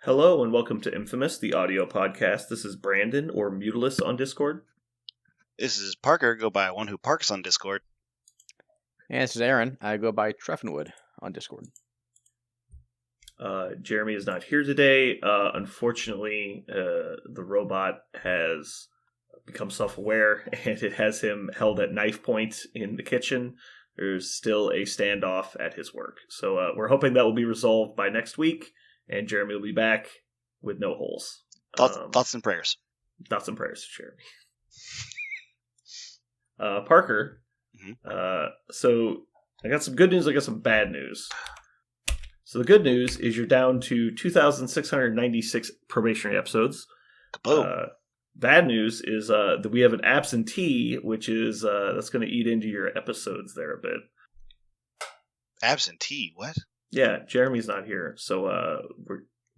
Hello and welcome to Infamous, the audio podcast. This is Brandon, or Mutilus on Discord. This is Parker, go by One Who Parks on Discord. And this is Aaron. I go by Treffenwood on Discord. Jeremy is not here today. Unfortunately, the robot has become self-aware, and it has him held at knife point in the kitchen. There's still a standoff at his work. So we're hoping that will be resolved by next week, and Jeremy will be back with no holes. Thoughts and prayers. Thoughts and prayers to Jeremy. Parker, so I got some good news, I got some bad news. So the good news is you're down to 2,696 probationary episodes. Bad news is that we have an absentee, which is that's going to eat into your episodes there a bit. Absentee? What? Yeah, Jeremy's not here, so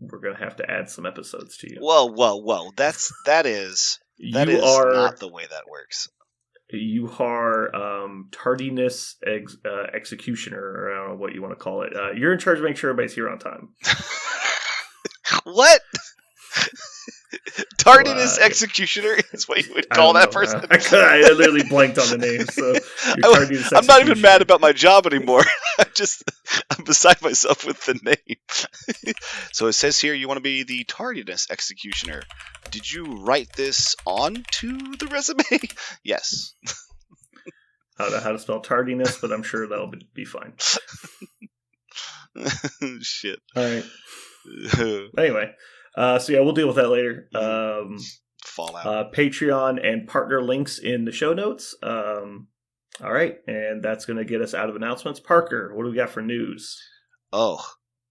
we're going to have to add some episodes to you. Whoa! That is not the way that works. You are tardiness executioner, or I don't know what you want to call it. You're in charge of making sure everybody's here on time. What? Tardiness executioner is what you would call that person? I literally blanked on the name, so I'm not even mad about my job anymore. I'm beside myself with the name. So it says here you want to be the tardiness executioner. Did you write this onto the resume? Yes. I don't know how to spell tardiness, but I'm sure that'll be fine. Shit. All right. Anyway. So yeah, we'll deal with that later. Fallout. Patreon and partner links in the show notes. All right, and that's going to get us out of announcements. Parker, what do we got for news? Oh,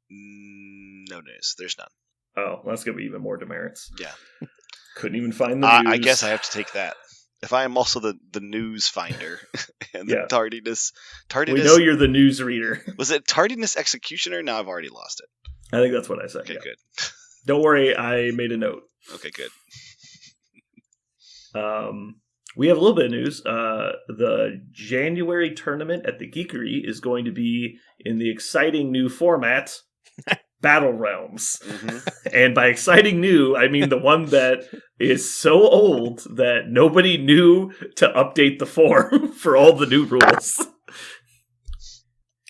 no news. There's none. Oh, well, that's going to be even more demerits. Yeah. Couldn't even find the news. I guess I have to take that. If I am also the news finder and the tardiness... We know you're the news reader. Was it tardiness executioner? No, I've already lost it. I think that's what I said. Okay, good. Don't worry, I made a note. Okay, good. We have a little bit of news. The January tournament at the Geekery is going to be in the exciting new format, Battle Realms. Mm-hmm. And by exciting new, I mean the one that is so old that nobody knew to update the form for all the new rules.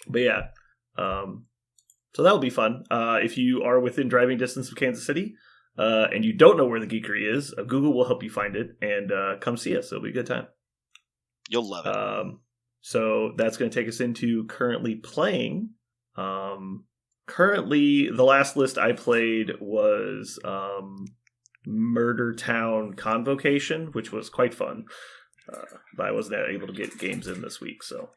But yeah, so that'll be fun. If you are within driving distance of Kansas City, and you don't know where the Geekery is, Google will help you find it, and come see us. It'll be a good time. You'll love it. So that's going to take us into currently playing. Currently, the last list I played was Murder Town Convocation, which was quite fun. But I wasn't able to get games in this week, so...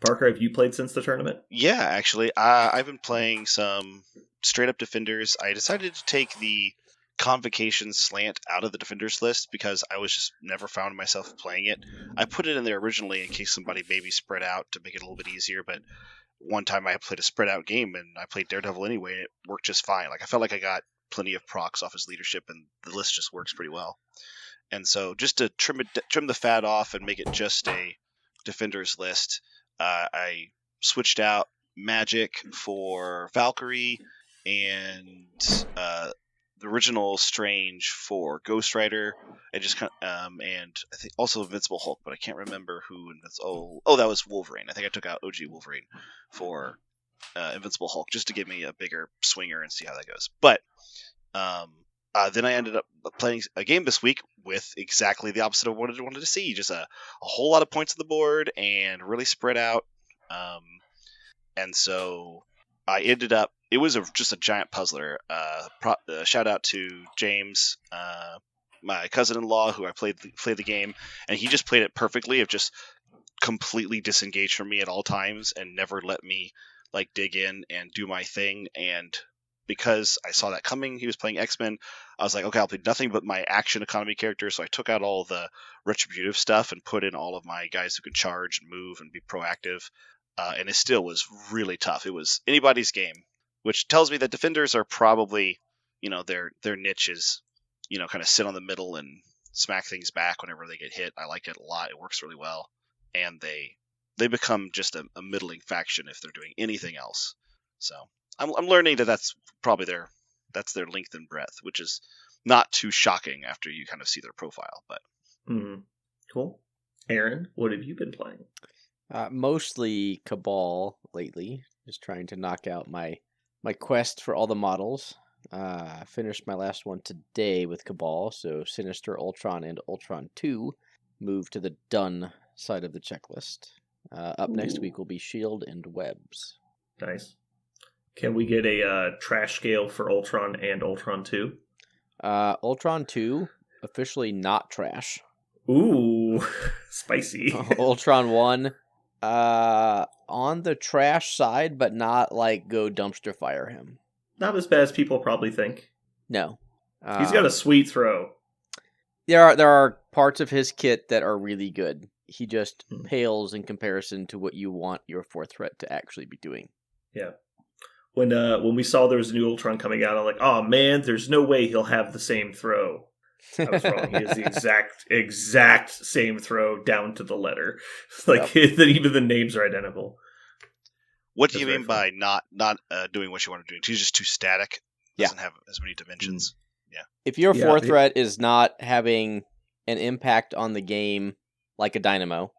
Parker, have you played since the tournament? Yeah, actually. I've been playing some straight-up Defenders. I decided to take the Convocation slant out of the Defenders list because I was just never found myself playing it. I put it in there originally in case somebody maybe spread out to make it a little bit easier, but one time I played a spread-out game and I played Daredevil anyway, and it worked just fine. Like I felt like I got plenty of procs off his leadership, and the list just works pretty well. And so just to trim the fat off and make it just a Defenders list, I switched out Magic for Valkyrie and the original Strange for Ghost Rider, and just and I think also Invincible Hulk, but I can't remember who. That was Wolverine. I think I took out OG Wolverine for Invincible Hulk just to give me a bigger swinger and see how that goes. But then I ended up playing a game this week with exactly the opposite of what I wanted to see. Just a whole lot of points on the board and really spread out. And so I ended up, it was just a giant puzzler. Shout out to James, my cousin-in-law, who I played the game, and he just played it perfectly, of just completely disengaged from me at all times and never let me like dig in and do my thing. And because I saw that coming, he was playing X-Men, I was like, okay, I'll play nothing but my action economy character. So I took out all the retributive stuff and put in all of my guys who could charge and move and be proactive. And it still was really tough. It was anybody's game, which tells me that Defenders are probably, their niche is, kind of sit on the middle and smack things back whenever they get hit. I like it a lot. It works really well. And they become just a middling faction if they're doing anything else. So I'm learning that that's probably their length and breadth, which is not too shocking after you kind of see their profile. But Cool. Aaron, what have you been playing? Mostly Cabal lately. Just trying to knock out my quest for all the models. Finished my last one today with Cabal, so Sinister, Ultron, and Ultron 2 moved to the done side of the checklist. Up next week will be Shield and Webs. Nice. Can we get a trash scale for Ultron and Ultron 2? Ultron 2, officially not trash. Ooh, spicy. Ultron 1, on the trash side, but not like go dumpster fire him. Not as bad as people probably think. No. He's got a sweet throw. There are parts of his kit that are really good. He just pales in comparison to what you want your fourth threat to actually be doing. Yeah. When we saw there was a new Ultron coming out, I'm like, oh man, there's no way he'll have the same throw. I was wrong. He has the exact same throw down to the letter. Like even the names are identical. What do you mean by not doing what you want to do? He's just too static. Doesn't have as many dimensions. Yeah. If your fourth threat is not having an impact on the game like a dynamo,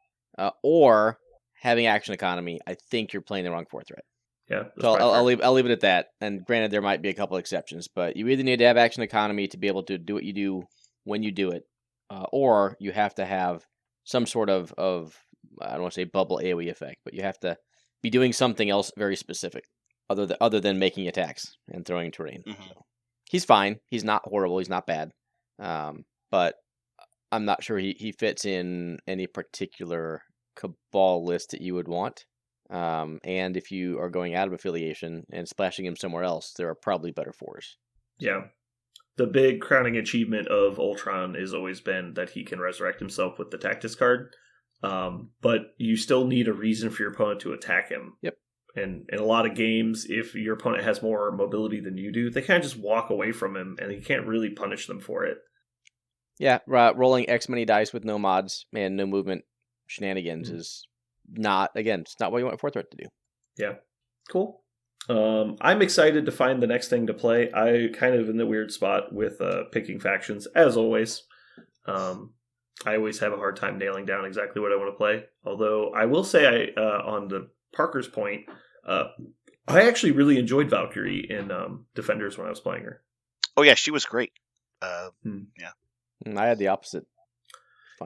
or having action economy, I think you're playing the wrong fourth threat. Yeah. So I'll leave it at that. And granted, there might be a couple exceptions, but you either need to have action economy to be able to do what you do when you do it, or you have to have some sort of I don't want to say bubble AoE effect, but you have to be doing something else very specific other than making attacks and throwing terrain. Mm-hmm. So, he's fine. He's not horrible. He's not bad. But I'm not sure he fits in any particular Cabal list that you would want. And if you are going out of affiliation and splashing him somewhere else, there are probably better fours. Yeah. The big crowning achievement of Ultron has always been that he can resurrect himself with the Tactics card. But you still need a reason for your opponent to attack him. Yep. And in a lot of games, if your opponent has more mobility than you do, they kind of just walk away from him, and you can't really punish them for it. Yeah, rolling X many dice with no mods and no movement shenanigans is not, again, it's not what you want a fourth threat to do. Yeah. Cool. I'm excited to find the next thing to play. I kind of in the weird spot with picking factions, as always. I always have a hard time nailing down exactly what I want to play. Although I will say, on the Parker's point, I actually really enjoyed Valkyrie in Defenders when I was playing her. Oh yeah, she was great. Yeah. I had the opposite.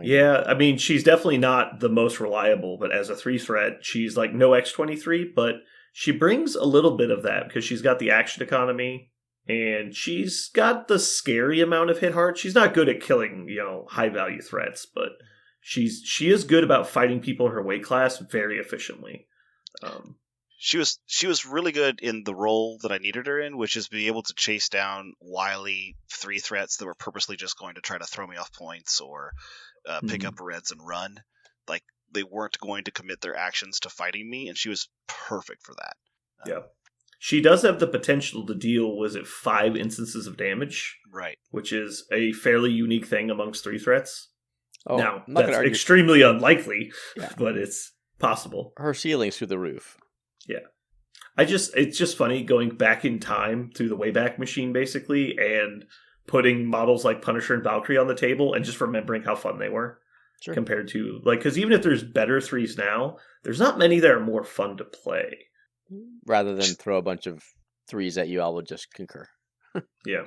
Yeah, I mean, she's definitely not the most reliable, but as a 3-threat, she's like no X-23, but she brings a little bit of that because she's got the action economy, and she's got the scary amount of hit hard. She's not good at killing, high-value threats, but she is good about fighting people in her weight class very efficiently. She was really good in the role that I needed her in, which is be able to chase down wily 3 threats that were purposely just going to try to throw me off points or pick up reds and run. Like, they weren't going to commit their actions to fighting me, and she was perfect for that. Yeah. She does have the potential to deal, 5 instances of damage? Right. Which is a fairly unique thing amongst 3 threats. Oh, now, that's extremely unlikely, but it's possible. Her ceiling's through the roof. Yeah. It's just funny going back in time through the Wayback Machine, basically, and putting models like Punisher and Valkyrie on the table and just remembering how fun they were. Sure. Compared to, because even if there's better 3s now, there's not many that are more fun to play. Rather than throw a bunch of 3s at you, I would just concur. Yeah.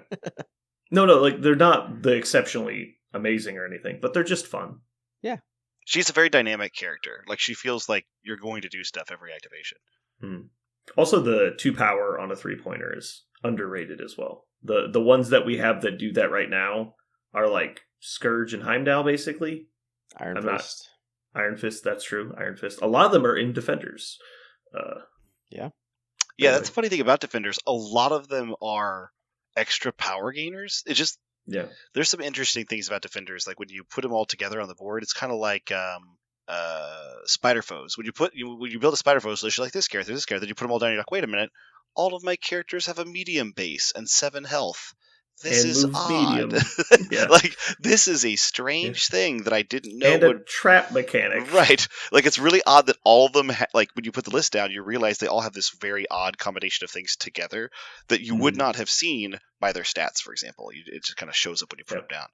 No, they're not the exceptionally amazing or anything, but they're just fun. Yeah. She's a very dynamic character. Like, she feels like you're going to do stuff every activation. Also, the 2 power on a 3-pointer is underrated as well. The ones that we have that do that right now are like Scourge and Heimdall, basically. Iron Fist. Iron Fist, that's true. Iron Fist. A lot of them are in Defenders. Yeah. Yeah, that's the funny thing about Defenders. A lot of them are extra power gainers. It just... Yeah. There's some interesting things about Defenders. Like, when you put them all together on the board, it's kind of like Spider Foes. When you build a Spider Foes list, you're like, this character, then you put them all down, you're like, wait a minute, all of my characters have a medium base and 7 health. this and is moves odd. medium. Yeah. Like, this is a strange thing that I didn't know and a trap mechanic. Right. Like, it's really odd that all of them, like, when you put the list down, you realize they all have this very odd combination of things together that you would not have seen by their stats, for example. It just kind of shows up when you put them down.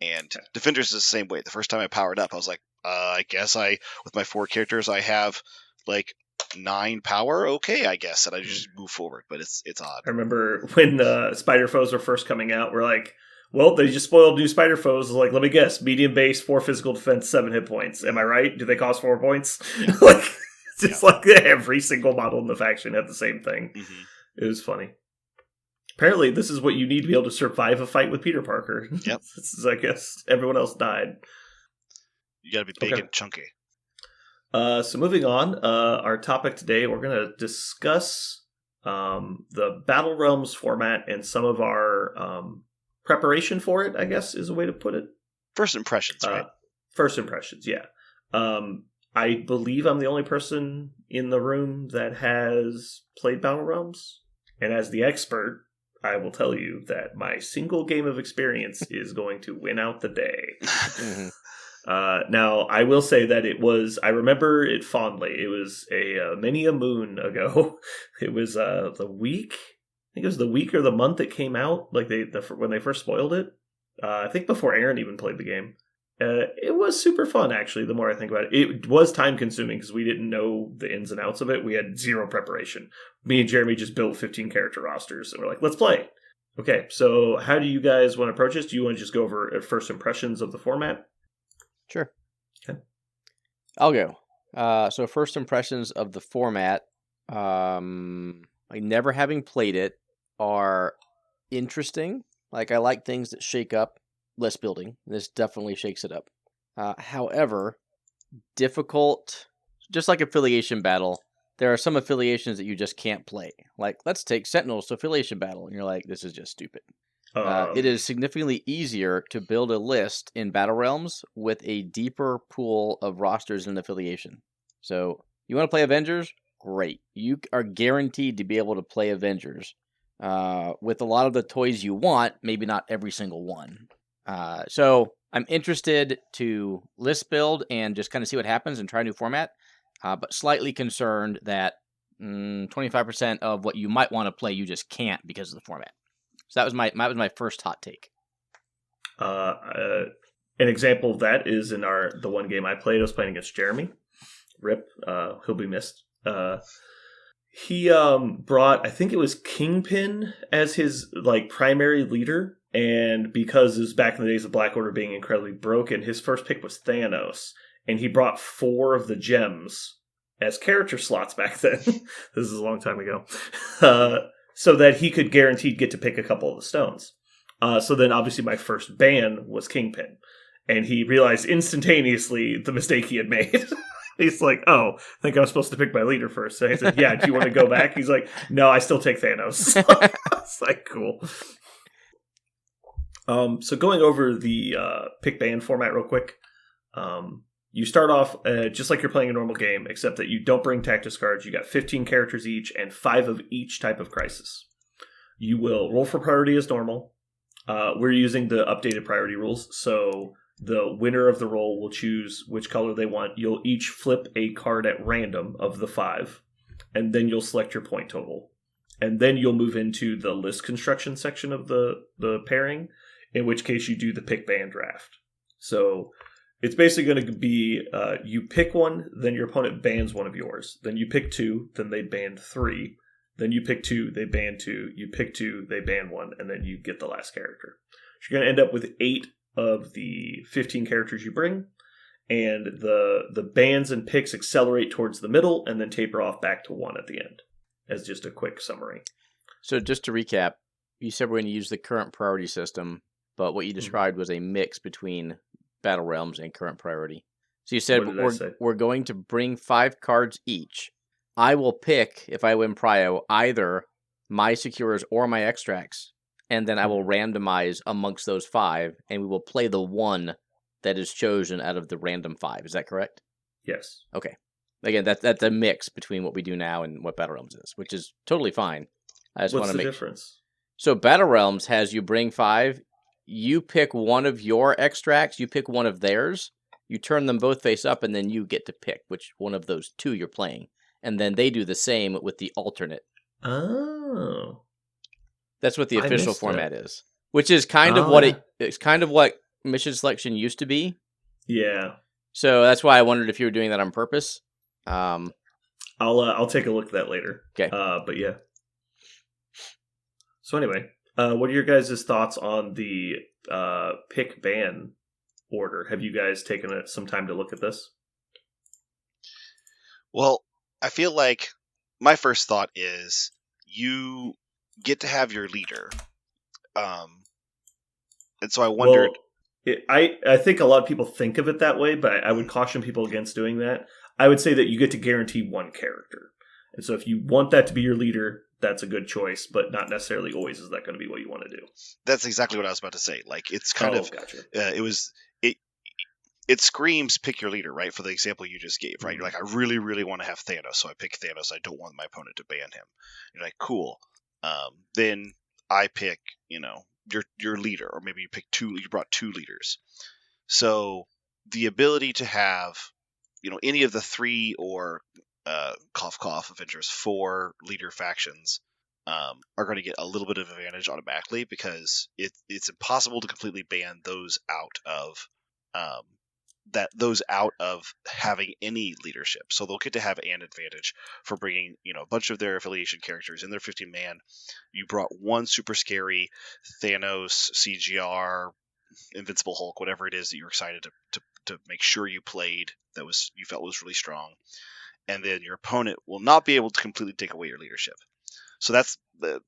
And Defenders is the same way. The first time I powered up, I was like, I guess with my 4 characters, I have, like, 9 power. Okay, I guess. And I just move forward. But it's odd. I remember when the Spider Foes were first coming out, we're like, well, they just spoiled new Spider Foes. Like, let me guess, medium base, 4 physical defense, 7 hit points. Am I right? Do they cost 4 points? Like, it's just like every single model in the faction had the same thing. Mm-hmm. It was funny. Apparently, this is what you need to be able to survive a fight with Peter Parker. Yep. This is, I guess, everyone else died. You gotta be big and chunky. So moving on, our topic today, we're going to discuss the Battle Realms format and some of our preparation for it, I guess, is a way to put it. First impressions, right? First impressions, yeah. I believe I'm the only person in the room that has played Battle Realms. And as the expert, I will tell you that my single game of experience is going to win out the day. Mm-hmm. Now, I will say that I remember it fondly. It was many a moon ago. It was the week, I think it was the week or the month it came out, like when they first spoiled it. I think before Aaron even played the game. It was super fun, actually, the more I think about it. It was time-consuming because we didn't know the ins and outs of it. We had zero preparation. Me and Jeremy just built 15 character rosters, and we're like, let's play. Okay, so how do you guys want to approach this? Do you want to just go over first impressions of the format? Sure. Okay. I'll go. So first impressions of the format, never having played it, are interesting. Like, I like things that shake up list building. This definitely shakes it up. However, difficult, just like affiliation battle, there are some affiliations that you just can't play. Like, let's take Sentinels to affiliation battle, and you're like, this is just stupid. It is significantly easier to build a list in Battle Realms with a deeper pool of rosters in affiliation. So, you want to play Avengers? Great. You are guaranteed to be able to play Avengers with a lot of the toys you want, maybe not every single one. So I'm interested to list build and just kind of see what happens and try a new format, but slightly concerned that 25% of what you might want to play, you just can't because of the format. So that was my first hot take. An example of that is in the one game I played. I was playing against Jeremy. Rip. He'll be missed. He brought, I think it was Kingpin as his primary leader. And because it was back in the days of Black Order being incredibly broken, his first pick was Thanos. And he brought 4 of the gems as character slots back then. This is a long time ago. So that he could guaranteed get to pick a couple of the stones. So then obviously my first ban was Kingpin. And he realized instantaneously the mistake he had made. He's like, oh, I think I was supposed to pick my leader first. So he said, yeah, do you want to go back? He's like, no, I still take Thanos. It's like, cool. So going over the pick ban format real quick, you start off just like you're playing a normal game, except that you don't bring tactics cards. You got 15 characters each and 5 of each type of crisis. You will roll for priority as normal. We're using the updated priority rules, so the winner of the roll will choose which color they want. You'll each flip a card at random of the 5, and then you'll select your point total. And then you'll move into the list construction section of the pairing, in which case you do the pick ban draft. So it's basically going to be you pick one, then your opponent bans one of yours. Then you pick 2, then they ban 3. Then you pick 2, they ban 2. You pick 2, they ban 1, and then you get the last character. So you're going to end up with 8 of the 15 characters you bring, and the bans and picks accelerate towards the middle and then taper off back to 1 at the end, as just a quick summary. So just to recap, you said we're going to use the current priority system, but what you described was a mix between Battle Realms and current priority. So you said we're going to bring 5 cards each. I will pick, if I win Prio, either my Secures or my Extracts, and then I will randomize amongst those 5, and we will play the one that is chosen out of the random 5. Is that correct? Yes. Okay. Again, that's a mix between what we do now and what Battle Realms is, which is totally fine. I just want to What's the difference? So Battle Realms has you bring 5. You pick one of your extracts. You pick one of theirs. You turn them both face up, and then you get to pick which one of those 2 you're playing. And then they do the same with the alternate. Oh. That's what the I official missed format that. is. Which is kind of Oh, what yeah. it's kind of what mission selection used to be. Yeah. So that's why I wondered if you were doing that on purpose. I'll take a look at that later. Okay. But yeah. So anyway, what are your guys' thoughts on the pick ban order? Have you guys taken some time to look at this? Well, I feel like my first thought is you get to have your leader. And so I wondered... Well, I think a lot of people think of it that way, but I would caution people against doing that. I would say that you get to guarantee one character. And so if you want that to be your leader, that's a good choice, but not necessarily always is that going to be what you want to do. That's exactly what I was about to say. Like, it's kind of... Gotcha. It screams pick your leader, right? For the example you just gave, right? You're like, I really, really want to have Thanos, so I pick Thanos. I don't want my opponent to ban him. You're like, cool. Then I pick, your leader, or maybe you brought 2 leaders. So the ability to have, any of the 3 or cough cough Avengers 4 leader factions are going to get a little bit of advantage automatically, because it's impossible to completely ban those out of having any leadership. So they'll get to have an advantage for bringing, a bunch of their affiliation characters in their 15-man. You brought one super scary Thanos, CGR, Invincible Hulk, whatever it is that you're excited to make sure you played you felt was really strong. And then your opponent will not be able to completely take away your leadership. So that's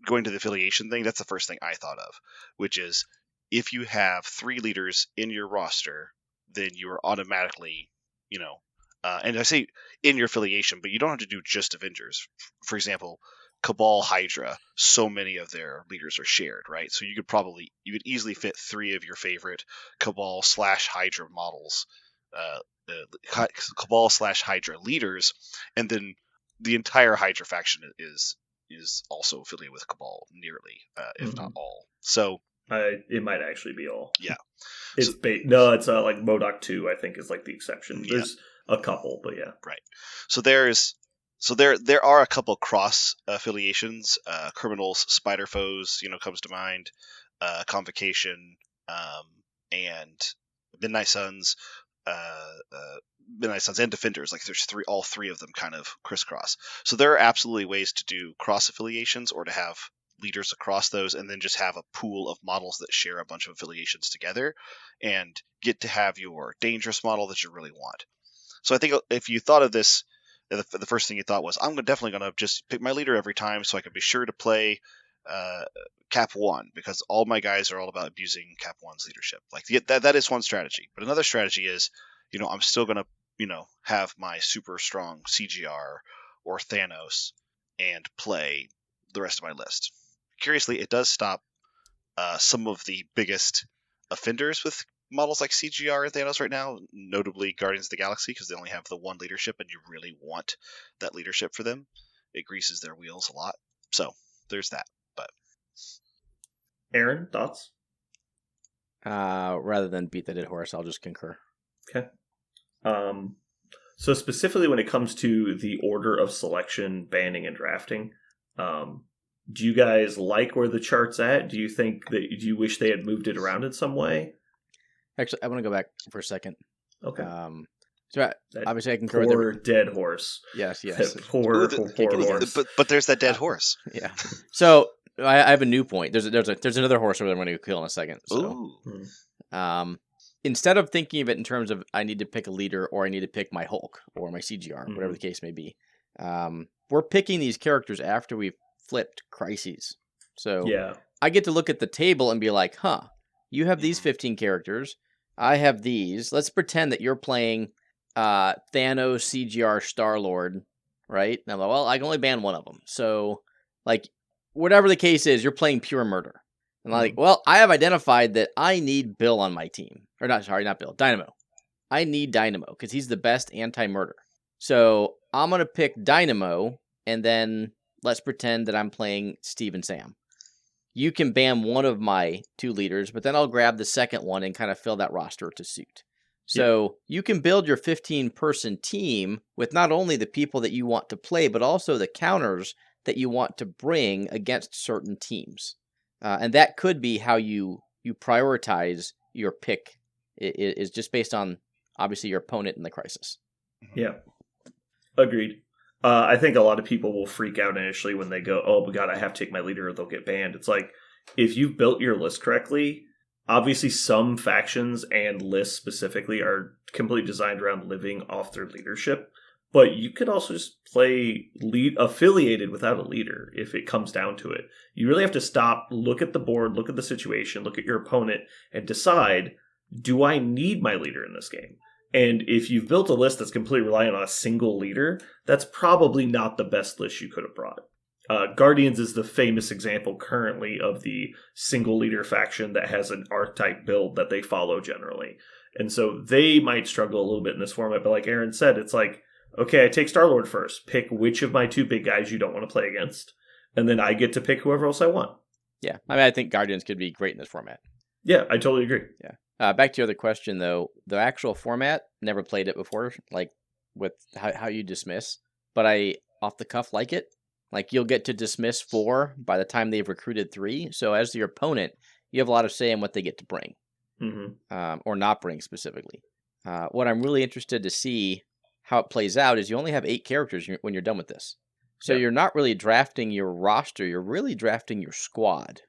going to the affiliation thing. That's the first thing I thought of, which is if you have 3 leaders in your roster, then you are automatically, and I say in your affiliation, but you don't have to do just Avengers. For example, Cabal, Hydra, so many of their leaders are shared, right? So you could easily fit 3 of your favorite Cabal / Hydra models, Cabal / Hydra leaders, and then the entire Hydra faction is also affiliated with Cabal, nearly, if not all. So it might actually be all. Yeah. It's it's like MODOK 2, I think, is like the exception. Yeah. There's a couple, but yeah. Right. So there are a couple cross affiliations. Criminals, Spider Foes, comes to mind. Convocation, and Midnight Suns. Midnight Suns and Defenders, like there's all 3 of them kind of crisscross. So there are absolutely ways to do cross affiliations, or to have leaders across those, and then just have a pool of models that share a bunch of affiliations together, and get to have your dangerous model that you really want. So I think if you thought of this, the first thing you thought was, I'm definitely going to just pick my leader every time so I can be sure to play Cap 1, because all my guys are all about abusing Cap 1's leadership. Like that is one strategy. But another strategy is, I'm still going to, have my super strong CGR or Thanos and play the rest of my list. Curiously, it does stop some of the biggest offenders with models like CGR and Thanos right now, notably Guardians of the Galaxy, because they only have the one leadership, and you really want that leadership for them. It greases their wheels a lot. So there's that. But Aaron, thoughts? Rather than beat the dead horse, I'll just concur. Okay. So specifically when it comes to the order of selection, banning, and drafting, do you guys like where the chart's at? Do you wish they had moved it around in some way? Actually, I want to go back for a second. Okay. So obviously I concur with poor dead horse. Yes. Poor horse. But there's that dead horse. Yeah. So I have a new point. There's another horse over there I'm going to kill in a second. So, instead of thinking of it in terms of I need to pick a leader, or I need to pick my Hulk or my CGR, whatever the case may be, we're picking these characters after we've flipped crises. So yeah. I get to look at the table and be like, you have these 15 characters. I have these. Let's pretend that you're playing Thanos, CGR, Star-Lord, right? And I'm like, well, I can only ban one of them. So, like, whatever the case is, you're playing pure murder. And I'm like, well, I have identified that I need Bill on my team. Or not Bill, Dynamo. I need Dynamo because he's the best anti-murder. So I'm going to pick Dynamo, and then let's pretend that I'm playing Steve and Sam. you can ban one of my 2 leaders, but then I'll grab the second one and kind of fill that roster to suit. So you can build your 15-person team with not only the people that you want to play, but also the counters that you want to bring against certain teams. And that could be how you prioritize your pick, is just based on, obviously, your opponent in the crisis. Yeah. Agreed. I think a lot of people will freak out initially when they go, oh, God, I have to take my leader or they'll get banned. It's like, if you've built your list correctly, obviously some factions and lists specifically are completely designed around living off their leadership. But you could also just play affiliated without a leader if it comes down to it. You really have to stop, look at the board, look at the situation, look at your opponent, and decide, do I need my leader in this game? And if you've built a list that's completely reliant on a single leader, that's probably not the best list you could have brought. Guardians is the famous example currently of the single leader faction that has an archetype build that they follow generally. And so they might struggle a little bit in this format, but like Aaron said, it's like, okay, I take Star-Lord first, pick which of my 2 big guys you don't want to play against, and then I get to pick whoever else I want. Yeah, I mean, I think Guardians could be great in this format. Yeah, I totally agree. Yeah. Back to your other question, though, the actual format, never played it before, like with how you dismiss, but I, off the cuff, like it. Like, you'll get to dismiss 4 by the time they've recruited 3, so as your opponent, you have a lot of say in what they get to bring, or not bring specifically. What I'm really interested to see how it plays out is you only have 8 characters when you're done with this. So you're not really drafting your roster, you're really drafting your squad.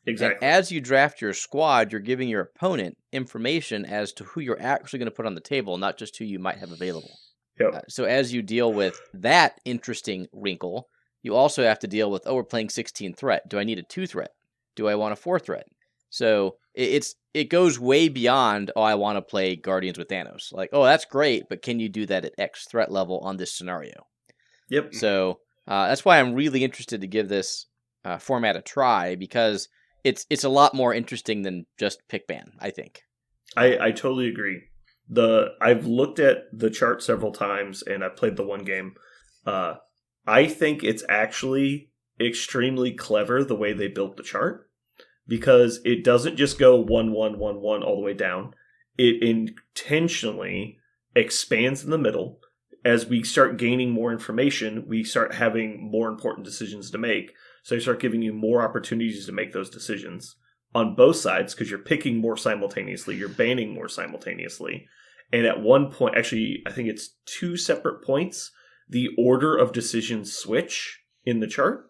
Exactly. And as you draft your squad, you're giving your opponent information as to who you're actually going to put on the table, not just who you might have available. Yep. So as you deal with that interesting wrinkle, you also have to deal with, we're playing 16 threat. Do I need a 2 threat? Do I want a 4 threat? So it goes way beyond, I want to play Guardians with Thanos. Like, that's great, but can you do that at X threat level on this scenario? Yep. So that's why I'm really interested to give this format a try, because it's a lot more interesting than just pick ban, I think. I totally agree. I've looked at the chart several times, and I've played the one game. I think it's actually extremely clever the way they built the chart, because it doesn't just go 1, 1, 1, 1 all the way down. It intentionally expands in the middle. As we start gaining more information, we start having more important decisions to make. So they start giving you more opportunities to make those decisions on both sides, because you're picking more simultaneously, you're banning more simultaneously. And at one point, actually, I think it's 2 separate points, the order of decisions switch in the chart.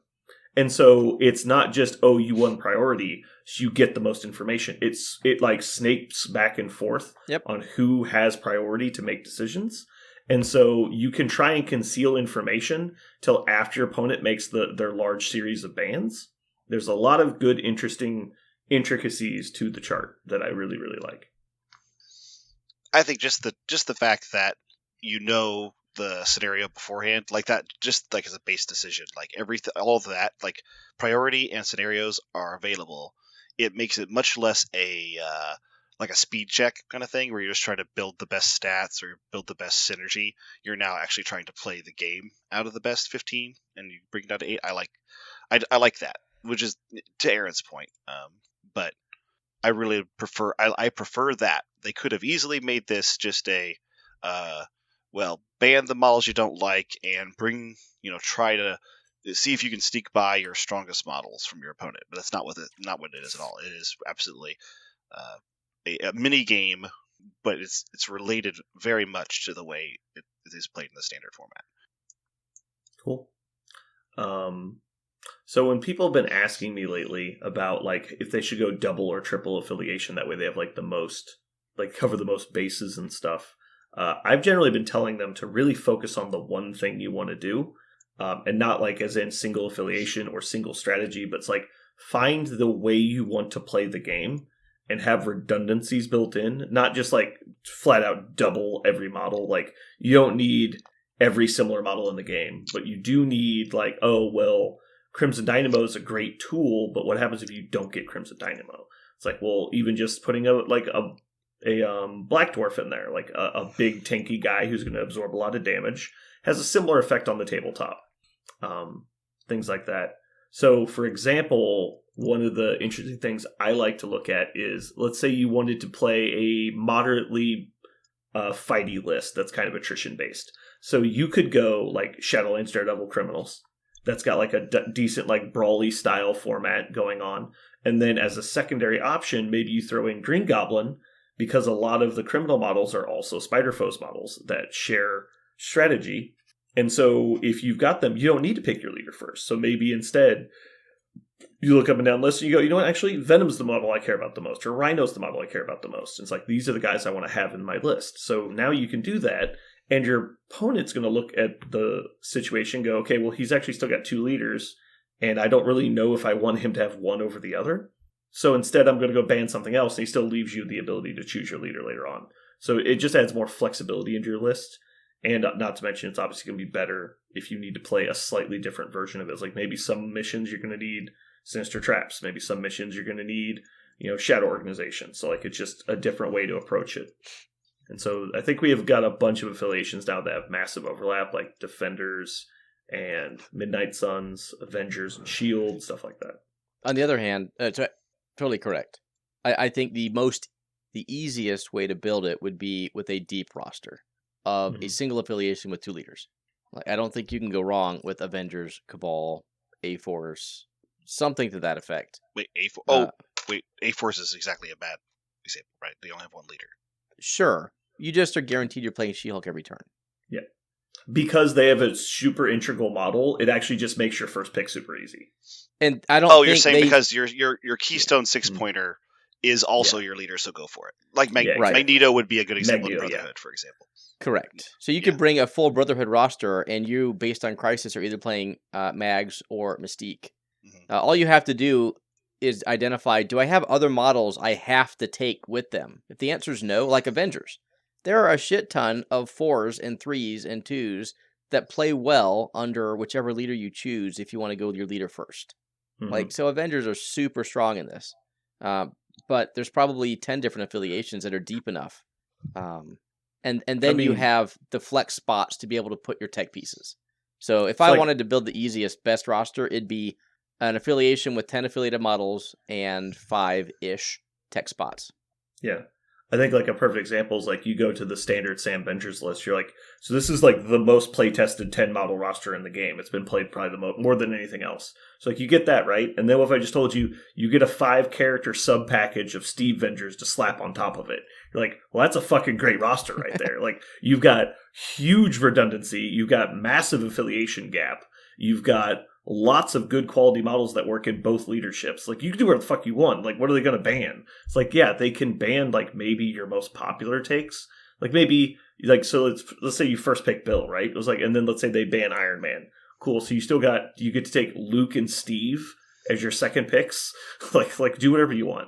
And so it's not just, you won priority, so you get the most information. It like snakes back and forth on who has priority to make decisions. And so you can try and conceal information till after your opponent makes their large series of bans. There's a lot of good, interesting intricacies to the chart that I really, really like. I think just the fact that the scenario beforehand, like that, just like as a base decision, like all of that, like priority and scenarios are available. It makes it much less like a speed check kind of thing where you're just trying to build the best stats or build the best synergy. You're now actually trying to play the game out of the best 15, and you bring it down to 8. I like that, which is to Aaron's point. But I really prefer that. They could have easily made this just a ban the models you don't like and try to see if you can sneak by your strongest models from your opponent. But that's not what it is at all. It is absolutely a mini game, but it's related very much to the way it is played in the standard format. Cool. So when people have been asking me lately about like if they should go double or triple affiliation, that way they have like the most, like cover the most bases and stuff, I've generally been telling them to really focus on the one thing you want to do, and not like as in single affiliation or single strategy, but it's like find the way you want to play the game and have redundancies built in, not just like flat out double every model. Like you don't need every similar model in the game, but you do need like, Crimson Dynamo is a great tool, but what happens if you don't get Crimson Dynamo? It's like, well, even just putting a Black Dwarf in there, like a big tanky guy who's going to absorb a lot of damage, has a similar effect on the tabletop. Things like that. So, for example, one of the interesting things I like to look at is, let's say you wanted to play a moderately fighty list that's kind of attrition based. So you could go like Shadowlands Daredevil Criminals. That's got like a decent like brawly style format going on. And then as a secondary option, maybe you throw in Green Goblin, because a lot of the criminal models are also Spider Foes models that share strategy. And so if you've got them, you don't need to pick your leader first. So maybe instead you look up and down the list and you go, you know what, actually Venom's the model I care about the most, or Rhino's the model I care about the most. It's like, these are the guys I want to have in my list. So now you can do that, and your opponent's going to look at the situation and go, okay, well, he's actually still got 2 leaders, and I don't really know if I want him to have one over the other. So instead I'm going to go ban something else, and he still leaves you the ability to choose your leader later on. So it just adds more flexibility into your list. And not to mention, it's obviously going to be better if you need to play a slightly different version of it. It's like maybe some missions you're going to need Sinister Traps. Maybe some missions you're going to need, Shadow Organization. So like it's just a different way to approach it. And so I think we have got a bunch of affiliations now that have massive overlap, like Defenders and Midnight Suns, Avengers and S.H.I.E.L.D., stuff like that. On the other hand, totally correct. I think the easiest way to build it would be with a deep roster of a single affiliation with 2 leaders. Like, I don't think you can go wrong with Avengers, Cabal, A-Force, something to that effect. Wait, A-Force is exactly a bad example, right? They only have 1 leader. Sure. You just are guaranteed you're playing She-Hulk every turn. Yeah. Because they have a super integral model, it actually just makes your first pick super easy. And I don't think you're saying because your Keystone 6-pointer is also your leader, so go for it. Like Magneto would be a good example of Brotherhood, for example. Correct. So you could bring a full Brotherhood roster, and you, based on Crisis, are either playing Mags or Mystique. Mm-hmm. All you have to do is identify, do I have other models I have to take with them? If the answer is no, like Avengers, there are a shit ton of 4s and 3s and 2s that play well under whichever leader you choose if you want to go with your leader first. Mm-hmm. So Avengers are super strong in this. But there's probably 10 different affiliations that are deep enough. And then you have the flex spots to be able to put your tech pieces. So if I wanted to build the easiest, best roster, it'd be an affiliation with 10 affiliated models and 5-ish tech spots. Yeah. I think like a perfect example is like you go to the standard Sam Avengers list. You're like, so this is like the most play-tested 10 model roster in the game. It's been played probably more than anything else. So like you get that, right? And then what if I just told you, you get a 5-character sub-package of Steve Vengers to slap on top of it? You're like, well, that's a fucking great roster right there. Like you've got huge redundancy. You've got massive affiliation gap. You've got lots of good quality models that work in both leaderships. Like you can do whatever the fuck you want. Like what are they going to ban? It's like, yeah, they can ban like maybe your most popular takes. Like maybe like, so let's say you first pick Bill, right? It was like, and then let's say they ban Iron Man. Cool. So you get to take Luke and Steve as your second picks. like do whatever you want.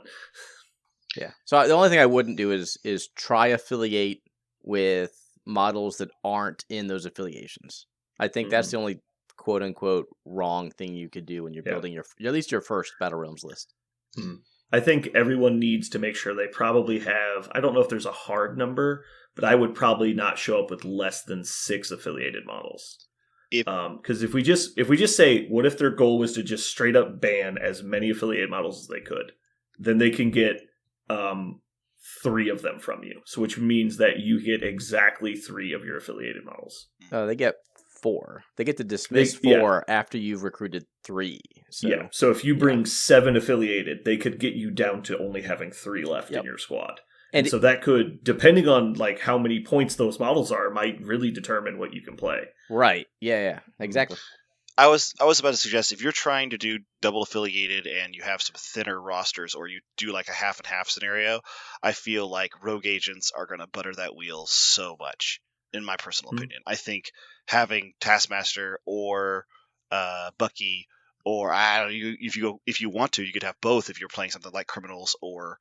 Yeah. So the only thing I wouldn't do is try affiliate with models that aren't in those affiliations. I think that's the only quote unquote wrong thing you could do when you're building at least your first Battle Realms list. I think everyone needs to make sure they probably have, I don't know if there's a hard number, but I would probably not show up with less than 6 affiliated models. Because if we just say, what if their goal was to just straight up ban as many affiliated models as they could, then they can get 3 of them from you. So which means that you get exactly 3 of your affiliated models. They get 4. They get to dismiss 4 after you've recruited 3. So. Yeah. So if you bring 7 affiliated, they could get you down to only having 3 left in your squad. And so that could, depending on like how many points those models are, might really determine what you can play. Right. Yeah. Exactly. I was about to suggest, if you're trying to do double affiliated and you have some thinner rosters, or you do like a half and half scenario, I feel like rogue agents are going to butter that wheel so much. In my personal opinion, I think having Taskmaster or Bucky, or I don't know, if you want to, you could have both if you're playing something like Criminals or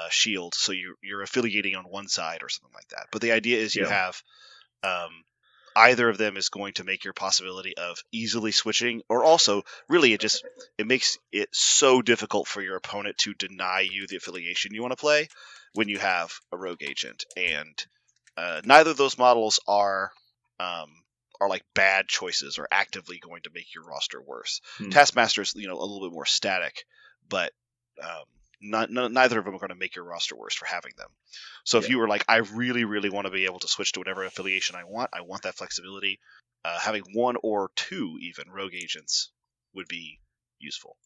Shield. So you're affiliating on one side or something like that. But the idea is you have either of them is going to make your possibility of easily switching, or also really it makes it so difficult for your opponent to deny you the affiliation you want to play when you have a rogue agent. And neither of those models are like bad choices or actively going to make your roster worse. Taskmaster's a little bit more static, but neither of them are going to make your roster worse for having them. So if you were like, I really, really want to be able to switch to whatever affiliation I want that flexibility, having one or two even rogue agents would be useful.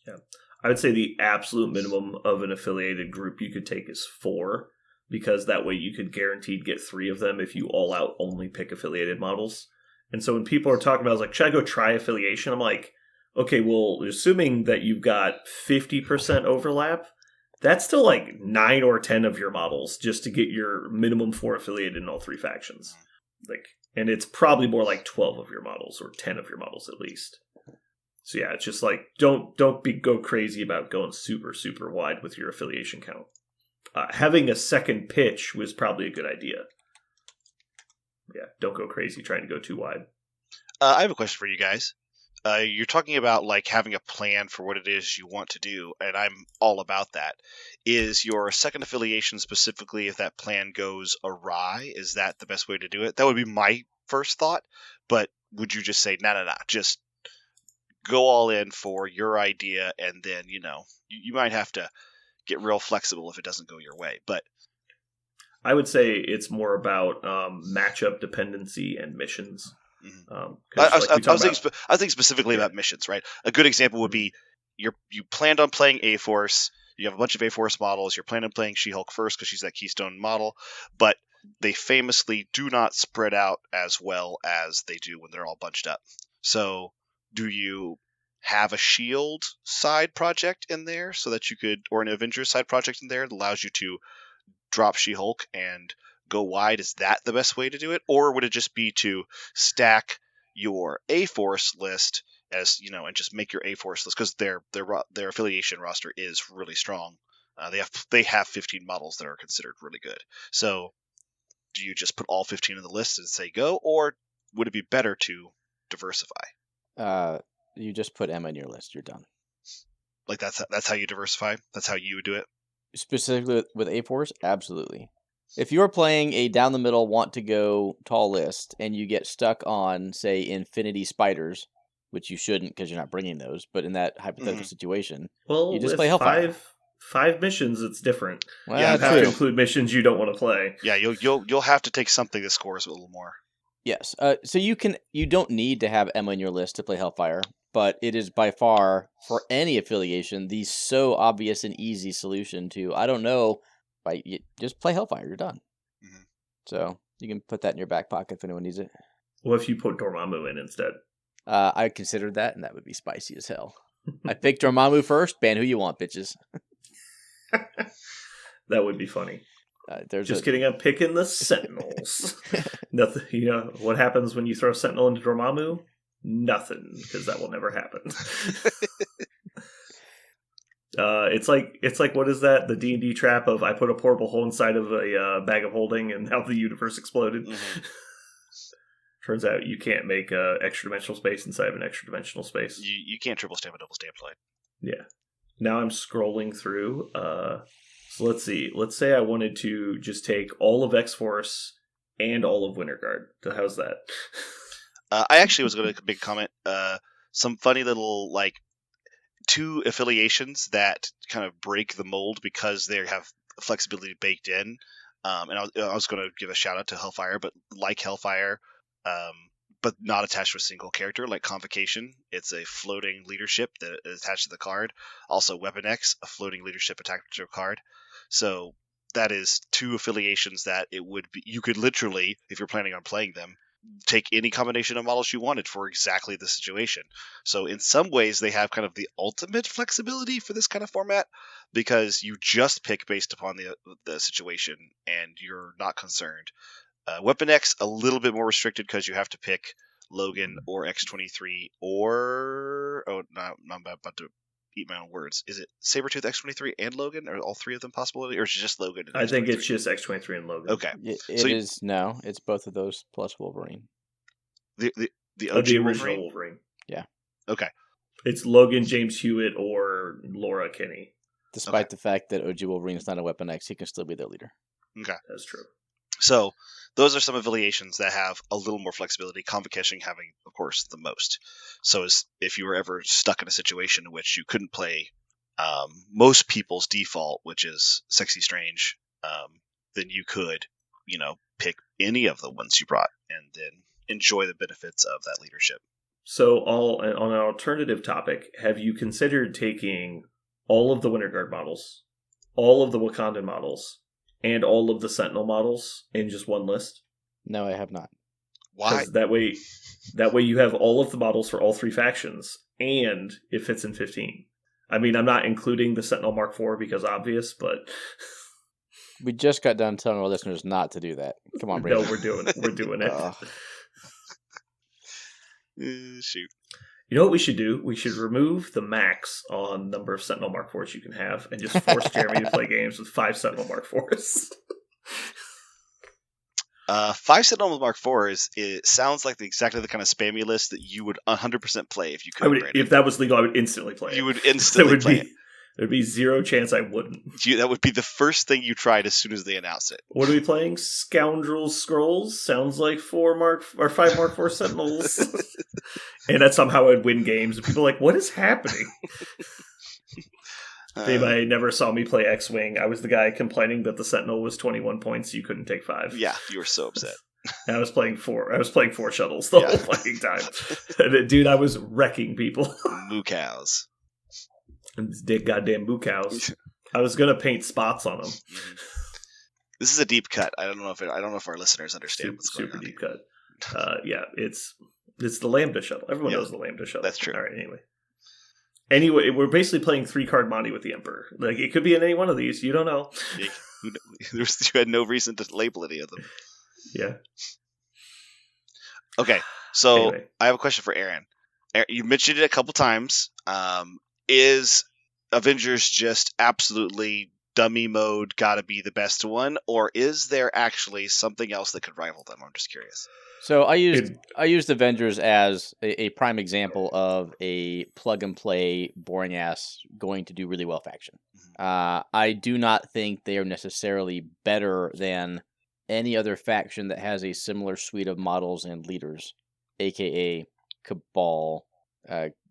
Yeah. I would say the absolute minimum of an affiliated group you could take is 4, because that way you could guaranteed get 3 of them if you all out only pick affiliated models. And so when people are talking about, I was like, should I go try affiliation? I'm like, okay, well, assuming that you've got 50% overlap, that's still like 9 or 10 of your models just to get your minimum 4 affiliated in all 3 factions. Like, and it's probably more like 12 of your models or 10 of your models at least. So yeah, it's just like don't go crazy about going super, super wide with your affiliation count. Having a second pitch was probably a good idea. Yeah, don't go crazy trying to go too wide. I have a question for you guys. You're talking about like having a plan for what it is you want to do, and I'm all about that. Is your second affiliation specifically, if that plan goes awry, is that the best way to do it? That would be my first thought, but would you just say, no, just go all in for your idea, and then, you might have to get real flexible if it doesn't go your way, but I would say it's more about matchup dependency and missions. I was thinking specifically about missions, right? A good example would be you planned on playing A-Force, you have a bunch of A-Force models, you're planning on playing She-Hulk first because she's that keystone model, but they famously do not spread out as well as they do when they're all bunched up. So do you have a S.H.I.E.L.D. side project in there so that you could, or an Avengers side project in there that allows you to drop She-Hulk and go wide? Is that the best way to do it? Or would it just be to stack your A-Force list as, and just make your A-Force list, because their affiliation roster is really strong. They have 15 models that are considered really good. So do you just put all 15 on the list and say go, or would it be better to diversify? You just put Emma in your list. You're done. Like that's how you diversify? That's how you would do it? Specifically with A-Force? Absolutely. If you're playing a down the middle want to go tall list and you get stuck on, say, Infinity Spiders, which you shouldn't because you're not bringing those, but in that hypothetical situation, you just play Hellfire. Five missions, it's different. Well, you have to include missions you don't want to play. Yeah, you'll have to take something that scores a little more. Yes. So you don't need to have Emma in your list to play Hellfire, but it is by far, for any affiliation, the so obvious and easy solution to, I don't know, you just play Hellfire, you're done. Mm-hmm. So you can put that in your back pocket if anyone needs it. What if you put Dormammu in instead? I considered that, and that would be spicy as hell. I picked Dormammu first, ban who you want, bitches. That would be funny. Just kidding, I'm picking the Sentinels. Nothing. What happens when you throw Sentinel into Dormammu? Nothing, because that will never happen. It's like what is that? The D&D trap of I put a portable hole inside of a bag of holding and how the universe exploded. Mm-hmm. Turns out you can't make extra dimensional space inside of an extra dimensional space. You can't triple stamp a double stamp slide. Yeah. Now I'm scrolling through. So let's see. Let's say I wanted to just take all of X-Force and all of Winterguard. How's that? I actually was going to make a comment. Some funny little, like, 2 affiliations that kind of break the mold because they have flexibility baked in. And I was going to give a shout out to Hellfire, but like Hellfire, but not attached to a single character, like Convocation. It's a floating leadership that is attached to the card. Also, Weapon X, a floating leadership attached to a card. So that is 2 affiliations that you could literally, if you're planning on playing them, take any combination of models you wanted for exactly the situation. So in some ways, they have kind of the ultimate flexibility for this kind of format, because you just pick based upon the situation and you're not concerned. Weapon X, a little bit more restricted because you have to pick Logan or X-23 or... Oh, no, I'm about to eat my own words. Is it Sabretooth, X-23, and Logan? Are all 3 of them possibility? Or is it just Logan and I think it's just X-23 and Logan. Okay. It's both of those plus Wolverine. The OG the original Wolverine? Yeah. Okay. It's Logan, James Hewitt, or Laura Kinney. Despite the fact that OG Wolverine is not a Weapon X, he can still be their leader. Okay. That's true. So those are some affiliations that have a little more flexibility, Convocation having, of course, the most. So if you were ever stuck in a situation in which you couldn't play most people's default, which is Sexy Strange, then you could, pick any of the ones you brought and then enjoy the benefits of that leadership. So, on an alternative topic, have you considered taking all of the Winter Guard models, all of the Wakandan models, and all of the Sentinel models in just one list? No, I have not. Why? That way you have all of the models for all three factions, and it fits in 15. I mean, I'm not including the Sentinel Mark IV because obvious, but We just got done telling our listeners not to do that. Come on, Brandon. no, we're doing it. We're doing it. Shoot. You know what we should do? We should remove the max on number of Sentinel Mark IVs you can have and just force Jeremy to play games with 5 Sentinel Mark IVs. 5 Sentinel Mark IVs, it sounds like exactly the kind of spammy list that you would 100% play if you could. If that was legal, I would instantly play it. You would instantly play it. There'd be zero chance I wouldn't. That would be the first thing you tried as soon as they announced it. What are we playing? Scoundrels Scrolls? Sounds like 5 Mark IV Sentinels. And that somehow I'd win games. And people are like, what is happening? If anybody never saw me play X-Wing, I was the guy complaining that the Sentinel was 21 points, you couldn't take 5. Yeah, you were so upset. And I was playing 4 shuttles the whole fucking time. And, dude, I was wrecking people. Moo cows. And goddamn moo cows. I was gonna paint spots on them. This is a deep cut. I don't know if our listeners understand what's going on. Super deep cut. Yeah, it's the Lambda shuttle. Everyone knows the Lambda shuttle. That's true. All right. Anyway, we're basically playing 3-card Monty with the Emperor. Like, it could be in any one of these. You don't know. You had no reason to label any of them. Yeah. Okay, so I have a question for Aaron. You mentioned it a couple times. Is Avengers just absolutely dummy mode gotta be the best one, or is there actually something else that could rival them? I'm just curious. So I used Avengers as a prime example of a plug and play, boring ass, going to do really well faction. I do not think they are necessarily better than any other faction that has a similar suite of models and leaders, aka Cabal,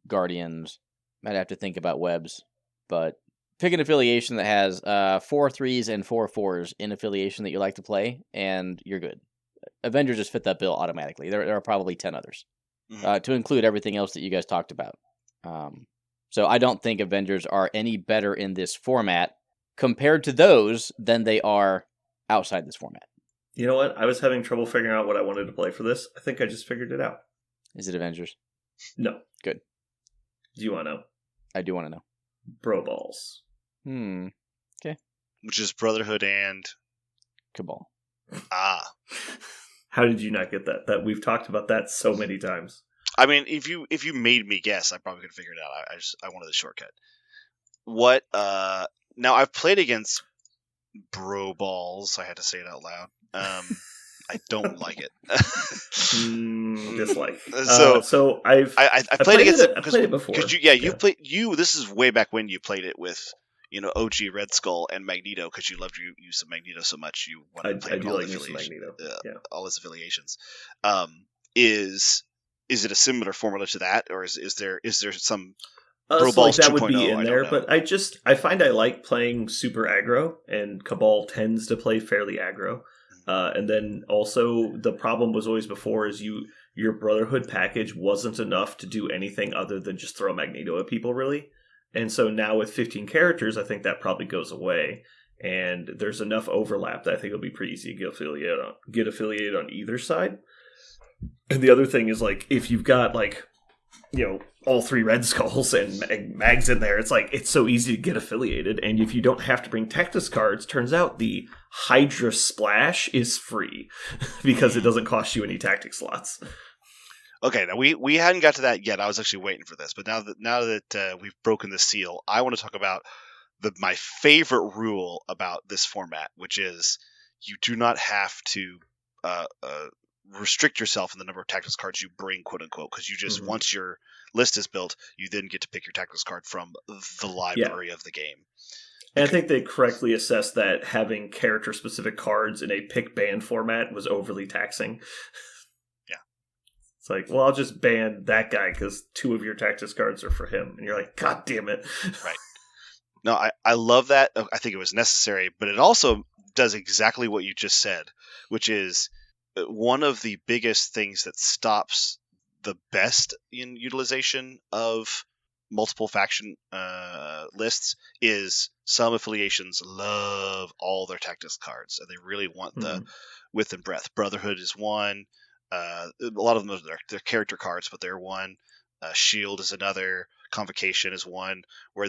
Guardians. Might have to think about webs, but pick an affiliation that has 4 3s and 4 4s in affiliation that you like to play, and you're good. Avengers just fit that bill automatically. There are probably 10 others, to include everything else that you guys talked about. So I don't think Avengers are any better in this format compared to those than they are outside this format. You know what? I was having trouble figuring out what I wanted to play for this. I think I just figured it out. Is it Avengers? No. Good. Do you want to know? I do want to know. Bro Balls. Okay. Which is Brotherhood and Cabal. How did you not get that? That we've talked about that so many times. I mean, if you made me guess, I probably could figure it out. I wanted the shortcut. What? Now I've played against Bro Balls. I had to say it out loud. I don't like it. Dislike. So I played against it. I played it before. This is way back when you played it with OG Red Skull and Magneto, because you loved use of Magneto so much you wanted to play with all the affiliations. All his affiliations. Is it a similar formula to that, or is there some? So like that would be in there, but I find I like playing super aggro, and Cabal tends to play fairly aggro. And then also the problem was always before is your Brotherhood package wasn't enough to do anything other than just throw Magneto at people, really. And so now with 15 characters, I think that probably goes away. And there's enough overlap that I think it'll be pretty easy to get affiliated on either side. And the other thing is, like, if you've got, like, all 3 Red Skulls and Mags in there, it's so easy to get affiliated. And if you don't have to bring Tactics cards, turns out the Hydra Splash is free because it doesn't cost you any Tactics slots. Okay, now we hadn't got to that yet. I was actually waiting for this, but now that we've broken the seal, I want to talk about my favorite rule about this format, which is you do not have to restrict yourself in the number of tactics cards you bring, quote unquote, because you just once your list is built, you then get to pick your tactics card from the library of the game. And I think they correctly assessed that having character specific cards in a pick ban format was overly taxing. Yeah, it's like, well, I'll just ban that guy because 2 of your tactics cards are for him, and you're like, God damn it! Right. No, I love that. I think it was necessary, but it also does exactly what you just said, which is one of the biggest things that stops the best in utilization of multiple faction lists is some affiliations love all their tactics cards, and they really want the width and breadth. Brotherhood is one. A lot of them are their character cards, but they're one. Shield is another. Convocation is one where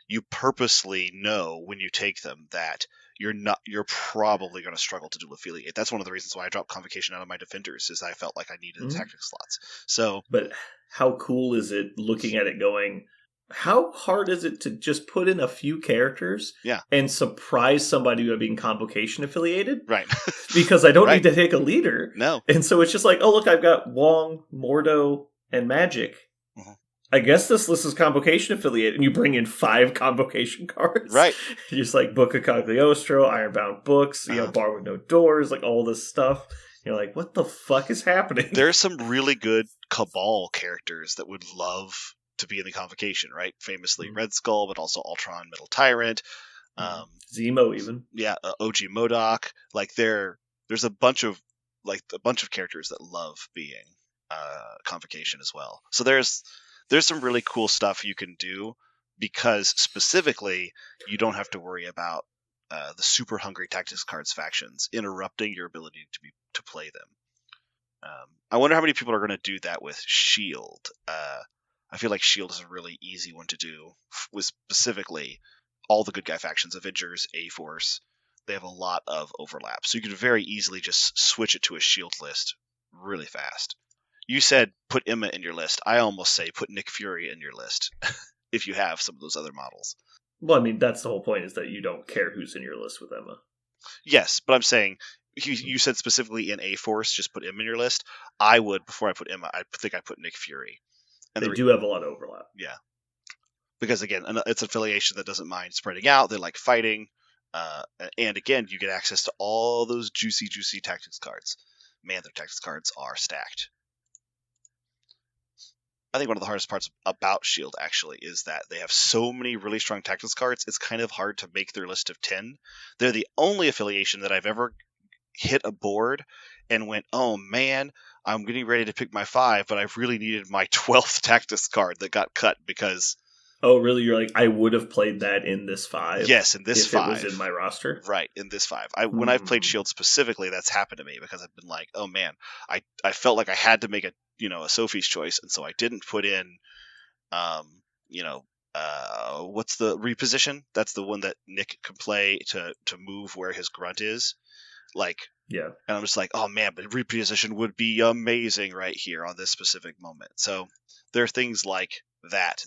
you purposely know when you take them that you're probably going to struggle to dual affiliate. That's one of the reasons why I dropped Convocation out of my defenders, is I felt like I needed the tactic slots. So, but how cool is it looking at it going, how hard is it to just put in a few characters and surprise somebody by being Convocation affiliated? Right. Because I don't need to take a leader. No. And so it's just like, oh, look, I've got Wong, Mordo, and Magic. I guess this list is Convocation affiliated, and you bring in 5 Convocation cards. Right. You're just like Book of Cagliostro, Ironbound Books, Bar with No Doors, like all this stuff. You're like, what the fuck is happening? There's some really good Cabal characters that would love to be in the Convocation, right? Famously Red Skull, but also Ultron, Metal Tyrant. Zemo even. Yeah, OG MODOK. Like there's a bunch of characters that love being Convocation as well. So there's some really cool stuff you can do, because specifically you don't have to worry about the super hungry tactics cards factions interrupting your ability to play them. I wonder how many people are going to do that with Shield. I feel like Shield is a really easy one to do with specifically all the good guy factions, Avengers, A-Force. They have a lot of overlap, so you could very easily just switch it to a Shield list really fast. You said put Emma in your list. I almost say put Nick Fury in your list if you have some of those other models. Well, I mean, that's the whole point, is that you don't care who's in your list with Emma. Yes, but I'm saying, you said specifically in A-Force, just put Emma in your list. I would, before I put Emma, I think I put Nick Fury. And they do have a lot of overlap. Yeah. Because, again, it's an affiliation that doesn't mind spreading out. They like fighting. And, again, you get access to all those juicy tactics cards. Man, their tactics cards are stacked. I think one of the hardest parts about Shield, actually, is that they have so many really strong tactics cards, it's kind of hard to make their list of 10. They're the only affiliation that I've ever hit a board and went, oh man, I'm getting ready to pick my 5, but I really needed my 12th tactics card that got cut because... Oh, really? You're like, I would have played that in this 5? Yes, in this 5. If it was in my roster? Right, in this 5. When I've played Shield specifically, that's happened to me, because I've been like, oh man, I felt like I had to make a Sophie's choice, and so I didn't put in, what's the reposition? That's the one that Nick can play to move where his grunt is. Like, yeah. And I'm just like, oh man, but reposition would be amazing right here on this specific moment. So there are things like that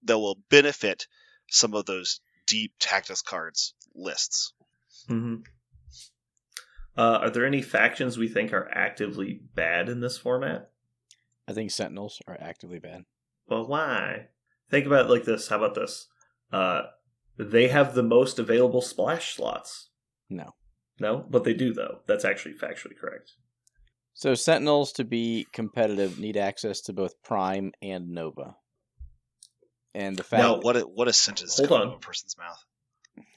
will benefit some of those deep tactics cards lists. Mm-hmm. Are there any factions we think are actively bad in this format? I think Sentinels are actively bad. Well, why? Think about it like this. How about this? They have the most available splash slots. No? But they do, though. That's actually factually correct. So Sentinels, to be competitive, need access to both Prime and Nova. And the fact... Now, what a sentence Hold coming on. out of a person's mouth.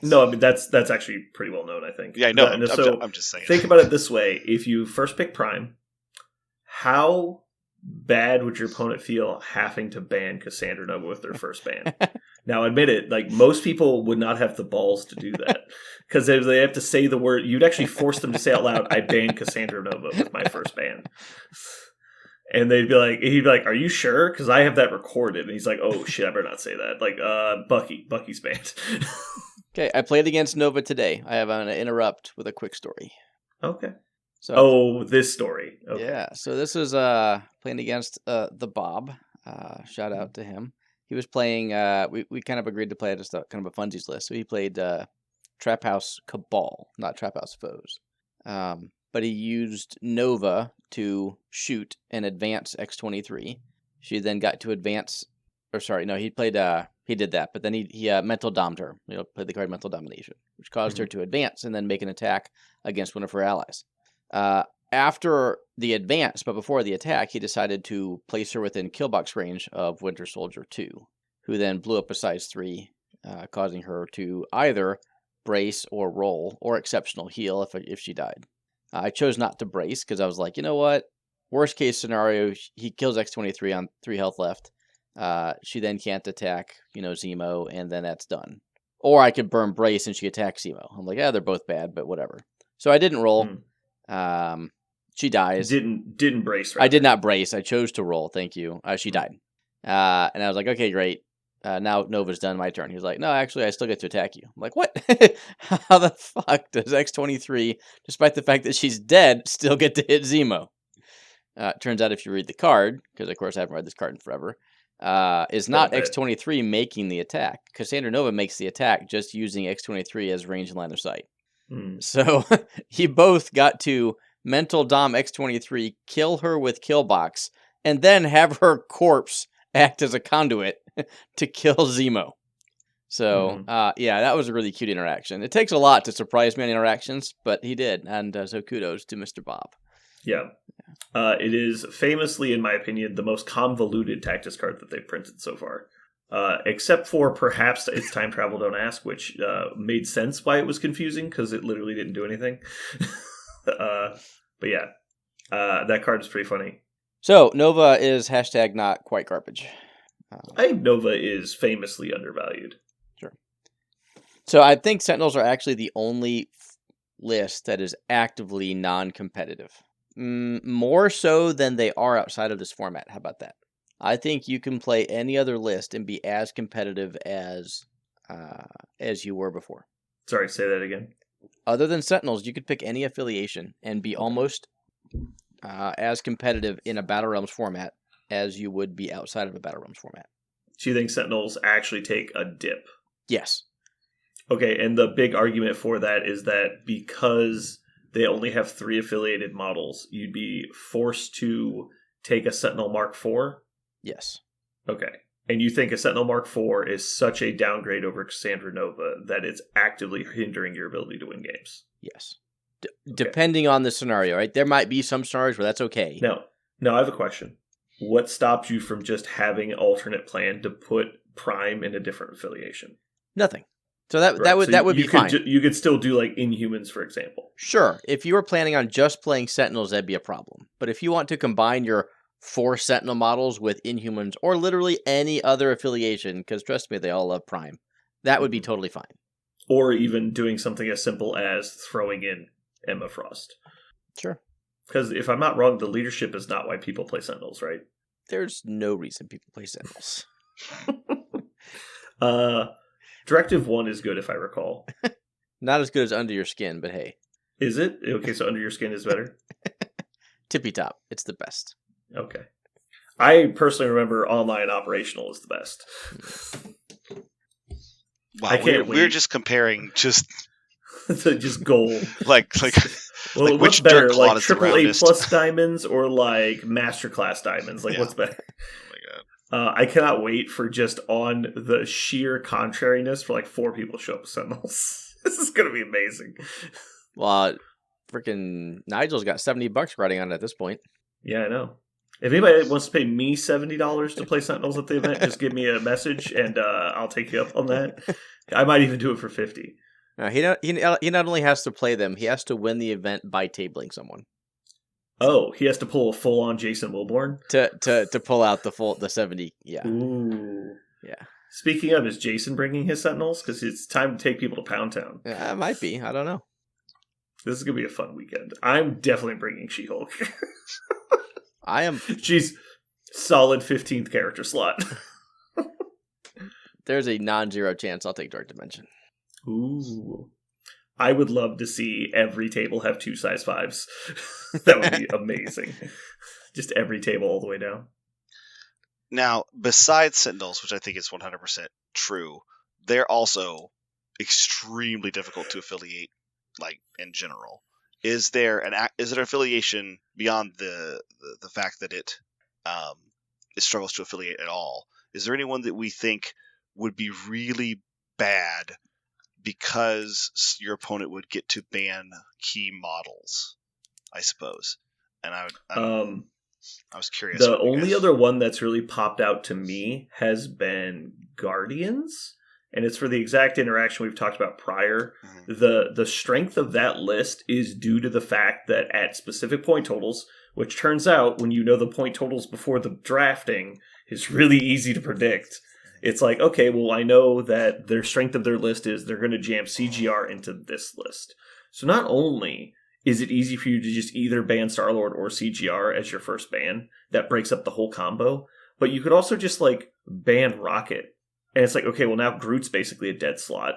No, I mean, that's actually pretty well known, I think. Yeah, I know. I'm just saying. Think about it this way. If you first pick Prime, how bad would your opponent feel having to ban Cassandra Nova with their first ban? Now, admit it, like, most people would not have the balls to do that. Because if they have to say the word, you'd actually force them to say out loud, I banned Cassandra Nova with my first ban. And he'd be like, are you sure? Because I have that recorded. And he's like, oh shit, I better not say that. Like, Bucky's banned. Okay, I played against Nova today. I have an interrupt with a quick story. Okay. So, this story. Okay. Yeah, so this was playing against the Bob. Shout out to him. He was playing, we kind of agreed to play just kind of a funsies list. So he played Trap House Cabal, not Trap House Foes. But he used Nova to shoot and advance X-23. She then got to advance, he played, he did that, but then he mental domed her. Played the card Mental Domination, which caused her to advance and then make an attack against one of her allies. After the advance, but before the attack, he decided to place her within killbox range of Winter Soldier 2, who then blew up a size 3, causing her to either brace or roll or exceptional heal if she died. I chose not to brace because I was like, you know what? Worst case scenario, he kills X-23 on 3 health left. She then can't attack, Zemo, and then that's done. Or I could burn brace and she attacks Zemo. I'm like, they're both bad, but whatever. So I didn't roll. She dies. Didn't brace, rather. I did not brace. I chose to roll. Thank you. She died. And I was like, okay, great. Now Nova's done. My turn. He's like, no, actually, I still get to attack you. I'm like, what? How the fuck does X-23, despite the fact that she's dead, still get to hit Zemo? Turns out if you read the card, because of course I haven't read this card in forever, is not X-23 making the attack. Cassandra Nova makes the attack just using X-23 as range and line of sight. So you both got to mental dom X-23, kill her with Killbox, and then have her corpse act as a conduit to kill Zemo. So, that was a really cute interaction. It takes a lot to surprise me on interactions, but he did, and so kudos to Mr. Bob. Yeah. It is famously, in my opinion, the most convoluted Tactics card that they've printed so far. Except for perhaps It's Time Travel Don't Ask, which made sense why it was confusing, because it literally didn't do anything. But yeah, that card is pretty funny. So, Nova is hashtag not quite garbage. I think Nova is famously undervalued. Sure. So I think Sentinels are actually the only list that is actively non-competitive. More so than they are outside of this format. How about that? I think you can play any other list and be as competitive as you were before. Sorry, say that again. Other than Sentinels, you could pick any affiliation and be almost as competitive in a Battle Realms format as you would be outside of a Battle Realms format. So you think Sentinels actually take a dip? Yes. Okay, and the big argument for that is that because they only have 3 affiliated models, you'd be forced to take a Sentinel Mark IV? Yes. Okay. And you think a Sentinel Mark IV is such a downgrade over Cassandra Nova that it's actively hindering your ability to win games? Yes. Depending on the scenario, right? There might be some scenarios where that's okay. No, I have a question. What stops you from just having an alternate plan to put Prime in a different affiliation? Nothing. So that would be fine. You could still do like Inhumans, for example. Sure. If you were planning on just playing Sentinels, that'd be a problem. But if you want to combine your 4 Sentinel models with Inhumans or literally any other affiliation, because trust me, they all love Prime, that would be totally fine. Or even doing something as simple as throwing in Emma Frost. Sure. Because if I'm not wrong, the leadership is not why people play Sentinels, right? There's no reason people play Sentinels. Directive 1 is good, if I recall. Not as good as Under Your Skin, but hey. Is it? Okay, so Under Your Skin is better? Tippy top. It's the best. Okay. I personally remember Online Operational is the best. Wow, we're just comparing just gold. like well, like what's which better, dirt like clod is the AAA roundest? plus diamonds or like Masterclass diamonds? Like, what's better? Oh my god! I cannot wait for just on the sheer contrariness for like 4 people to show up with Sentinels. This is going to be amazing. Well, freaking Nigel's got $70 riding on it at this point. Yeah, I know. If anybody wants to pay me $70 to play Sentinels at the event, just give me a message and I'll take you up on that. I might even do it for $50. He not only has to play them, he has to win the event by tabling someone. Oh, he has to pull a full-on Jason Wilborn? To pull out the 70, yeah. Ooh. Yeah. Speaking of, is Jason bringing his Sentinels? Because it's time to take people to Pound Town. Yeah, it might be. I don't know. This is going to be a fun weekend. I'm definitely bringing She-Hulk. I am. She's solid 15th character slot. There's a non-zero chance I'll take Dark Dimension. Ooh. I would love to see every table have 2 size 5s. That would be amazing. Just every table all the way down. Now, besides Sentinels, which I think is 100% true, they're also extremely difficult to affiliate, like, in general. Is there an affiliation beyond the fact that it struggles to affiliate at all? Is there anyone that we think would be really bad because your opponent would get to ban key models, I suppose? And I was curious. The only other one that's really popped out to me has been Guardians, and it's for the exact interaction we've talked about prior. Mm-hmm. The strength of that list is due to the fact that at specific point totals, which turns out when you know the point totals before the drafting, is really easy to predict. It's like, okay, well, I know that their strength of their list is they're going to jam CGR into this list. So not only is it easy for you to just either ban Star-Lord or CGR as your first ban, that breaks up the whole combo, but you could also just, like, ban Rocket. And it's like, okay, well, now Groot's basically a dead slot,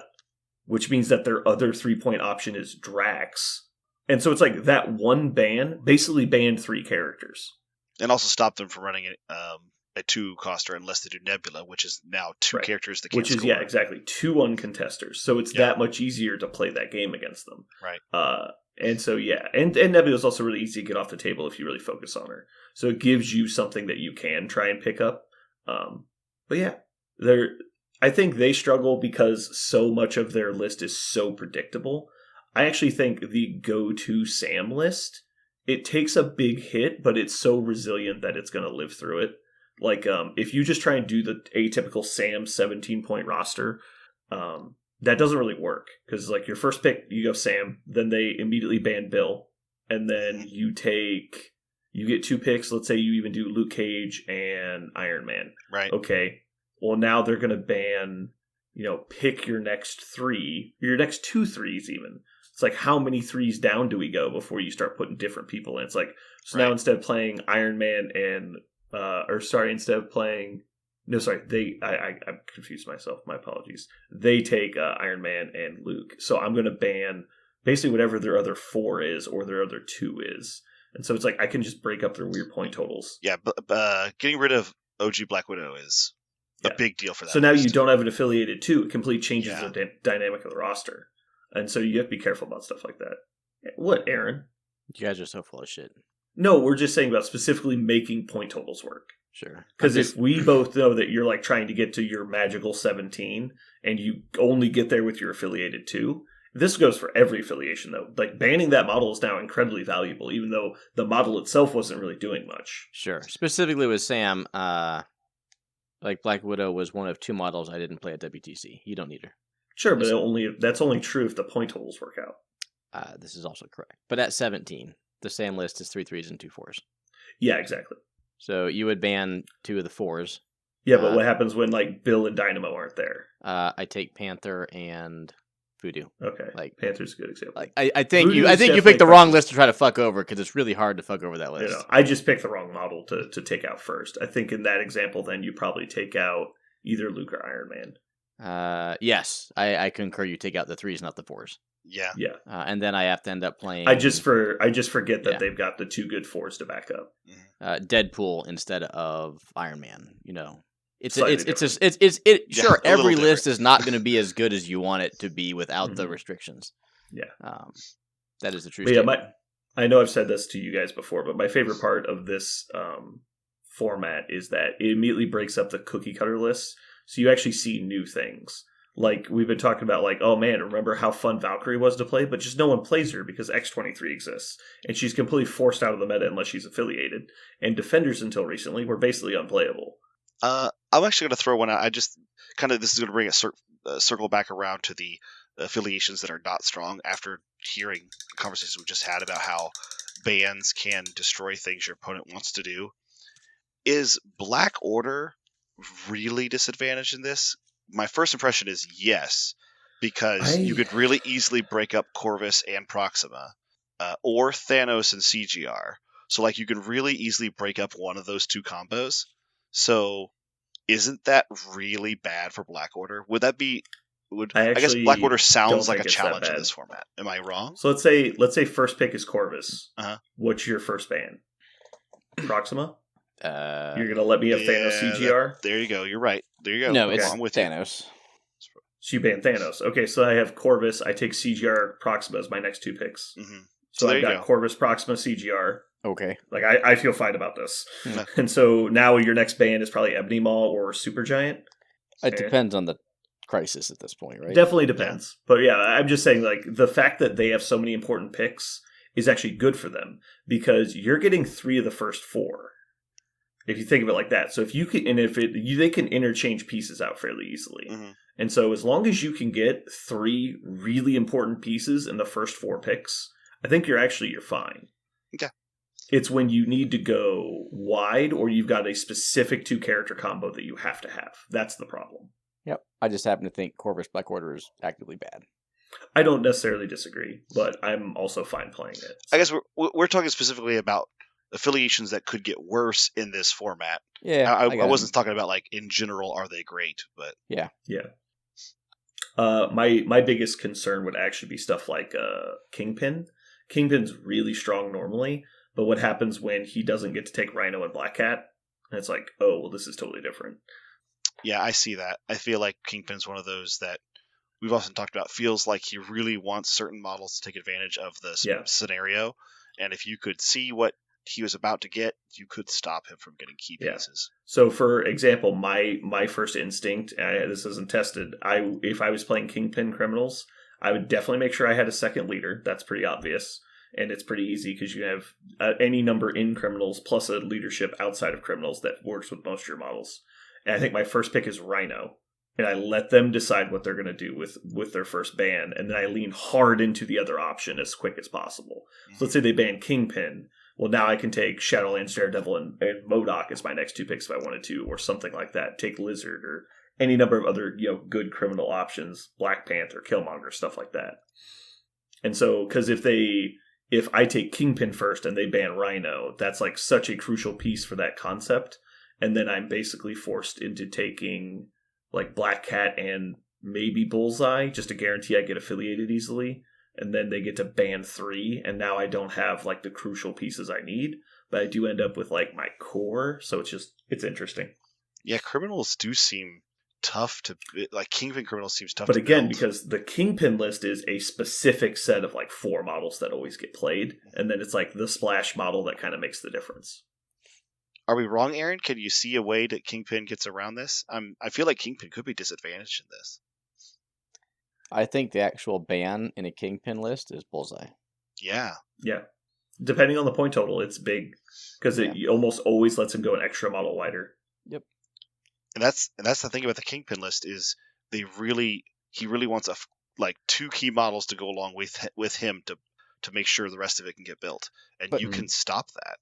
which means that their other 3-point option is Drax. And so it's like that one ban basically banned 3 characters. And also stopped them from running a 2-coster unless they do Nebula, which is now 2 characters that can't score. Yeah, exactly. 2 uncontesters. So it's that much easier to play that game against them. Right. And so, yeah. And Nebula is also really easy to get off the table if you really focus on her. So it gives you something that you can try and pick up. But yeah, I think they struggle because so much of their list is so predictable. I actually think the go-to Sam list, it takes a big hit, but it's so resilient that it's going to live through it. Like, if you just try and do the atypical Sam 17-point roster, that doesn't really work. Because, like, your first pick, you go Sam, then they immediately ban Bill, and then you get 2 picks. Let's say you even do Luke Cage and Iron Man. Right. Okay. Well, now they're going to ban, pick your next 3, your next 2 threes even. It's like, how many 3s down do we go before you start putting different people in? It's like, so now instead of playing Iron Man and instead of playing... No, sorry, I'm confused myself. My apologies. They take Iron Man and Luke. So I'm going to ban basically whatever their other 4 is or their other 2 is. And so it's like, I can just break up their weird point totals. Yeah, but getting rid of OG Black Widow is a big deal for that. So now you don't have an affiliated 2. It completely changes the dynamic of the roster. And so you have to be careful about stuff like that. What, Aaron? You guys are so full of shit. No, we're just saying about specifically making point totals work. Sure. Because if we both know that you're like trying to get to your magical 17 and you only get there with your affiliated 2, this goes for every affiliation though. Like banning that model is now incredibly valuable, even though the model itself wasn't really doing much. Sure. Specifically with Sam, like Black Widow was one of 2 models I didn't play at WTC. You don't need her. Sure, but that's only true if the point totals work out. This is also correct. But at 17, the Sam list is 3 3s and 2 4s. Yeah, exactly. So you would ban 2 of the 4s. Yeah, but what happens when like Bill and Dynamo aren't there? I take Panther and Voodoo. Okay, like Panther's a good example. Like I think you picked the wrong list to try to fuck over because it's really hard to fuck over that list. I just picked the wrong model to take out first. I think in that example, then you probably take out either Luke or Iron Man. Yes, I concur. You take out the 3s, not the 4s. Yeah. And then I have to end up playing. I just forget that they've got the 2 good 4s to back up. Deadpool instead of Iron Man. It's every list is not going to be as good as you want it to be without the restrictions. Yeah. That is the truth. Yeah, I know I've said this to you guys before, but my favorite part of this format is that it immediately breaks up the cookie cutter lists, so you actually see new things. Like, we've been talking about, like, oh man, remember how fun Valkyrie was to play? But just no one plays her because X-23 exists. And she's completely forced out of the meta unless she's affiliated. And Defenders, until recently, were basically unplayable. I'm actually going to throw one out. This is going to bring a circle back around to the affiliations that are not strong after hearing the conversations we just had about how bans can destroy things your opponent wants to do. Is Black Order really disadvantaged in this? My first impression is yes, because you could really easily break up Corvus and Proxima, or Thanos and CGR. So, like, you could really easily break up one of those 2 combos. So, isn't that really bad for Black Order? Would that be? I guess Black Order sounds like a challenge in this format. Am I wrong? So let's say first pick is Corvus. What's your first ban? Proxima. You're gonna let me have Thanos CGR? There you go. You're right. There you go. No, it's I'm with Thanos. So you ban Thanos. Okay, so I have Corvus. I take CGR, Proxima as my next 2 picks. Mm-hmm. So I've got Corvus, Proxima, CGR. Okay. Like, I feel fine about this. Yeah. And so now your next ban is probably Ebony Maw or Supergiant. It depends on the crisis at this point, right? Definitely depends. Yeah. But yeah, I'm just saying, like, the fact that they have so many important picks is actually good for them because you're getting 3 of the first 4. If you think of it like that. So if you can, and they can interchange pieces out fairly easily. Mm-hmm. And so as long as you can get 3 really important pieces in the first 4 picks, I think you're fine. Okay. It's when you need to go wide or you've got a specific 2-character combo that you have to have. That's the problem. Yep. I just happen to think Corvus Black Order is actively bad. I don't necessarily disagree, but I'm also fine playing it. So. I guess we're talking specifically about affiliations that could get worse in this format. Yeah. I wasn't talking about like in general, are they great? But yeah. My biggest concern would actually be stuff like Kingpin. Kingpin's really strong normally, but what happens when he doesn't get to take Rhino and Black Cat? And it's like, oh, well, this is totally different. Yeah, I see that. I feel like Kingpin's one of those that we've often talked about. Feels like he really wants certain models to take advantage of the scenario, and if you could see what he was about to get, you could stop him from getting key pieces. So, for example, my first instinct, this isn't tested. If I was playing Kingpin criminals, I would definitely make sure I had a second leader. That's pretty obvious, and it's pretty easy because you have any number in criminals plus a leadership outside of criminals that works with most of your models. And I think my first pick is Rhino, and I let them decide what they're going to do with their first ban, and then I lean hard into the other option as quick as possible. So let's say they ban Kingpin. Well, now I can take Shadowlands, Daredevil, and MODOK as my next 2 picks if I wanted to, or something like that. Take Lizard or any number of other good criminal options, Black Panther, Killmonger, stuff like that. And so, because if I take Kingpin first and they ban Rhino, that's like such a crucial piece for that concept. And then I'm basically forced into taking like Black Cat and maybe Bullseye just to guarantee I get affiliated easily. And then they get to ban 3, and now I don't have like the crucial pieces I need, but I do end up with like my core, so it's interesting. Yeah, criminals do seem tough to like. Kingpin criminals seems tough. But to again, build. because the Kingpin list is a specific set of like 4 models that always get played, and then it's like the splash model that kind of makes the difference. Are we wrong, Aaron? Can you see a way that Kingpin gets around this? I feel like Kingpin could be disadvantaged in this. I think the actual ban in a Kingpin list is Bullseye. Yeah. Depending on the point total, it's big because it almost always lets him go an extra model wider. Yep. And that's the thing about the Kingpin list is he really wants 2 key models to go along with him to make sure the rest of it can get built, and you can stop that.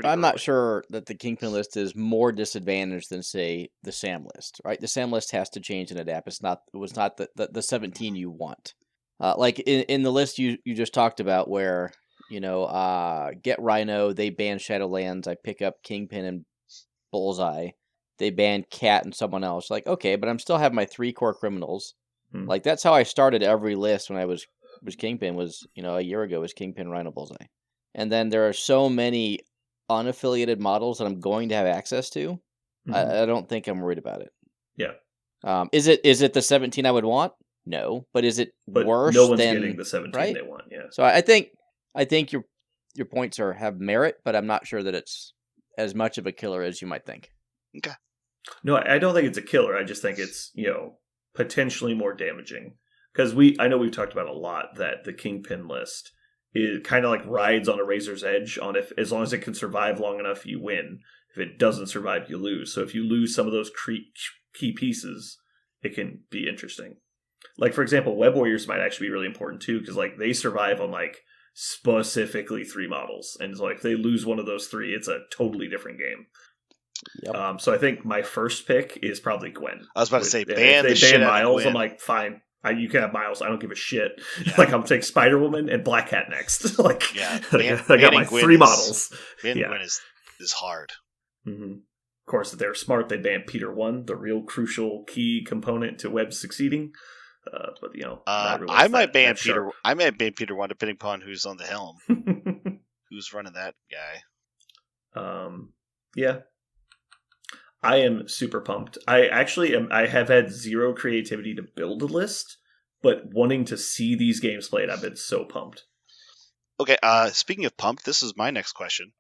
I'm not sure that the Kingpin list is more disadvantaged than, say, the Sam list, right? The Sam list has to change and adapt. It was not the 17 you want. Like in the list you just talked about where, get Rhino, they ban Shadowlands, I pick up Kingpin and Bullseye, they ban Cat and someone else. Like, okay, but I'm still have my 3 core criminals. Like, that's how I started every list when I was Kingpin was, a year ago was Kingpin, Rhino, Bullseye. And then there are so many unaffiliated models that I'm going to have access to. I don't think I'm worried about it. Yeah. Is it the 17 I would want? No, but is it worse? No one's than, getting the 17 right? they want. Yeah. So I think your points have merit, but I'm not sure that it's as much of a killer as you might think. Okay. No, I don't think it's a killer. I just think it's potentially more damaging because I know we've talked about a lot that the Kingpin list. It kind of like rides on a razor's edge on as long as it can survive long enough, you win. If it doesn't survive, you lose. So if you lose some of those key pieces, it can be interesting. Like, for example, Web Warriors might actually be really important too, because like they survive on like specifically 3 models. And so, like, if they lose one of those 3, it's a totally different game. Yep. So I think my first pick is probably Gwen. I was about to say, ban the shit out of Miles, Gwen. I'm like, fine. You can have Miles. I don't give a shit. Yeah. Like, I'm taking Spider-Woman and Black Cat next. Like, I got my 3 models. Banning Gwen is hard. Mm-hmm. Of course, if they're smart, they ban Peter 1, the real crucial key component to Web succeeding. But I might ban Peter. I might ban Peter 1 depending upon who's on the helm. Who's running that guy? Yeah. I am super pumped. I have had 0 creativity to build a list, but wanting to see these games played, I've been so pumped. Okay, speaking of pumped, this is my next question.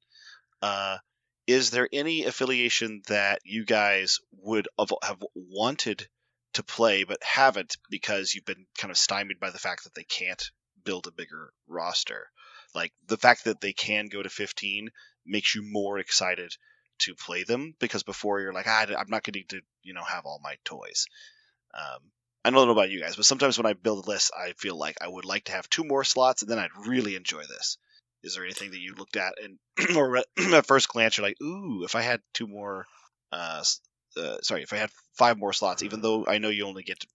Is there any affiliation that you guys would have wanted to play but haven't because you've been kind of stymied by the fact that they can't build a bigger roster? Like, the fact that they can go to 15 makes you more excited to play them, because before you're like, I'm not going to have all my toys. I don't know about you guys, but sometimes when I build a list, I feel like I would like to have 2 more slots, and then I'd really enjoy this. Is there anything that you looked at and or at first glance you're like, ooh, if I had 2 more, if I had 5 more slots, even though I know you only get to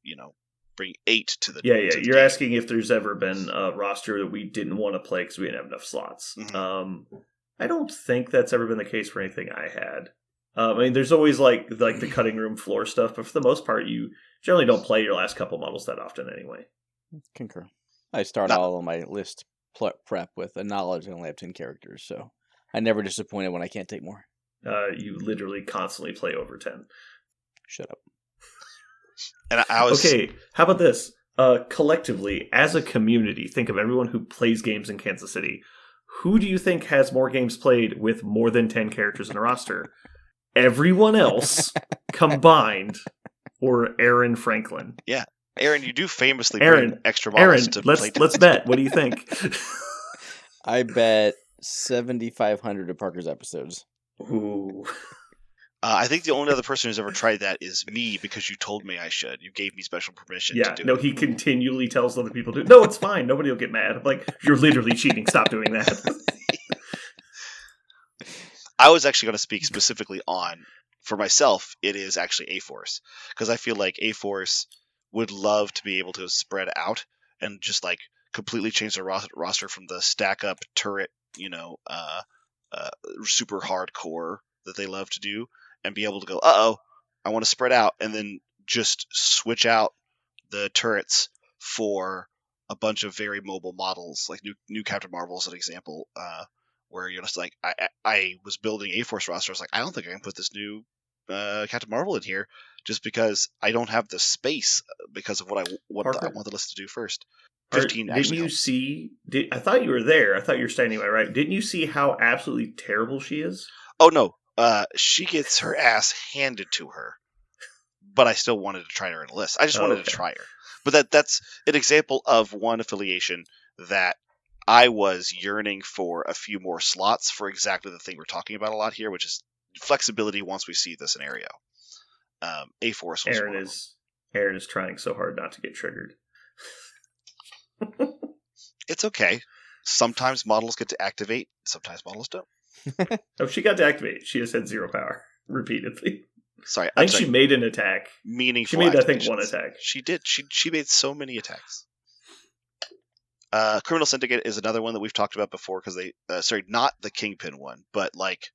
bring 8 to the yeah. to the You're game. asking if there's ever been a roster that we didn't want to play because we didn't have enough slots. Mm-hmm. I don't think that's ever been the case for anything I had. I mean, there's always like the cutting room floor stuff, but for the most part, you generally don't play your last couple models that often anyway. Concur. I start all of my list prep with a knowledge I only have 10 characters, so I never disappointed when I can't take more. You literally constantly play over 10. Shut up. And I was okay. How about this? Collectively, as a community, think of everyone who plays games in Kansas City. Who do you think has more games played with more than 10 characters in a roster? Everyone else combined, or Aaron Franklin? Yeah, Aaron, you do famously bring extra models to play. Let's bet. What do you think? I bet 7,500 of Parker's episodes. Ooh. I think the only other person who's ever tried that is me, because you told me I should. You gave me special permission to do it. No, he continually tells other people to. No, it's fine. Nobody will get mad. I'm like, you're literally cheating. Stop doing that. I was actually going to speak specifically on, for myself, it is actually A-Force. Because I feel like A-Force would love to be able to spread out and just like completely change their roster from the stack up turret, super hardcore that they love to do, and be able to go, I want to spread out, and then just switch out the turrets for a bunch of very mobile models, like new Captain Marvel as an example, where you're just like, I was building A-Force roster, I was like, I don't think I can put this new Captain Marvel in here, just because I don't have the space because of what I want the list to do first. 15 actually. Didn't you see? I thought you were there. I thought you were standing by right. Didn't you see how absolutely terrible she is? Oh no, she gets her ass handed to her, but I still wanted to try her in a list. I just wanted to try her. But that's an example of one affiliation that I was yearning for a few more slots for exactly the thing we're talking about a lot here, which is flexibility once we see the scenario. A-Force was one of them. Aaron is trying so hard not to get triggered. It's okay. Sometimes models get to activate, sometimes models don't. Oh, she got to activate. She has had 0 power repeatedly. Sorry, I think she made an attack. Meaningful. She made, I think, 1 attack. She did. She made so many attacks. Criminal Syndicate is another one that we've talked about before, because they, not the Kingpin one, but like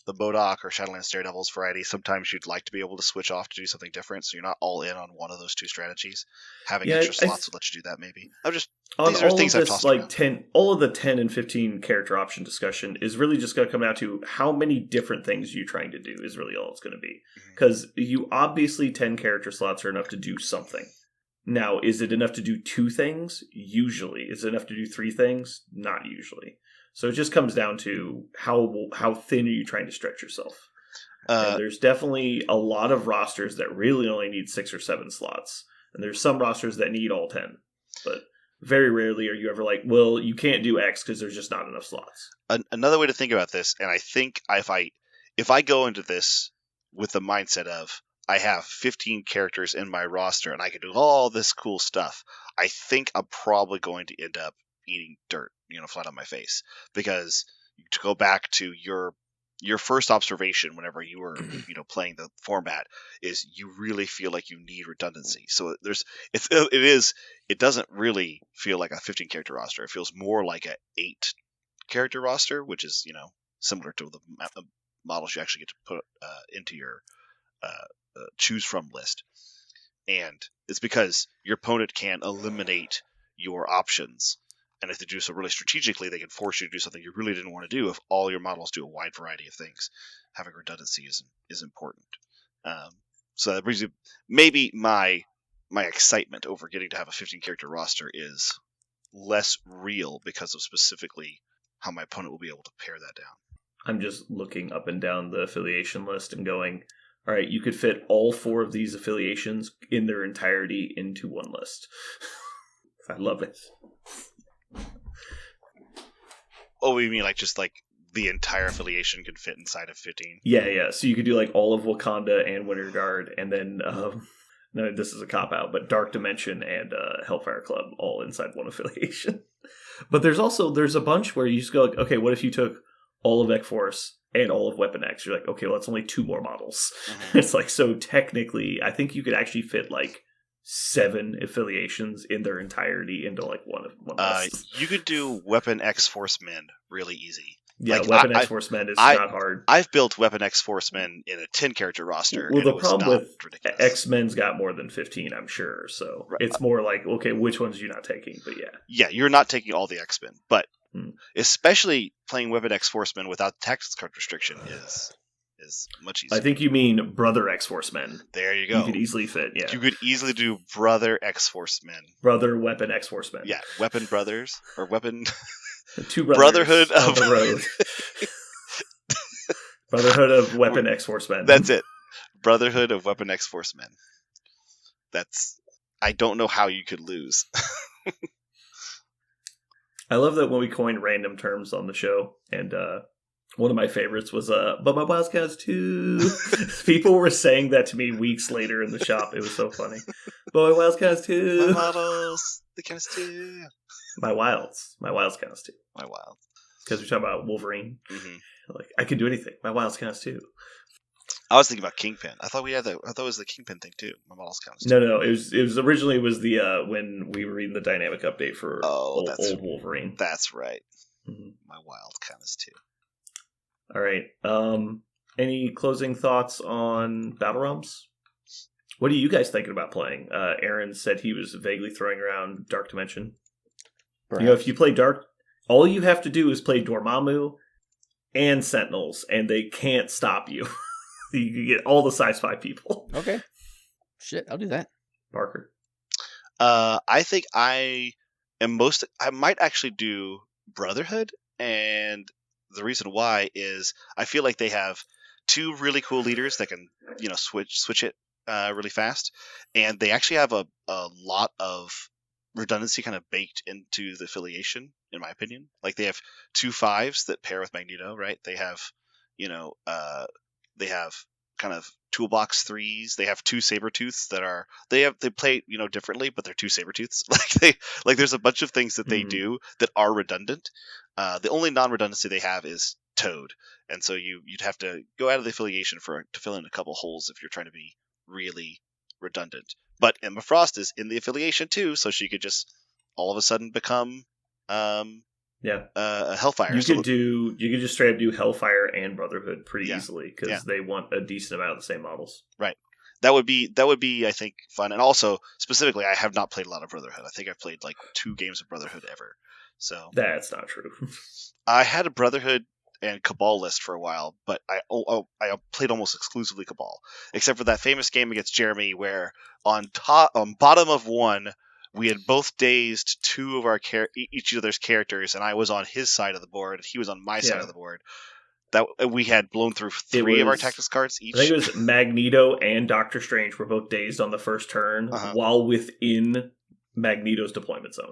the MODOK or Shadowlands Daredevils variety. Sometimes you'd like to be able to switch off to do something different, so you're not all in on one of those 2 strategies. Having extra slots will let you do that, maybe. These are things I've tossed around. All of the 10 and 15 character option discussion is really just going to come down to how many different things you're trying to do is really all it's going to be. Because you obviously 10 character slots are enough to do something. Now, is it enough to do 2 things? Usually. Is it enough to do 3 things? Not usually. So it just comes down to how thin are you trying to stretch yourself. And there's definitely a lot of rosters that really only need 6 or 7 slots. And there's some rosters that need all 10. But very rarely are you ever like, well, you can't do X because there's just not enough slots. Another way to think about this, and I think if I go into this with the mindset of, I have 15 characters in my roster and I can do all this cool stuff, I think I'm probably going to end up eating dirt, flat on my face. Because to go back to your first observation whenever you were, playing the format, is you really feel like you need redundancy. So it doesn't really feel like a 15 character roster. It feels more like an 8 character roster, which is, similar to the models you actually get to put into your choose from list. And it's because your opponent can eliminate your options, and if they do so really strategically, they can force you to do something you really didn't want to do. If all your models do a wide variety of things, having redundancy is important. So that brings you, maybe my excitement over getting to have a 15 character roster is less real because of specifically how my opponent will be able to pare that down. I'm just looking up and down the affiliation list and going, all right, you could fit all 4 of these affiliations in their entirety into one list. I love it. Oh, you mean like just like the entire affiliation could fit inside of 15. Yeah. So you could do like all of Wakanda and Winter Guard, and then no, this is a cop out, but Dark Dimension and Hellfire Club all inside one affiliation. But there's a bunch where you just go like, okay, what if you took all of X-Force and all of Weapon X? You're like, okay, well, that's only 2 more models. Mm-hmm. It's like, so technically, I think you could actually fit like 7 affiliations in their entirety into like one list. You could do Weapon X-Force Men really easy. Yeah, like, Weapon X-Force Men is not hard. I've built Weapon X-Force Men in a 10-character roster. Well, the problem with ridiculous. X-Men's got more than 15, I'm sure. So It's more like, okay, which ones are you not taking? But yeah. Yeah, you're not taking all the X-Men. But especially playing Weapon X-Force Men without the tactics card restriction is much easier. I think you mean Brother X-Force Men. There you go. You could easily fit, yeah. You could easily do Brother X-Force Men. Brother Weapon X-Force Men. Yeah, Weapon Brothers, or Weapon... 2 brothers Brotherhood of the Road. Brotherhood of Weapon X-Force Men. That's it. Brotherhood of Weapon X-Force Men. I don't know how you could lose. I love that when we coined random terms on the show, and one of my favorites was but my Wildcats too. People were saying that to me weeks later in the shop. It was so funny. But my Wildcats too. My models, the cats too. My Wilds counts too. My Wild. Because we're talking about Wolverine. Mm-hmm. Like, I can do anything. My Wilds counts too. I was thinking about Kingpin. I thought it was the Kingpin thing too. My models counts too. No. It was originally the when we were reading the dynamic update for old Wolverine. That's right. Mm-hmm. My Wild counts too. All right. Any closing thoughts on Battle Realms? What are you guys thinking about playing? Aaron said he was vaguely throwing around Dark Dimension. Perhaps. You know, if you play Dark, all you have to do is play Dormammu and Sentinels, and they can't stop you. You can get all the size 5 people. Okay. Shit, I'll do that. Parker? I think I might actually do Brotherhood, and the reason why is I feel like they have 2 really cool leaders that can, switch it really fast, and they actually have a lot of redundancy kind of baked into the affiliation, in my opinion. Like, they have 2 5s that pair with Magneto, right? They have, they have kind of toolbox 3s. They have 2 Sabretooths that they play, differently, but they're 2 Sabretooths. There's a bunch of things that they do that are redundant. The only non-redundancy they have is Toad. And so you'd have to go out of the affiliation to fill in a couple holes if you're trying to be really redundant. But Emma Frost is in the affiliation too, so she could just all of a sudden become a Hellfire. You could just straight up do Hellfire and Brotherhood pretty easily because they want a decent amount of the same models. Right. That would be I think fun. And also specifically, I have not played a lot of Brotherhood. I think I've played like 2 games of Brotherhood ever. So that's not true. I had a Brotherhood and Cabal list for a while, but I played almost exclusively Cabal, except for that famous game against Jeremy where on bottom of 1 we had both dazed 2 of our each other's characters, and I was on his side of the board, and he was on my side of the board. That we had blown through 3 of our tactics cards each. I think it was Magneto and Doctor Strange were both dazed on the first turn while within Magneto's deployment zone.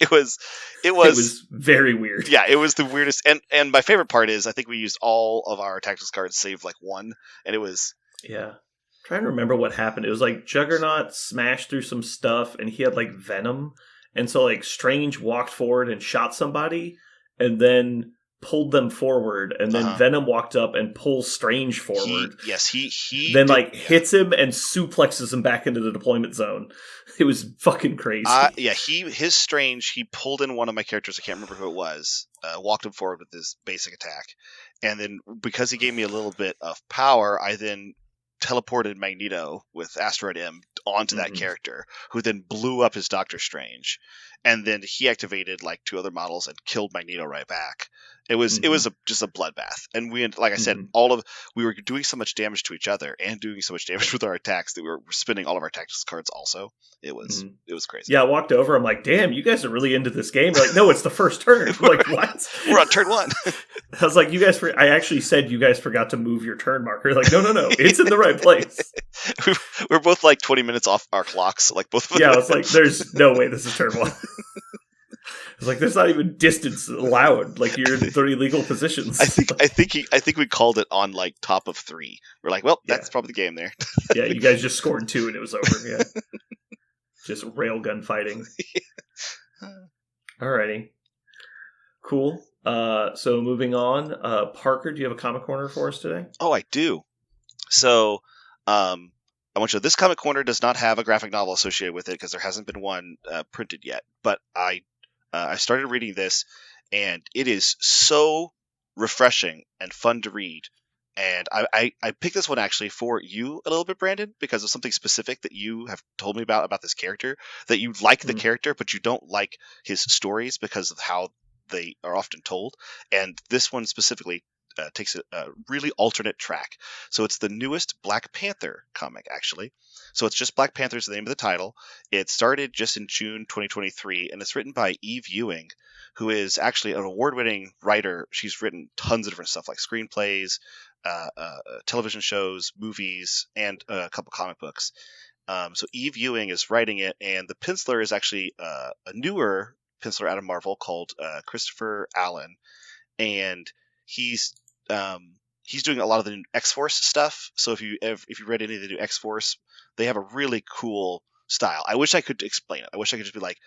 It was very weird. Yeah, it was the weirdest. And my favorite part is I think we used all of our tactics cards save like 1, and it was trying to remember what happened. It was like Juggernaut smashed through some stuff, and he had like Venom, and so like Strange walked forward and shot somebody, and then pulled them forward, and then Venom walked up and pulls Strange forward. He then hits him and suplexes him back into the deployment zone. It was fucking crazy. His Strange, he pulled in one of my characters, I can't remember who it was, walked him forward with his basic attack, and then because he gave me a little bit of power, I then teleported Magneto with Asteroid M onto that character, who then blew up his Doctor Strange, and then he activated like 2 other models and killed Magneto right back. It was just a bloodbath, and we, like I said, we were doing so much damage to each other and doing so much damage with our attacks that we were spending all of our tactics cards. Also, it was crazy. Yeah, I walked over. I'm like, "Damn, you guys are really into this game." They're like, "No, it's the first turn." I'm like, what? We're on turn 1. I was like, "You guys," I actually said you guys forgot to move your turn marker. Like, no, it's in the right place. We're both like 20 minutes off our clocks. Like both of us. Yeah, I was like, "There's no way this is turn 1." It's like there's not even distance allowed. Like you're in 30 legal positions. I think we called it on like top of 3. We're like, well, that's probably the game there. Yeah, you guys just scored 2 and it was over. Yeah, just railgun fighting. Alrighty, cool. So moving on, Parker, do you have a comic corner for us today? Oh, I do. So, I want you to know, this comic corner does not have a graphic novel associated with it because there hasn't been one printed yet. But I started reading this, and it is so refreshing and fun to read. And I picked this one actually for you a little bit, Brandon, because of something specific that you have told me about this character. That you like the character, but you don't like his stories because of how they are often told. And this one specifically takes a really alternate track. So it's the newest Black Panther comic, actually. So it's just Black Panther is the name of the title. It started just in June 2023, and it's written by Eve Ewing, who is actually an award-winning writer. She's written tons of different stuff like screenplays, television shows, movies, and a couple comic books. So Eve Ewing is writing it, and the penciler is actually a newer penciler out of Marvel called Christopher Allen, and he's doing a lot of the new X-Force stuff. So if you read any of the new X-Force, they have a really cool style. I wish I could explain it. I wish I could just be like,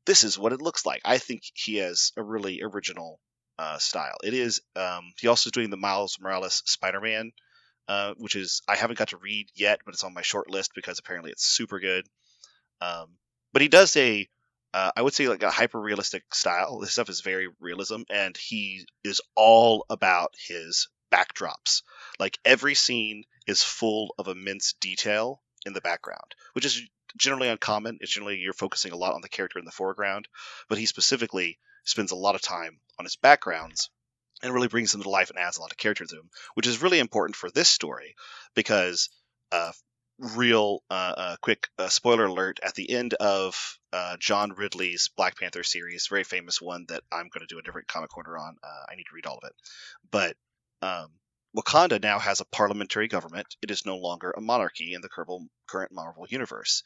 this is what it looks like. I think he has a really original style. It is. He also is doing the Miles Morales Spider-Man, which is I haven't got to read yet, but it's on my short list because apparently it's super good. But he does I would say like a hyper realistic style. This stuff is very realism, and he is all about his backdrops. Like every scene is full of immense detail in the background, which is generally uncommon. It's generally you're focusing a lot on the character in the foreground, but he specifically spends a lot of time on his backgrounds and really brings them to life and adds a lot of character to them, which is really important for this story because real quick spoiler alert at the end of John Ridley's Black Panther series, very famous one that I'm going to do a different comic corner on. I need to read all of it. But Wakanda now has a parliamentary government. It is no longer a monarchy in the current Marvel universe.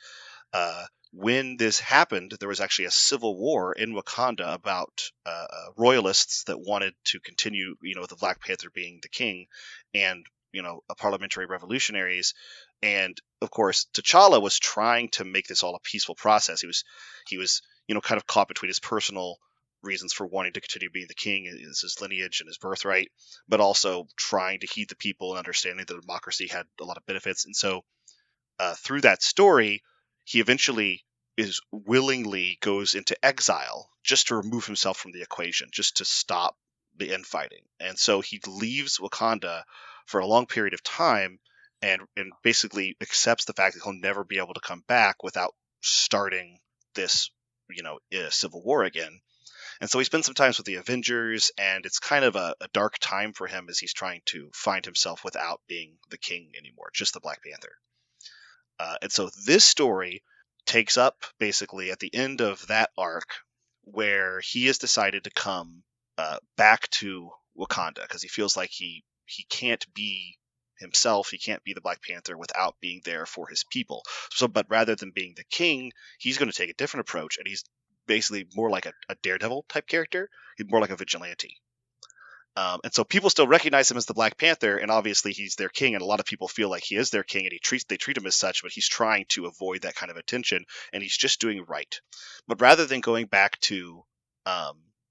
When this happened, there was actually a civil war in Wakanda about royalists that wanted to continue, the Black Panther being the king, and parliamentary revolutionaries. And of course, T'Challa was trying to make this all a peaceful process. He was kind of caught between his personal reasons for wanting to continue being the king, his lineage and his birthright, but also trying to heed the people and understanding that democracy had a lot of benefits. And so through that story, he eventually willingly goes into exile just to remove himself from the equation, just to stop the infighting. And so he leaves Wakanda for a long period of time and basically accepts the fact that he'll never be able to come back without starting this, civil war again. And so he spends some time with the Avengers, and it's kind of a dark time for him as he's trying to find himself without being the king anymore, just the Black Panther. And so this story takes up basically at the end of that arc where he has decided to come back to Wakanda because he feels like he can't be himself. He can't be the Black Panther without being there for his people. But rather than being the king, he's going to take a different approach, and he's basically more like a daredevil type character. He's more like a vigilante. And so people still recognize him as the Black Panther, and obviously he's their king, and a lot of people feel like he is their king, and they treat him as such, but he's trying to avoid that kind of attention, and he's just doing right. But rather than going back to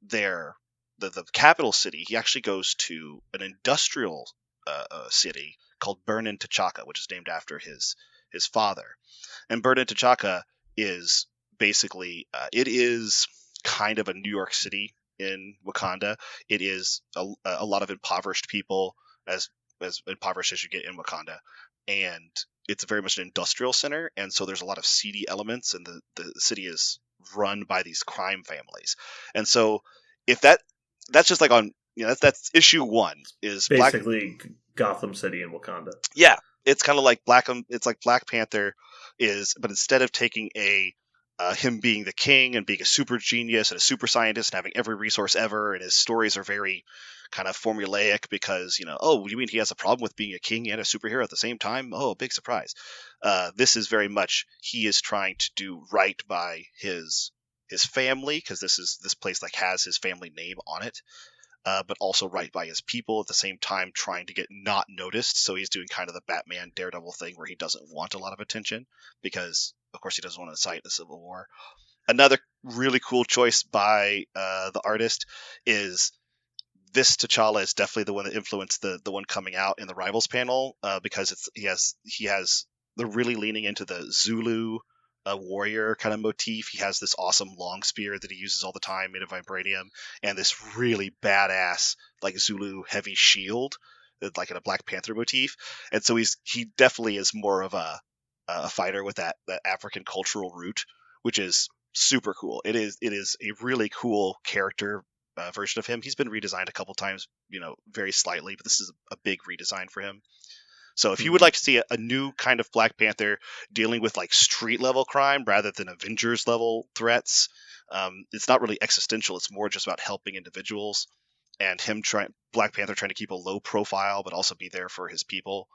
the capital city, he actually goes to an industrial city called Burnin T'Chaka, which is named after his father. And Burnin T'Chaka is basically it is kind of a New York City in Wakanda. It is a lot of impoverished people, as impoverished as you get in Wakanda, and it's very much an industrial center, and so there's a lot of seedy elements, and the city is run by these crime families. And so if that's just like on that's issue 1 is basically Gotham City in Wakanda. Yeah, it's kind of like Black Panther but instead of taking him being the king and being a super genius and a super scientist and having every resource ever, and his stories are very kind of formulaic because, you mean he has a problem with being a king and a superhero at the same time? Oh, big surprise. This is very much he is trying to do right by his his family, because this place like has his family name on it, but also right by his people at the same time, trying to get not noticed. So he's doing kind of the Batman Daredevil thing where he doesn't want a lot of attention because, of course, he doesn't want to incite the Civil War. Another really cool choice by the artist is this T'Challa is definitely the one that influenced the one coming out in the Rivals panel, because they're really leaning into the Zulu warrior kind of motif. He has this awesome long spear that he uses all the time made of vibranium, and this really badass like Zulu heavy shield, like in a Black Panther motif. And so he definitely is more of a fighter with that African cultural root, which is super cool. It is a really cool character version of him. He's been redesigned a couple times, very slightly, but this is a big redesign for him. So if you would like to see a new kind of Black Panther dealing with like street level crime rather than Avengers level threats, it's not really existential. It's more just about helping individuals and Black Panther trying to keep a low profile but also be there for his people.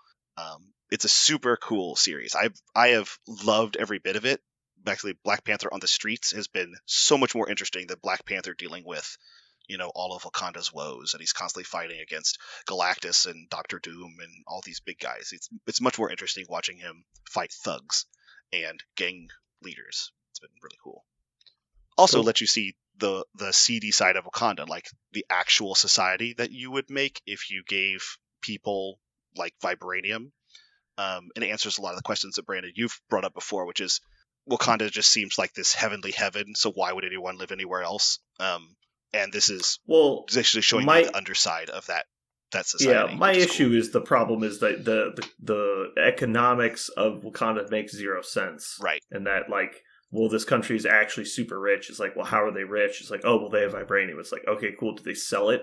It's a super cool series. I have loved every bit of it. Actually, Black Panther on the streets has been so much more interesting than Black Panther dealing with all of Wakanda's woes, and he's constantly fighting against Galactus and Doctor Doom and all these big guys. It's much more interesting watching him fight thugs and gang leaders. It's been really cool. Also, let you see the seedy side of Wakanda, like the actual society that you would make if you gave people like vibranium. And it answers a lot of the questions that Brandon you've brought up before, which is Wakanda just seems like this heavenly heaven, so why would anyone live anywhere else? And this is actually showing you the underside of that society. Yeah, my issue is the problem is that the economics of Wakanda makes zero sense. Right. And that, like, this country is actually super rich. It's like, well, how are they rich? It's like, oh, well, they have vibranium. It's like, okay, cool. Do they sell it?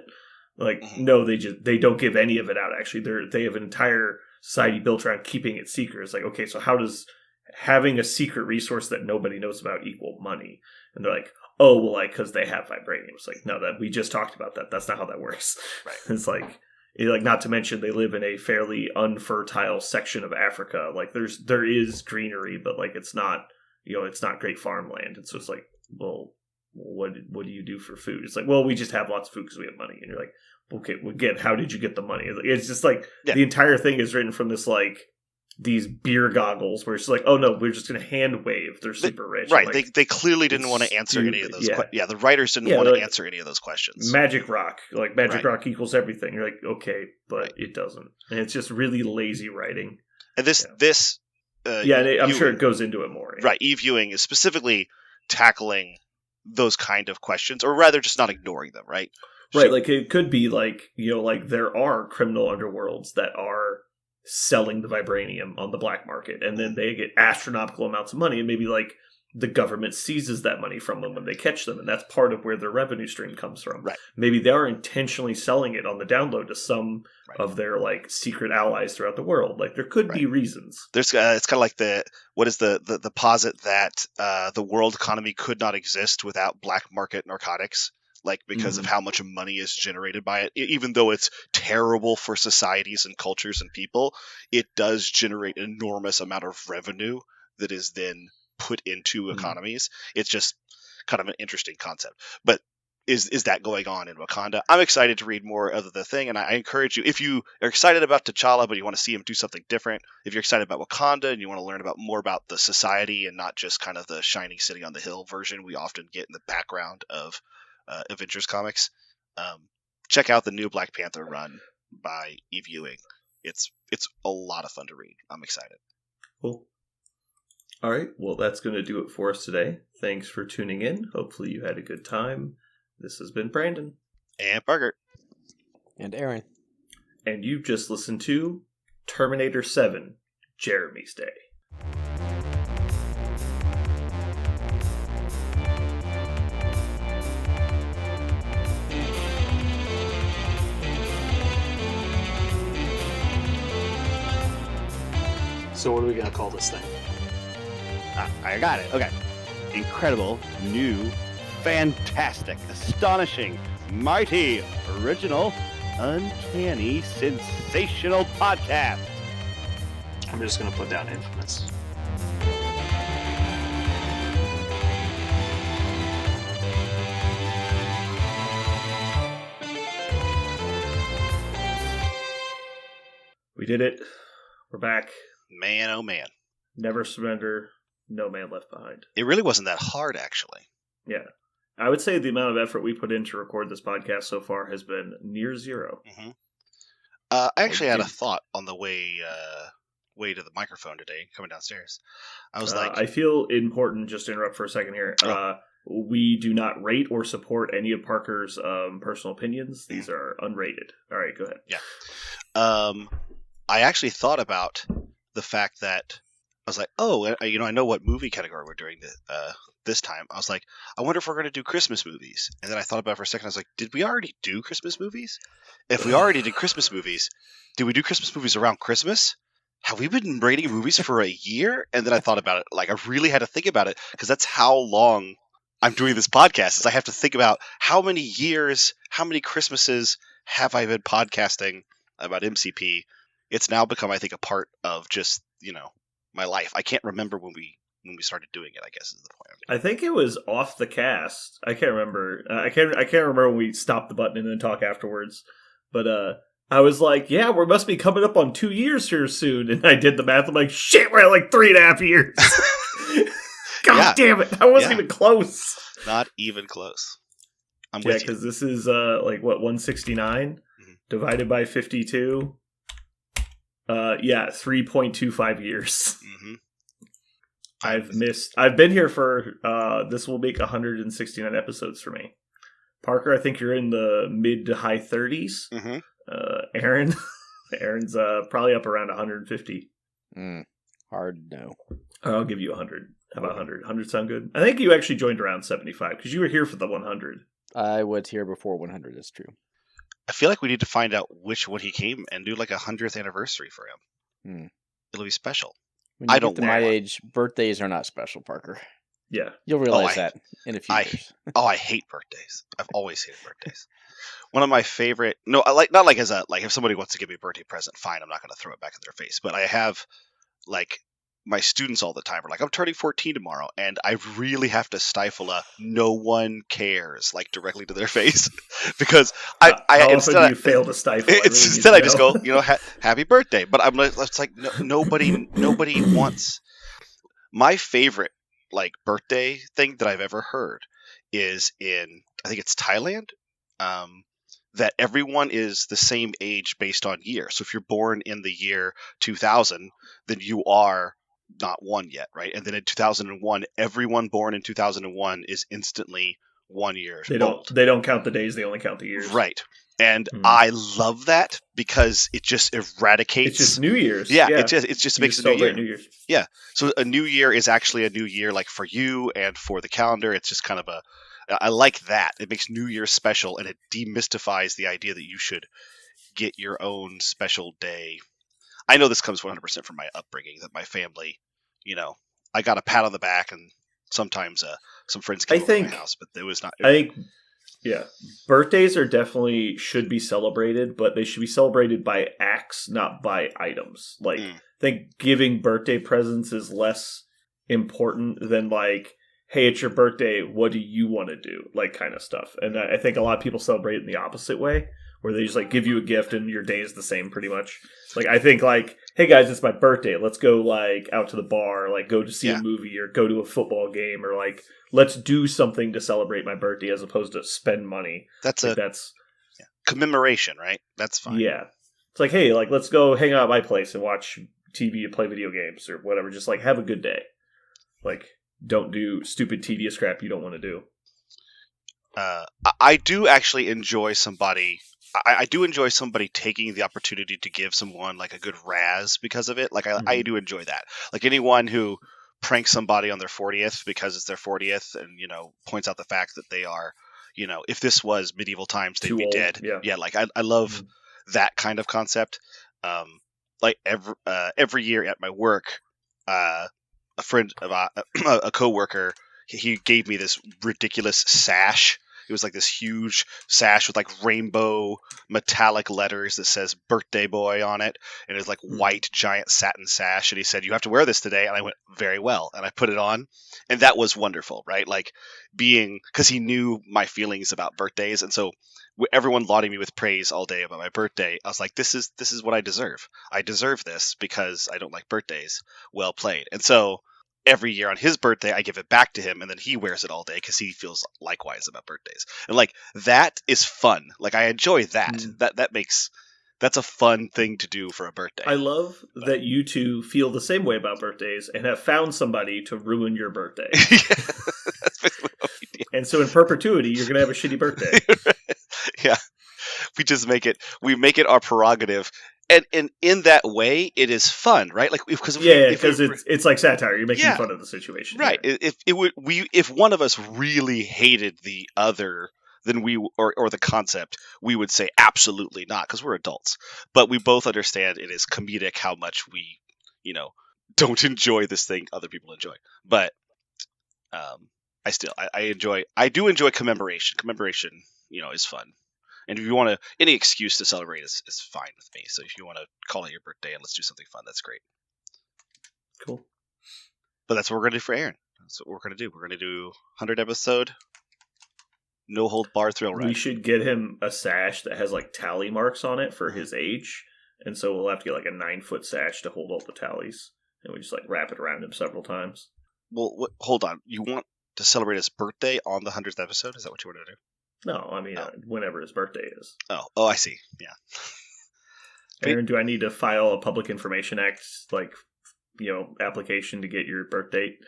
Like, no, they don't give any of it out, actually. They have an entire society built around keeping it secret. It's like, okay, so how does having a secret resource that nobody knows about equal money? And they're like, oh, well, like, because they have vibranium. It's like, no, that we just talked about that. That's not how that works. Right. It's like, not to mention they live in a fairly unfertile section of Africa. Like, there is greenery, but like, it's not, it's not great farmland. And so it's like, well, what do you do for food? It's like, well, we just have lots of food because we have money. And you're like, okay, how did you get the money? It's just like the entire thing is written from this like these beer goggles where it's like, oh no, we're just going to hand wave. They're super rich. Right. Like, they clearly didn't want to answer any of those. The writers didn't want to answer any of those questions. Magic rock, like magic rock equals everything. You're like, okay, but it doesn't. And it's just really lazy writing. And this, I'm sure it goes into it more. Yeah. Right. E-viewing is specifically tackling those kind of questions, or rather just not ignoring them. Right. Right. Like it could be like, like there are criminal underworlds that are selling the vibranium on the black market, and then they get astronomical amounts of money, and maybe like the government seizes that money from them when they catch them, and that's part of where their revenue stream comes from. Right. Maybe they are intentionally selling it on the download to some of their like secret allies throughout the world. Like there could be reasons. There's it's kind of like the posit that the world economy could not exist without black market narcotics. Like, because of how much money is generated by it, even though it's terrible for societies and cultures and people, it does generate an enormous amount of revenue that is then put into economies. It's just kind of an interesting concept. But is that going on in Wakanda? I'm excited to read more of the thing, and I encourage you, if you are excited about T'Challa but you want to see him do something different, if you're excited about Wakanda and you want to learn more about the society and not just kind of the shiny city on the hill version we often get in the background of Avengers comics, check out the new Black Panther run by Eve Ewing. It's a lot of fun to read. I'm excited. Cool. All right, well, that's going to do it for us today. Thanks for tuning in. Hopefully you had a good time. This has been Brandon. And Parker. And Aaron. And you've just listened to Terminator 7, Jeremy's Day. So what are we going to call this thing? I got it. Okay. Incredible, new, fantastic, astonishing, mighty, original, uncanny, sensational podcast. I'm just going to put down infamous. did it. We're back. Man, oh man. Never surrender. No man left behind. It really wasn't that hard, actually. Yeah. I would say the amount of effort we put in to record this podcast so far has been near zero. Mm-hmm. I actually had a thought on the way to the microphone today, coming downstairs. I was like... I feel important, just to interrupt for a second here. We do not rate or support any of Parker's personal opinions. These are unrated. All right, go ahead. Yeah. I actually thought about the fact that I was like, I know what movie category we're doing this time. I was like, I wonder if we're going to do Christmas movies. And then I thought about it for a second. I was like, did we already do Christmas movies? If we already did Christmas movies, did we do Christmas movies around Christmas? Have we been rating movies for a year? And then I thought about it. Like, I really had to think about it because that's how long I'm doing this podcast. Is I have to think about how many years, how many Christmases have I been podcasting about MCP. It's now become, I think, a part of just, my life. I can't remember when we started doing it, I guess is the point. I think it was off the cast. I can't remember. I can't remember when we stopped the button and then talk afterwards. But I was like, yeah, we must be coming up on 2 years here soon. And I did the math. I'm like, shit, we're at like 3.5 years. God damn it. I wasn't even close. Not even close. I'm with you. Because this is 169 divided by 52. 3.25 years. Mm-hmm. I've been here for, this will make 169 episodes for me. Parker, I think you're in the mid to high 30s. Mm-hmm. Aaron's probably up around 150. Hard no. I'll give you 100. How about 100? 100 sound good? I think you actually joined around 75 because you were here for the 100. I was here before 100, that's true. I feel like we need to find out which one he came and do like a 100th anniversary for him. It'll be special. When you get to my age, birthdays are not special, Parker. Yeah. You'll realize that in a few years. I hate birthdays. I've always hated birthdays. One of my favorite, not like as a, like if somebody wants to give me a birthday present, fine, I'm not going to throw it back in their face. But I have like my students all the time are like, I'm turning 14 tomorrow. And I really have to stifle a no one cares like directly to their face because how instead often do you fail to stifle? Instead I just go, happy birthday. But I'm like, it's like nobody wants. My favorite like birthday thing that I've ever heard is in, I think it's Thailand, that everyone is the same age based on year. So if you're born in the year 2000, then you are not one yet, right? And then in 2001, everyone born in 2001 is instantly 1 year old. They don't count the days, they only count the years. Right. And I love that because it just eradicates. It's just New Year's. Yeah. It just makes a new year. New Year's. Yeah. So a new year is actually a new year, like for you and for the calendar. It's just kind of I like that. It makes New Year special and it demystifies the idea that you should get your own special day. I know this comes 100% from my upbringing, that my family, I got a pat on the back and sometimes some friends came over to my house, but it was not. Birthdays definitely should be celebrated, but they should be celebrated by acts, not by items. Like, I think giving birthday presents is less important than like, hey, it's your birthday, what do you want to do? Like, kind of stuff. And I think a lot of people celebrate it in the opposite way, where they just like give you a gift and your day is the same pretty much. Like, I think like, hey guys, it's my birthday. Let's go like out to the bar, like go to see a movie or go to a football game, or like let's do something to celebrate my birthday as opposed to spend money. That's commemoration, right? That's fine. Yeah. It's like, hey, like let's go hang out at my place and watch TV and play video games or whatever. Just like have a good day. Like, don't do stupid tedious crap you don't want to do. I do actually enjoy somebody. I do enjoy somebody taking the opportunity to give someone like a good razz because of it. Like I do enjoy that. Like anyone who pranks somebody on their 40th because it's their 40th and points out the fact that they are, if this was medieval times, they'd be dead. Yeah. Like I love that kind of concept. Like every year at my work, a friend of a coworker, he gave me this ridiculous sash. It was like this huge sash with like rainbow metallic letters that says "Birthday Boy" on it, and it's like white giant satin sash. And he said, "You have to wear this today," and I went, "Very well," and I put it on, and that was wonderful, right? Like because he knew my feelings about birthdays, and so everyone lauding me with praise all day about my birthday, I was like, this is what I deserve. I deserve this because I don't like birthdays. Well played. And so every year on his birthday, I give it back to him, and then he wears it all day because he feels likewise about birthdays. And like that is fun. Like I enjoy that. That's a fun thing to do for a birthday. I love that you two feel the same way about birthdays and have found somebody to ruin your birthday. That's basically what we do. And so in perpetuity, you're going to have a shitty birthday. Yeah. We just make it our prerogative. And in that way, it is fun, right? Like because it's like satire. You're making fun of the situation, right? Here. If one of us really hated the other, then we or the concept, we would say absolutely not because we're adults. But we both understand it is comedic how much we, don't enjoy this thing other people enjoy. But I do enjoy commemoration. Commemoration, is fun. And if you want any excuse to celebrate is fine with me. So if you want to call it your birthday and let's do something fun, that's great. Cool. But that's what we're going to do for Aaron. That's what we're going to do. We're going to do 100 episode, no hold bar thrill ride. We should get him a sash that has like tally marks on it for his age. And so we'll have to get like a 9-foot sash to hold all the tallies. And we just like wrap it around him several times. Well, hold on. You want to celebrate his birthday on the 100th episode? Is that what you want to do? No, I mean, whenever his birthday is. Oh, I see. Yeah. Aaron, do I need to file a Public Information Act, application to get your birth date?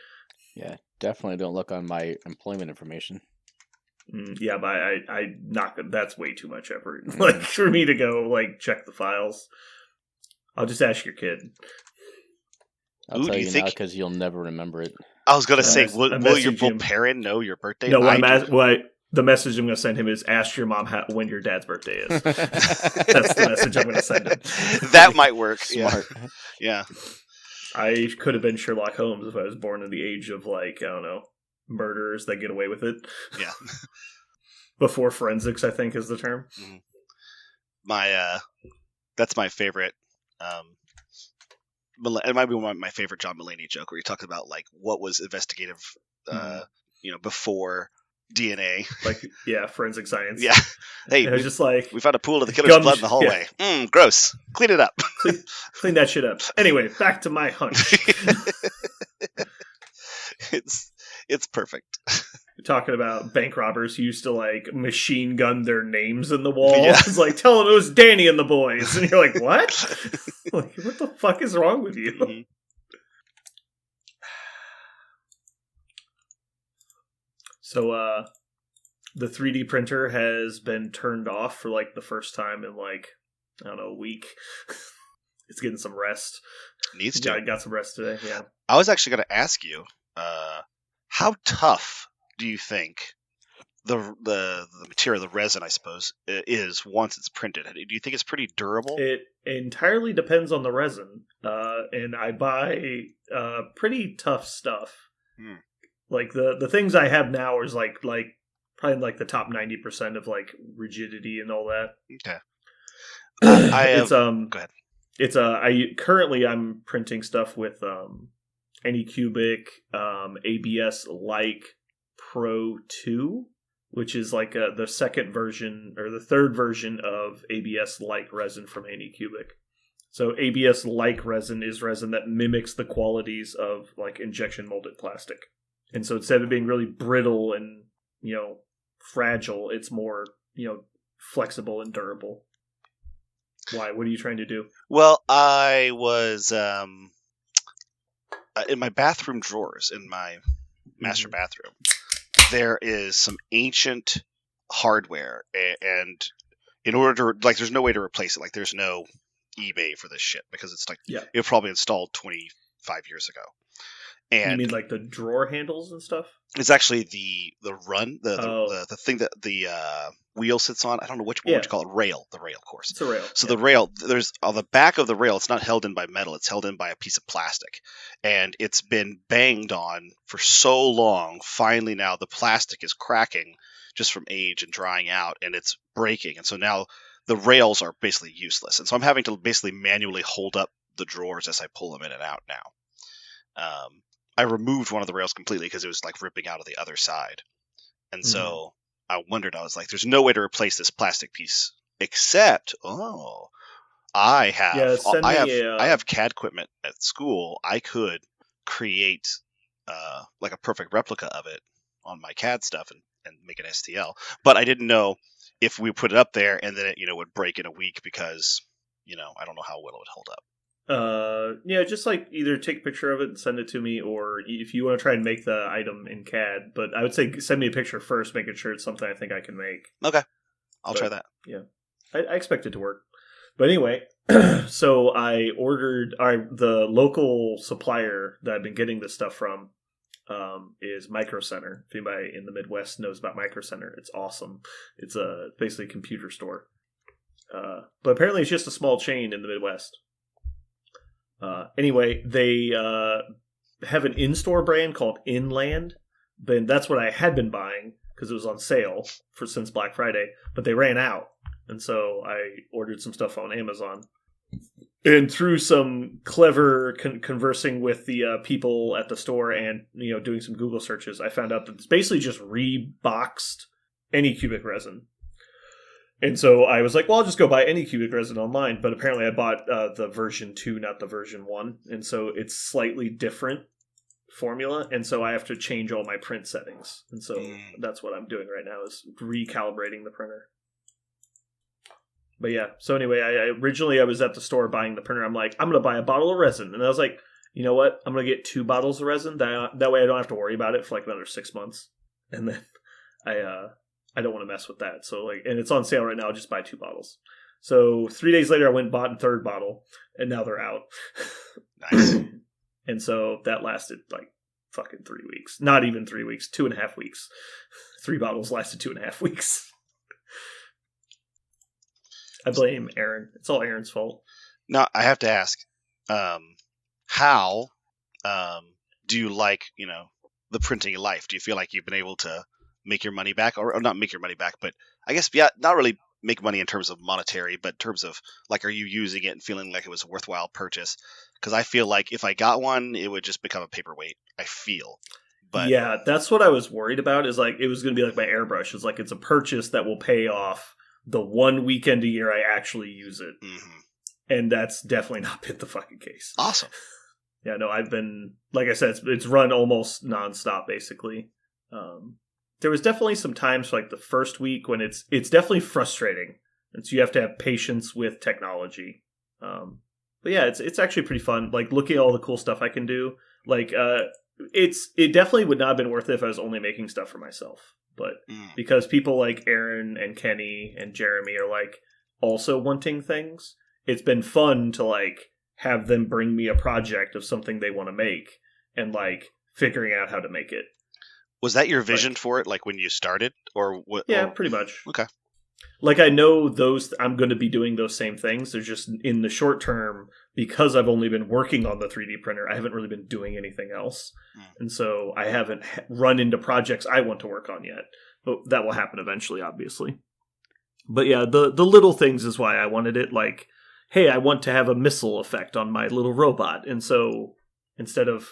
Yeah, definitely don't look on my employment information. Yeah, but I not. That's way too much effort. Like for me to go check the files. I'll just ask your kid. I'll tell you now because you'll never remember it. I was gonna say, will your full parent know your birthday? No, the message I'm going to send him is ask your mom when your dad's birthday is. That's the message I'm going to send him. That might work. Smart. Yeah. I could have been Sherlock Holmes if I was born in the age of murderers that get away with it. Yeah. Before forensics, I think is the term. Mm-hmm. That's my favorite. It might be one of my favorite John Mulaney joke where he talks about what was investigative, before DNA. Forensic science. Yeah. Hey, it was just we found a pool of the killer's blood in the hallway. Yeah. Gross. Clean it up. Clean that shit up. Anyway, back to my hunch. It's perfect. You're talking about bank robbers who used to machine gun their names in the wall. Yeah. It's tell them it was Danny and the boys. And you're like, what? What the fuck is wrong with you? Mm-hmm. So, the 3D printer has been turned off for the first time in a week. It's getting some rest. Needs to. I got some rest today. Yeah. I was actually going to ask you, how tough do you think the material, the resin, I suppose, is once it's printed? Do you think it's pretty durable? It entirely depends on the resin, and I buy pretty tough stuff. The things I have now is probably the top 90% of rigidity and all that. Okay. Go ahead. It's I'm printing stuff with Anycubic ABS Pro 2, which is the second version or the third version of ABS resin from Anycubic. So ABS resin is resin that mimics the qualities of injection molded plastic. And so instead of being really brittle and, fragile, it's more, flexible and durable. Why? What are you trying to do? Well, I was in my bathroom drawers, in my master bathroom, there is some ancient hardware. And in order to, there's no way to replace it. There's no eBay for this shit because it's it was probably installed 25 years ago. And you mean the drawer handles and stuff? It's actually the run, the thing that the wheel sits on. I don't know what you call it. The rail course. It's a rail. So the rail, there's on the back of the rail, it's not held in by metal. It's held in by a piece of plastic. And it's been banged on for so long. Finally now the plastic is cracking just from age and drying out, and it's breaking. And so now the rails are basically useless. And so I'm having to basically manually hold up the drawers as I pull them in and out now. I removed one of the rails completely because it was like ripping out of the other side. And so I wondered, I was like, there's no way to replace this plastic piece except, I have CAD equipment at school. I could create like a perfect replica of it on my CAD stuff and make an STL. But I didn't know if we put it up there and then it would break in a week because I don't know how well it would hold up. Just like either take a picture of it and send it to me, or if you want to try and make the item in CAD, but I would say send me a picture first, making sure it's something I think I can make. Okay, I'll try that. Yeah, I expect it to work. But anyway, so I ordered the local supplier that I've been getting this stuff from is Micro Center. If anybody in the Midwest knows about Micro Center, it's awesome. It's basically a computer store. But apparently it's just a small chain in the Midwest. Anyway, they have an in-store brand called Inland. Then that's what I had been buying because it was on sale since Black Friday, but they ran out. And so I ordered some stuff on Amazon. And through some clever conversing with the people at the store and doing some Google searches, I found out that it's basically just reboxed Anycubic resin. And so I was like, well, I'll just go buy Anycubic resin online. But apparently I bought the version 2, not the version 1. And so it's slightly different formula. And so I have to change all my print settings. And so that's what I'm doing right now is recalibrating the printer. But yeah, so anyway, originally I was at the store buying the printer. I'm like, I'm going to buy a bottle of resin. And I was like, you know what? I'm going to get 2 bottles of resin. That way I don't have to worry about it for like another 6 months. And then I don't want to mess with that. So and it's on sale right now. I'll just buy 2 bottles. So 3 days later, I went and bought a 3rd bottle, and now they're out. Nice. And so that lasted like fucking 3 weeks. Not even 3 weeks, 2.5 weeks. 3 bottles lasted 2.5 weeks. I blame Aaron. It's all Aaron's fault. Now, I have to ask, how do you like, the printing life? Do you feel like you've been able to make your money back, or not make your money back, but I guess, not really make money in terms of monetary, but in terms of like, are you using it and feeling like it was a worthwhile purchase? Because I feel like if I got one, it would just become a paperweight. I feel. But yeah, that's what I was worried about. Is like it was going to be like my airbrush. It's like it's a purchase that will pay off the one weekend a year I actually use it. Mm-hmm. And that's definitely not been the fucking case. Awesome. Yeah, no, I've been, like I said, it's run almost nonstop, basically. There was definitely some times, like the first week, when it's definitely frustrating. And so you have to have patience with technology. But yeah, it's actually pretty fun. Like, looking at all the cool stuff I can do. Like, it definitely would not have been worth it if I was only making stuff for myself. But because people like Aaron and Kenny and Jeremy are like also wanting things, it's been fun to like have them bring me a project of something they want to make and like figuring out how to make it. Was that your vision for it, like when you started, or what? Yeah, pretty much. Okay. Like I know I'm going to be doing those same things. They're just in the short term, because I've only been working on the 3D printer, I haven't really been doing anything else. And so I haven't run into projects I want to work on yet. But that will happen eventually, obviously. But yeah, the little things is why I wanted it. Like, hey, I want to have a missile effect on my little robot. And so instead of,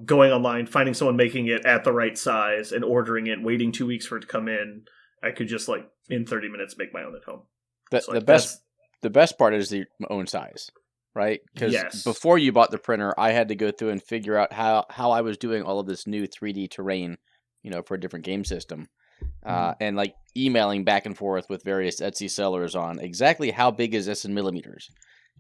going online, finding someone making it at the right size and ordering it, waiting 2 weeks for it to come in, I could just like in 30 minutes make my own at home. The best part is the own size, right? Because before you bought the printer, I had to go through and figure out how I was doing all of this new 3D terrain, for a different game system. And like emailing back and forth with various Etsy sellers on exactly how big is this in millimeters,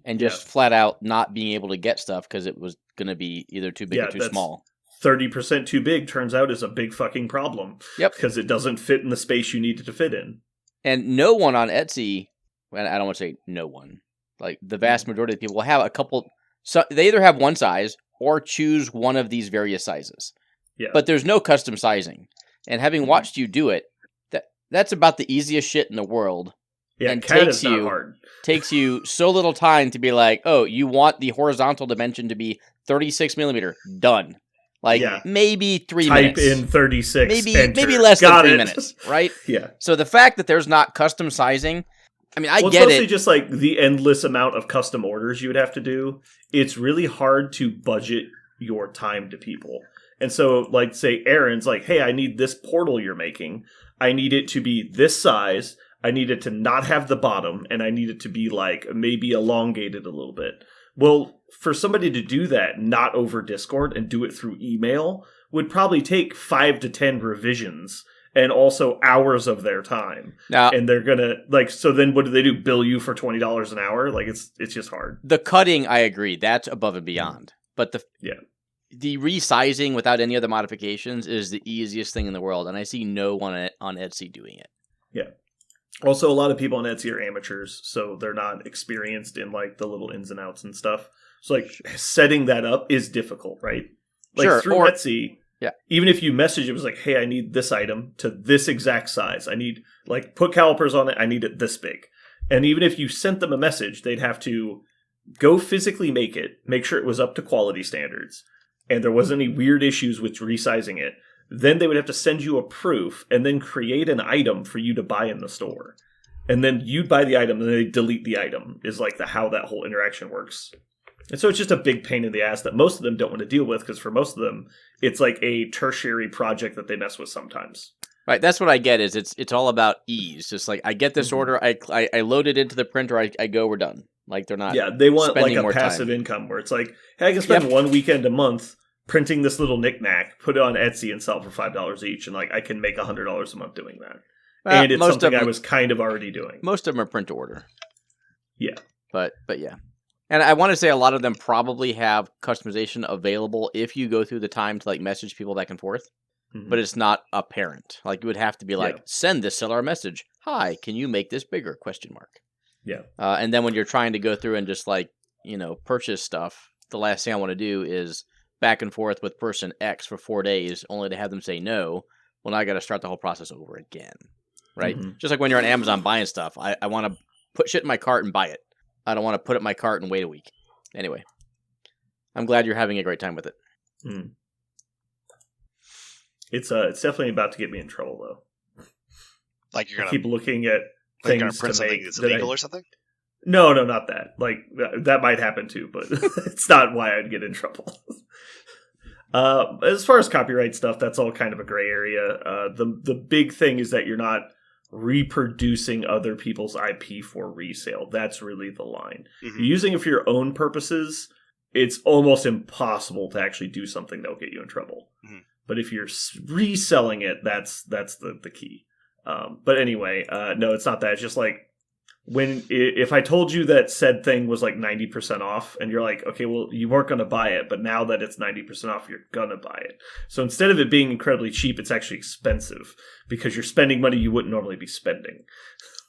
and just flat out not being able to get stuff because it was going to be either too big or too small. 30% too big turns out is a big fucking problem. Yep. Because it doesn't fit in the space you need it to fit in. And no one on Etsy, well, I don't want to say no one, like the vast majority of people will have a couple, so they either have one size or choose one of these various sizes. Yeah. But there's no custom sizing. And having watched you do it, that's about the easiest shit in the world. Yeah, and CAD is not hard. Takes you so little time to be like, oh, you want the horizontal dimension to be 36 millimeter. Done. Like maybe 3 minutes. Type in 36. Maybe less than 3 minutes, right? Yeah. So the fact that there's not custom sizing, I mean, I get it's mostly it. just like the endless amount of custom orders you would have to do. It's really hard to budget your time to people. And so, like, say Aaron's like, hey, I need this portal you're making. I need it to be this size. I need it to not have the bottom. And I need it to be, like, maybe elongated a little bit. Well, for somebody to do that, not over Discord, and do it through email, would probably take 5 to 10 revisions. And also hours of their time. Now, and they're going to, like, so then what do? Bill you for $20 an hour? Like, it's just hard. The cutting, I agree. That's above and beyond. But the resizing without any other modifications is the easiest thing in the world. And I see no one on Etsy doing it. Yeah. Also, a lot of people on Etsy are amateurs, so they're not experienced in, like, the little ins and outs and stuff. So, like, setting that up is difficult, right? Like, sure, through Etsy... Yeah. Even if you message it was like, hey, I need this item to this exact size. I need, like, put calipers on it. I need it this big. And even if you sent them a message, they'd have to go physically make it, make sure it was up to quality standards, and there wasn't any weird issues with resizing it. Then they would have to send you a proof and then create an item for you to buy in the store. And then you'd buy the item and then they delete the item is like how that whole interaction works. And so it's just a big pain in the ass that most of them don't want to deal with because for most of them, it's like a tertiary project that they mess with sometimes. Right, that's what I get is it's all about ease. Just like I get this order, I load it into the printer, I go, we're done. Like they're not. Yeah, they want like a more passive time. income where it's like, hey, I can spend one weekend a month printing this little knickknack, put it on Etsy and sell it for $5 each, and like I can make $100 a month doing that. And it's something I was kind of already doing. Most of them are print to order. Yeah, but yeah. And I want to say a lot of them probably have customization available if you go through the time to like message people back and forth, but it's not apparent. Like you would have to be like, send this seller a message. Hi, can you make this bigger? ? Yeah. And then when you're trying to go through and just like, purchase stuff, the last thing I want to do is back and forth with person X for 4 days only to have them say no. Well, now I got to start the whole process over again. Right? Just like when you're on Amazon buying stuff, I want to put shit in my cart and buy it. I don't want to put it in my cart and wait a week. Anyway, I'm glad you're having a great time with it. It's definitely about to get me in trouble though. Like you're gonna keep looking at things things to print something that's illegal or something. No, not that. Like that might happen too, but it's not why I'd get in trouble. As far as copyright stuff, that's all kind of a gray area. The big thing is that you're not reproducing other people's IP for resale. That's really the line. You're using it for your own purposes, it's almost impossible to actually do something that'll get you in trouble. But if you're reselling it, that's the key. But anyway, no, it's not that. It's just like if I told you that said thing was like 90% off and you're like, okay, well, you weren't going to buy it, but now that it's 90% off, you're going to buy it. So instead of it being incredibly cheap, it's actually expensive because you're spending money you wouldn't normally be spending.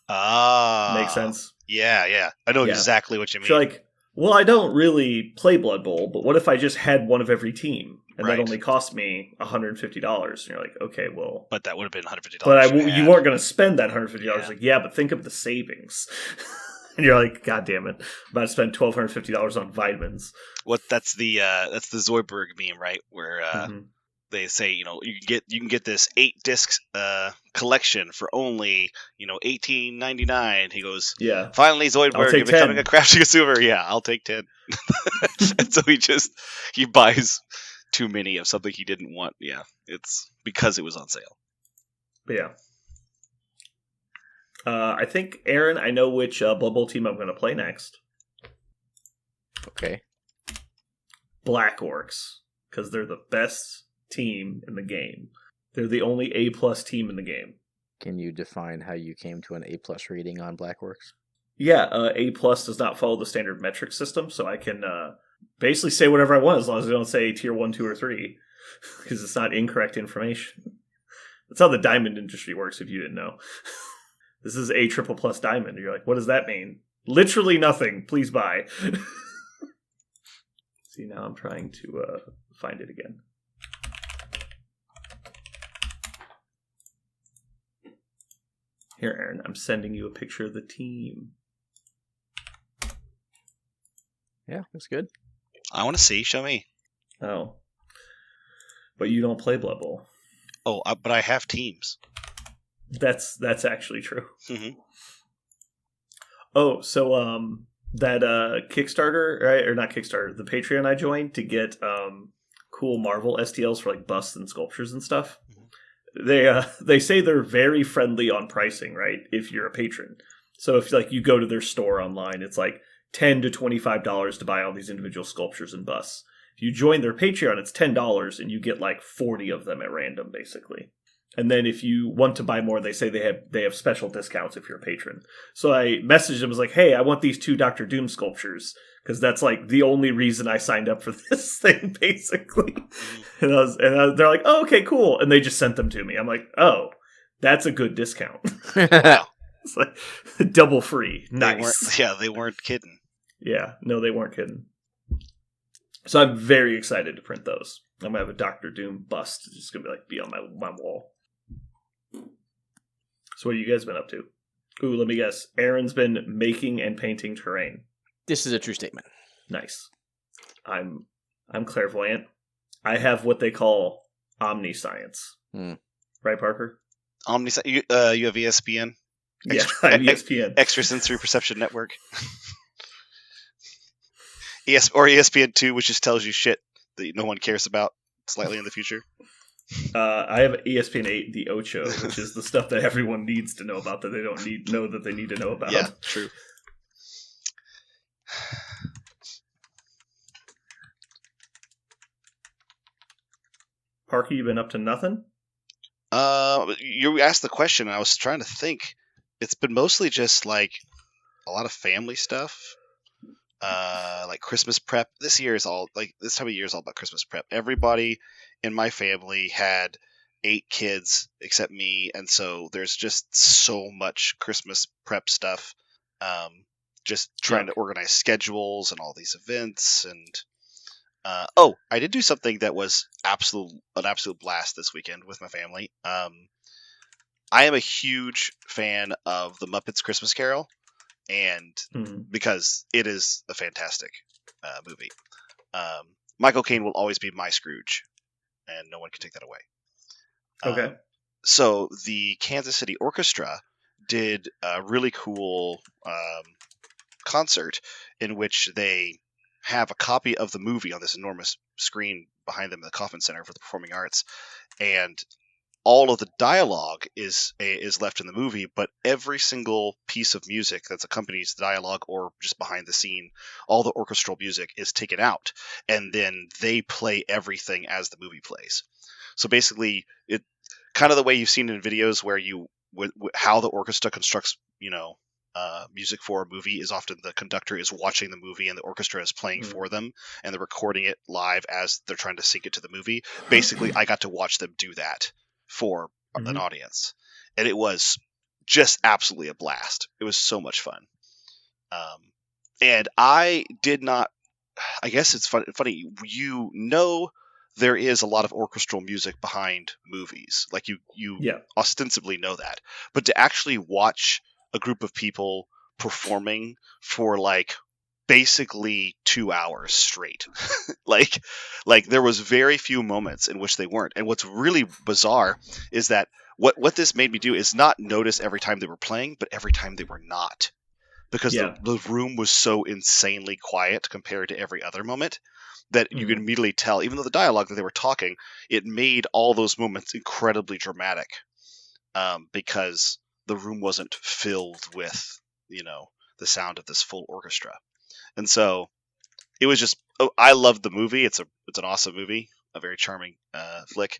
Makes sense? Yeah. I know exactly what you mean. So like, well, I don't really play Blood Bowl, but what if I just had one of every team? And that only cost me $150. And you're like, okay, well... But that would have been $150. But you weren't going to spend that $150. Like, yeah, but think of the savings. And you're like, God damn it. I'm about to spend $1,250 on vitamins. That's the Zoidberg meme, right? Where they say, you can get this 8-disc collection for only, $18.99. He goes, yeah. Finally, Zoidberg, you're becoming a crafty consumer. Yeah, I'll take 10. And so he buys too many of something he didn't want. Yeah, it's because it was on sale. But yeah. I think, Aaron, I know which Blood Bowl team I'm going to play next. Okay. Black Orcs. Because they're the best team in the game. They're the only A+ team in the game. Can you define how you came to an A+ rating on Black Orcs? Yeah, A+ does not follow the standard metric system, so I can basically say whatever I want as long as I don't say tier 1, 2, or 3. Because it's not incorrect information. That's how the diamond industry works, if you didn't know. This is A++ diamond. You're like, what does that mean? Literally nothing. Please buy. See, now I'm trying to find it again. Here, Aaron, I'm sending you a picture of the team. Yeah, that's good. I want to see. Show me. Oh. But you don't play Blood Bowl. Oh, but I have teams. That's actually true. Mm-hmm. Oh, so that Kickstarter, right? Or not Kickstarter, the Patreon I joined to get cool Marvel STLs for like busts and sculptures and stuff. They say they're very friendly on pricing, right? If you're a patron. So if like you go to their store online, it's like $10 to $25 to buy all these individual sculptures and busts. If you join their Patreon, it's $10 and you get like 40 of them at random, basically. And then if you want to buy more, they say they have special discounts if you're a patron. So I messaged them, was like, hey, I want these 2 Dr. Doom sculptures, because that's like the only reason I signed up for this thing, basically. And they're like, oh, okay, cool. And they just sent them to me. I'm like, oh, that's a good discount. It's like double free. Nice. They weren't kidding. Yeah, no, they weren't kidding. So I'm very excited to print those. I'm gonna have a Dr. Doom bust. It's just gonna be on my wall. So what have you guys been up to? Ooh, let me guess. Aaron's been making and painting terrain. This is a true statement. Nice. I'm clairvoyant. I have what they call omniscience. Right, Parker? Omniscience. You have ESPN? Yeah, I have ESPN. Extrasensory Perception Network. Or ESPN2, which just tells you shit that no one cares about slightly in the future. I have ESPN 8, the Ocho, which is the stuff that everyone needs to know about that they don't know that they need to know about. Yeah, true. Parker, you been up to nothing? You asked the question, and I was trying to think. It's been mostly just like a lot of family stuff. Like Christmas prep. This time of year is all about Christmas prep. Everybody in my family had 8 kids except me, and so there's just so much Christmas prep stuff. Just trying to organize schedules and all these events, and I did do something that was an absolute blast this weekend with my family. I am a huge fan of the Muppets Christmas Carol, and because it is a fantastic movie. Michael Caine will always be my Scrooge, and no one can take that away. Okay. So the Kansas City Orchestra did a really cool concert in which they have a copy of the movie on this enormous screen behind them in the Kauffman Center for the Performing Arts, and all of the dialogue is left in the movie, but every single piece of music that accompanies the dialogue or just behind the scene, all the orchestral music is taken out, and then they play everything as the movie plays. So basically, it kind of the way you've seen in videos where how the orchestra constructs, music for a movie is often the conductor is watching the movie and the orchestra is playing for them, and they're recording it live as they're trying to sync it to the movie. Basically, I got to watch them do that for an audience, and it was just absolutely a blast. It was so much fun. And I did not, I guess it's funny, there is a lot of orchestral music behind movies. Like you ostensibly know that, but to actually watch a group of people performing for like basically 2 hours straight, like there was very few moments in which they weren't. And what's really bizarre is that what this made me do is not notice every time they were playing, but every time they were not, because the room was so insanely quiet compared to every other moment that you could immediately tell, even though the dialogue that they were talking, it made all those moments incredibly dramatic, because the room wasn't filled with, the sound of this full orchestra. And so it was just, I loved the movie. It's an awesome movie, a very charming flick.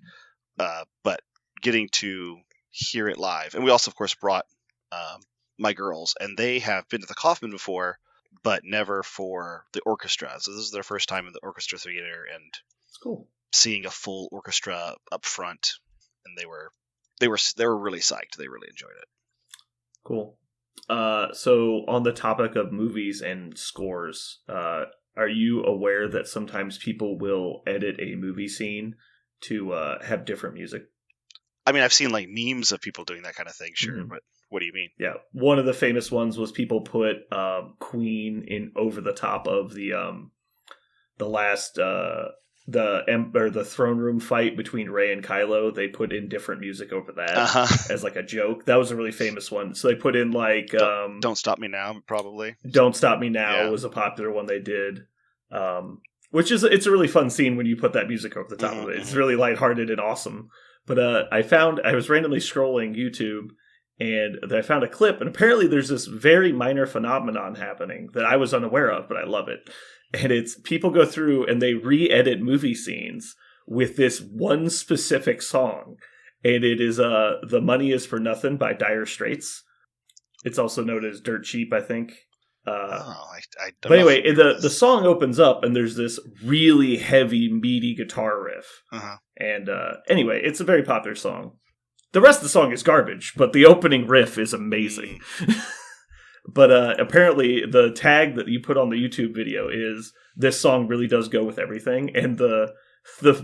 But getting to hear it live, and we also, of course, brought my girls, and they have been to the Kauffman before, but never for the orchestra. So this is their first time in the orchestra theater, and it's cool seeing a full orchestra up front, and they were really psyched. They really enjoyed it. Cool. So on the topic of movies and scores, are you aware that sometimes people will edit a movie scene to have different music? I mean, I've seen like memes of people doing that kind of thing, sure, but what do you mean? Yeah, one of the famous ones was people put Queen in over the top of the last the throne room fight between Rey and Kylo, they put in different music over that as like a joke. That was a really famous one. So they put in like Don't Stop Me Now, probably. Don't Stop Me Now was a popular one they did. Which is it's a really fun scene when you put that music over the top of it. It's really lighthearted and awesome. But I was randomly scrolling YouTube and I found a clip, and apparently there's this very minor phenomenon happening that I was unaware of, but I love it. And it's people go through and they re-edit movie scenes with this one specific song. And it is The Money Is For Nothing by Dire Straits. It's also known as Dirt Cheap, I think. I don't but anyway, the song opens up and there's this really heavy, meaty guitar riff. And anyway, it's a very popular song. The rest of the song is garbage, but the opening riff is amazing. But apparently the tag that you put on the YouTube video is this song really does go with everything. And the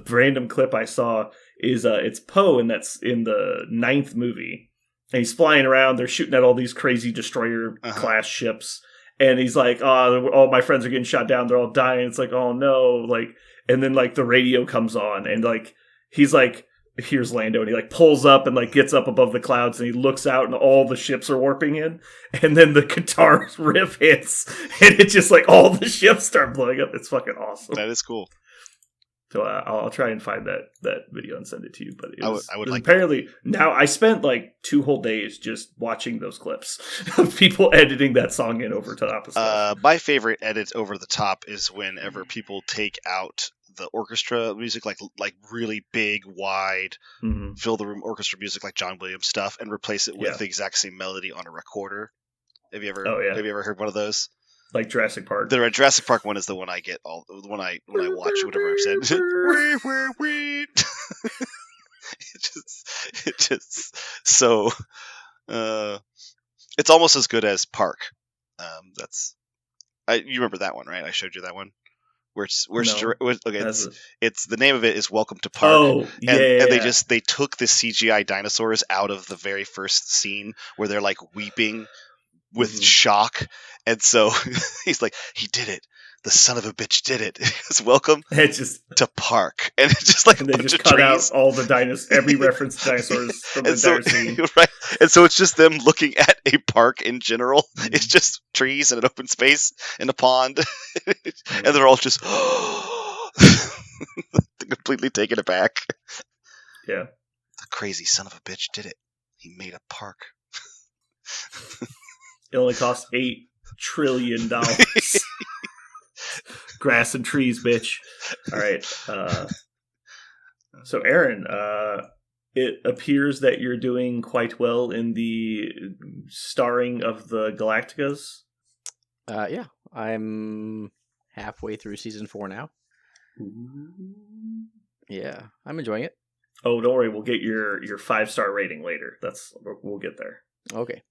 random clip I saw is it's Poe, and that's in the 9th movie. And he's flying around. They're shooting at all these crazy destroyer class ships. And he's like, oh, all my friends are getting shot down. They're all dying. It's like, oh no. Like, and then like the radio comes on and like, he's like, here's Lando, and he like pulls up and like gets up above the clouds and he looks out and all the ships are warping in, and then the guitar riff hits and it's just like all the ships start blowing up. It's fucking awesome. That is cool. So I'll try and find that video and send it to you. But I would like apparently now I spent like 2 whole days just watching those clips of people editing that song in over top of stuff. My favorite edit over the top is whenever people take out the orchestra music, like really big, wide, fill the room orchestra music, like John Williams stuff, and replace it with the exact same melody on a recorder. Have you ever heard one of those? Like Jurassic Park. The Jurassic Park one is the one I get when I watch whatever I've said. It just so it's almost as good as Park. You remember that one, right? I showed you that one. It's the name of it is Welcome to Park. Oh, and they took the CGI dinosaurs out of the very first scene where they're like weeping with shock, and so he's like, he did it. The son of a bitch did it. It's welcome to Park, and it's just like and they just cut out all the dinosaurs, every reference to dinosaurs from the entire scene. Right, and so it's just them looking at a park in general. It's just trees and an open space and a pond, and they're all just completely taken aback. Yeah, the crazy son of a bitch did it. He made a park. It only cost $8 trillion. Grass and trees, bitch. All right. So, Aaron, it appears that you're doing quite well in the starring of the Galacticas. Yeah, I'm halfway through season 4 now. Yeah, I'm enjoying it. Oh, don't worry. We'll get your 5-star rating later. We'll get there. Okay.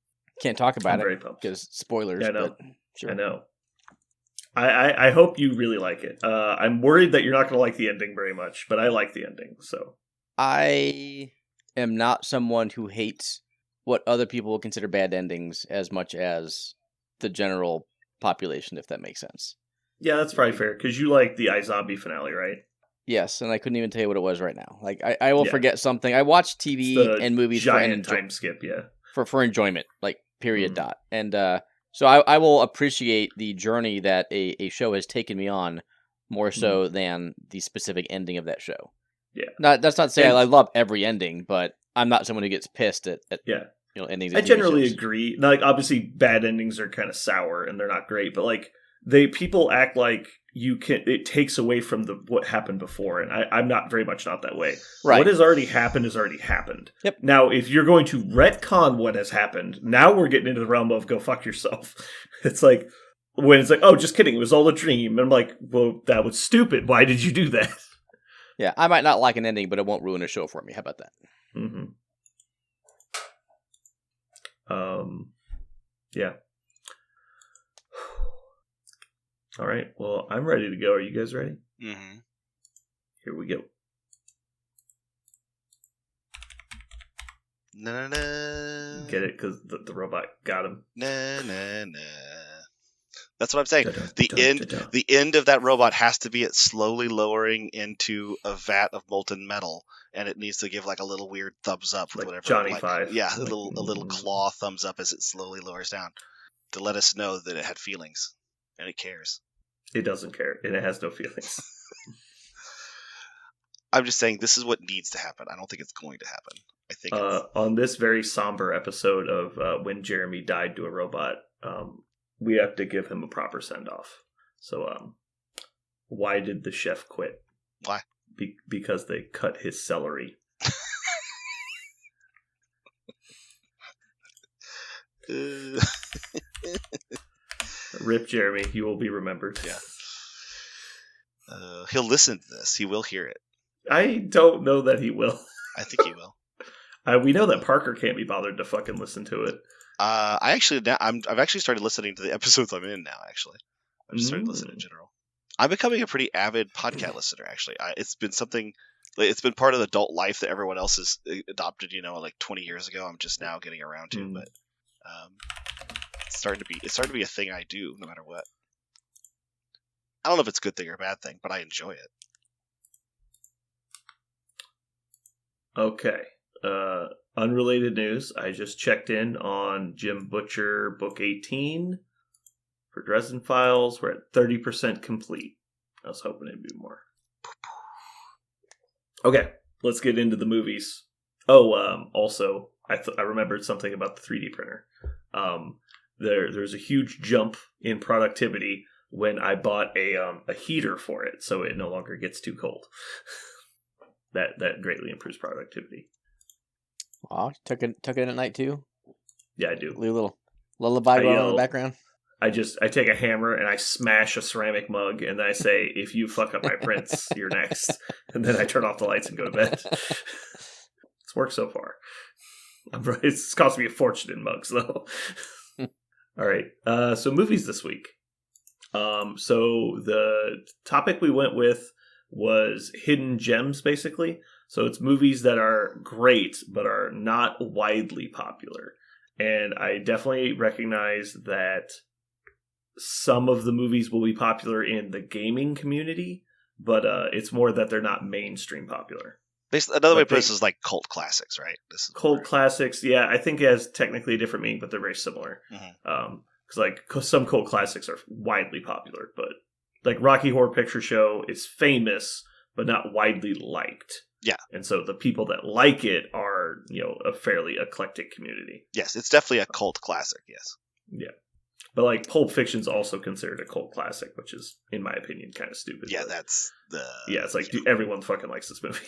Can't talk about it because spoilers. Yeah, I know. But sure. I know. I hope you really like it. I'm worried that you're not going to like the ending very much, but I like the ending. So I am not someone who hates what other people will consider bad endings as much as the general population, if that makes sense. Yeah, that's probably fair because you like the iZombie finale, right? Yes, and I couldn't even tell you what it was right now. Like I will forget something. I watch TV and movies giant time skip, for enjoyment, like period dot. And so I will appreciate the journey that a show has taken me on more so than the specific ending of that show. Yeah, that's not to say I love every ending, but I'm not someone who gets pissed at endings. I generally agree. Like obviously, bad endings are kind of sour and they're not great, but like people act like it takes away from what happened before, and I'm not that way. Right. What has already happened has already happened. Yep. Now, if you're going to retcon what has happened, now we're getting into the realm of go fuck yourself. It's like when it's like, oh, just kidding, it was all a dream. And I'm like, well, that was stupid. Why did you do that? Yeah, I might not like an ending, but it won't ruin a show for me. How about that? Mm-hmm. Yeah. All right. Well, I'm ready to go. Are you guys ready? Mm-hmm. Here we go. Na, na, na. Get it? Because the robot got him. Na, na, na. That's what I'm saying. The end of that robot has to be it slowly lowering into a vat of molten metal, and it needs to give like a little weird thumbs up, Like whatever. Johnny like, Five. Yeah, a little claw thumbs up as it slowly lowers down to let us know that it had feelings and it cares. It doesn't care, and it has no feelings. I'm just saying this is what needs to happen. I don't think it's going to happen. I think on this very somber episode of When Jeremy Died to a Robot, we have to give him a proper send-off. So, why did the chef quit? Why? Because they cut his celery. Rip Jeremy, you will be remembered. Yeah. He'll listen to this. He will hear it. I don't know that he will. I think he will. We know that Parker can't be bothered to fucking listen to it. I've actually started listening to the episodes I'm in now. Actually, I've just started listening in general. I'm becoming a pretty avid podcast listener. Actually, it's been something. It's been part of the adult life that everyone else has adopted. Like 20 years ago. I'm just now getting around to, but it's starting to be a thing I do no matter what. I don't know if it's a good thing or a bad thing, but I enjoy it. Okay. Unrelated news. I just checked in on Jim Butcher Book 18 for Dresden Files. We're at 30% complete. I was hoping it'd be more. Okay, let's get into the movies. Also, I remembered something about the 3D printer. There's a huge jump in productivity when I bought a heater for it, so it no longer gets too cold. That greatly improves productivity. Wow, tuck it in at night too? Yeah, I do. A little lullaby going on in the background? I take a hammer and I smash a ceramic mug, and then I say, if you fuck up my prints, you're next. And then I turn off the lights and go to bed. It's worked so far. It's cost me a fortune in mugs, though. All right, so movies this week. So the topic we went with was hidden gems, basically. So it's movies that are great, but are not widely popular. And I definitely recognize that some of the movies will be popular in the gaming community, but it's more that they're not mainstream popular. Another way to put this is like cult classics, right? This is cult classics, yeah. I think it has technically a different meaning, but they're very similar. Because some cult classics are widely popular, but like Rocky Horror Picture Show is famous, but not widely liked. Yeah. And so the people that like it are, a fairly eclectic community. Yes, it's definitely a cult classic, yes. Yeah. But like Pulp Fiction's also considered a cult classic, which is, in my opinion, kind of stupid. Yeah, that's the... Yeah, it's like, dude, everyone fucking likes this movie.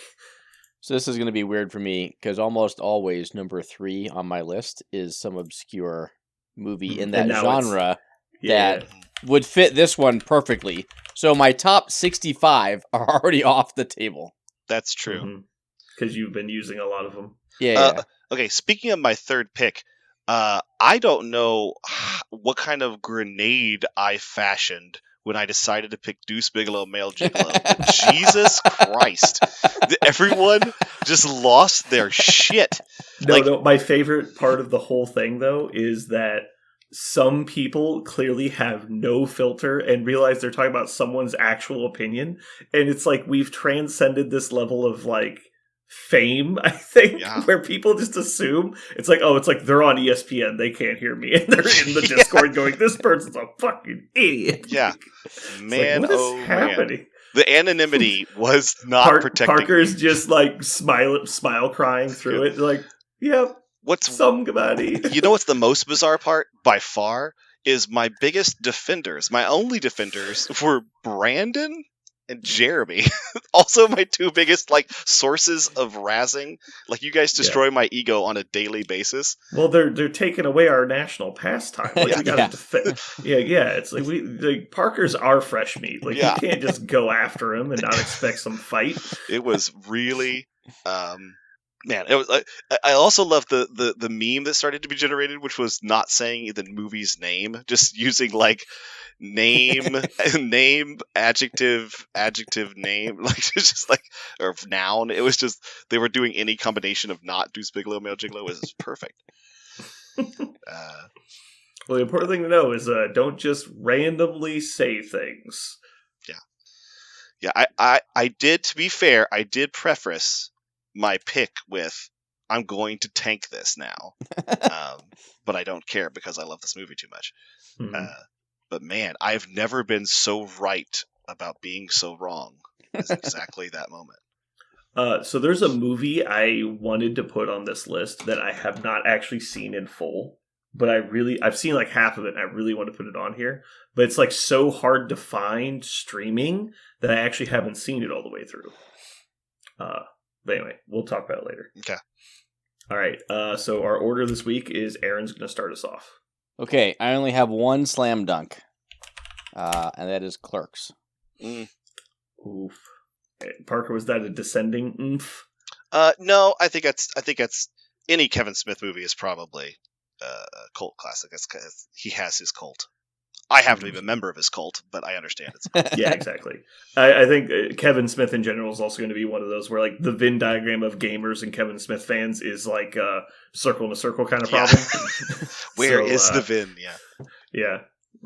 So this is going to be weird for me, because almost always number 3 on my list is some obscure movie in that genre that would fit this one perfectly. So my top 65 are already off the table. That's true. Because you've been using a lot of them. Yeah. Okay, speaking of my third pick, I don't know what kind of grenade I fashioned when I decided to pick Deuce Bigalow Male Gigolo. Jesus Christ. Everyone just lost their shit. No, my favorite part of the whole thing, though, is that some people clearly have no filter and realize they're talking about someone's actual opinion. And it's like we've transcended this level of, like, fame, I think, where people just assume it's like, they're on ESPN, they can't hear me, and they're in the Discord going, this person's a fucking idiot. Yeah. Man, like, what is happening? Man. The anonymity was not protecting Parker's me. just like smile crying through it, like, yep. Somebody. You know what's the most bizarre part, by far, is my biggest defenders, my only defenders, were Brandon and Jeremy. Also my two biggest, like, sources of razzing. Like, you guys destroy my ego on a daily basis. Well, they're taking away our national pastime. Like, we gotta defend. Yeah. It's like Parker's our fresh meat. Like, you can't just go after him and not expect some fight. It was really, man. It was. I also love the meme that started to be generated, which was not saying the movie's name, just using like name, adjective, name, like just like, or noun. It was just they were doing any combination of not Deuce Bigalow Male Gigolo was perfect. Well, the important thing to know is don't just randomly say things. Yeah, I did, to be fair, I did preface my pick with, I'm going to tank this now. But I don't care because I love this movie too much. Mhm. But man, I've never been so right about being so wrong as exactly that moment. So there's a movie I wanted to put on this list that I have not actually seen in full, but I've seen like half of it and I really want to put it on here. But it's like so hard to find streaming that I actually haven't seen it all the way through. But anyway, we'll talk about it later. Okay. All right. So our order this week is Aaron's going to start us off. Okay, I only have one slam dunk, and that is Clerks. Oof. Parker, was that a descending oomph? No, I think that's any Kevin Smith movie is probably a cult classic. He has his cult. I happen to be a member of his cult, but I understand it. Yeah, exactly. I think Kevin Smith in general is also going to be one of those where like the Venn diagram of gamers and Kevin Smith fans is like a circle in a circle kind of problem. Where is the Venn? Yeah,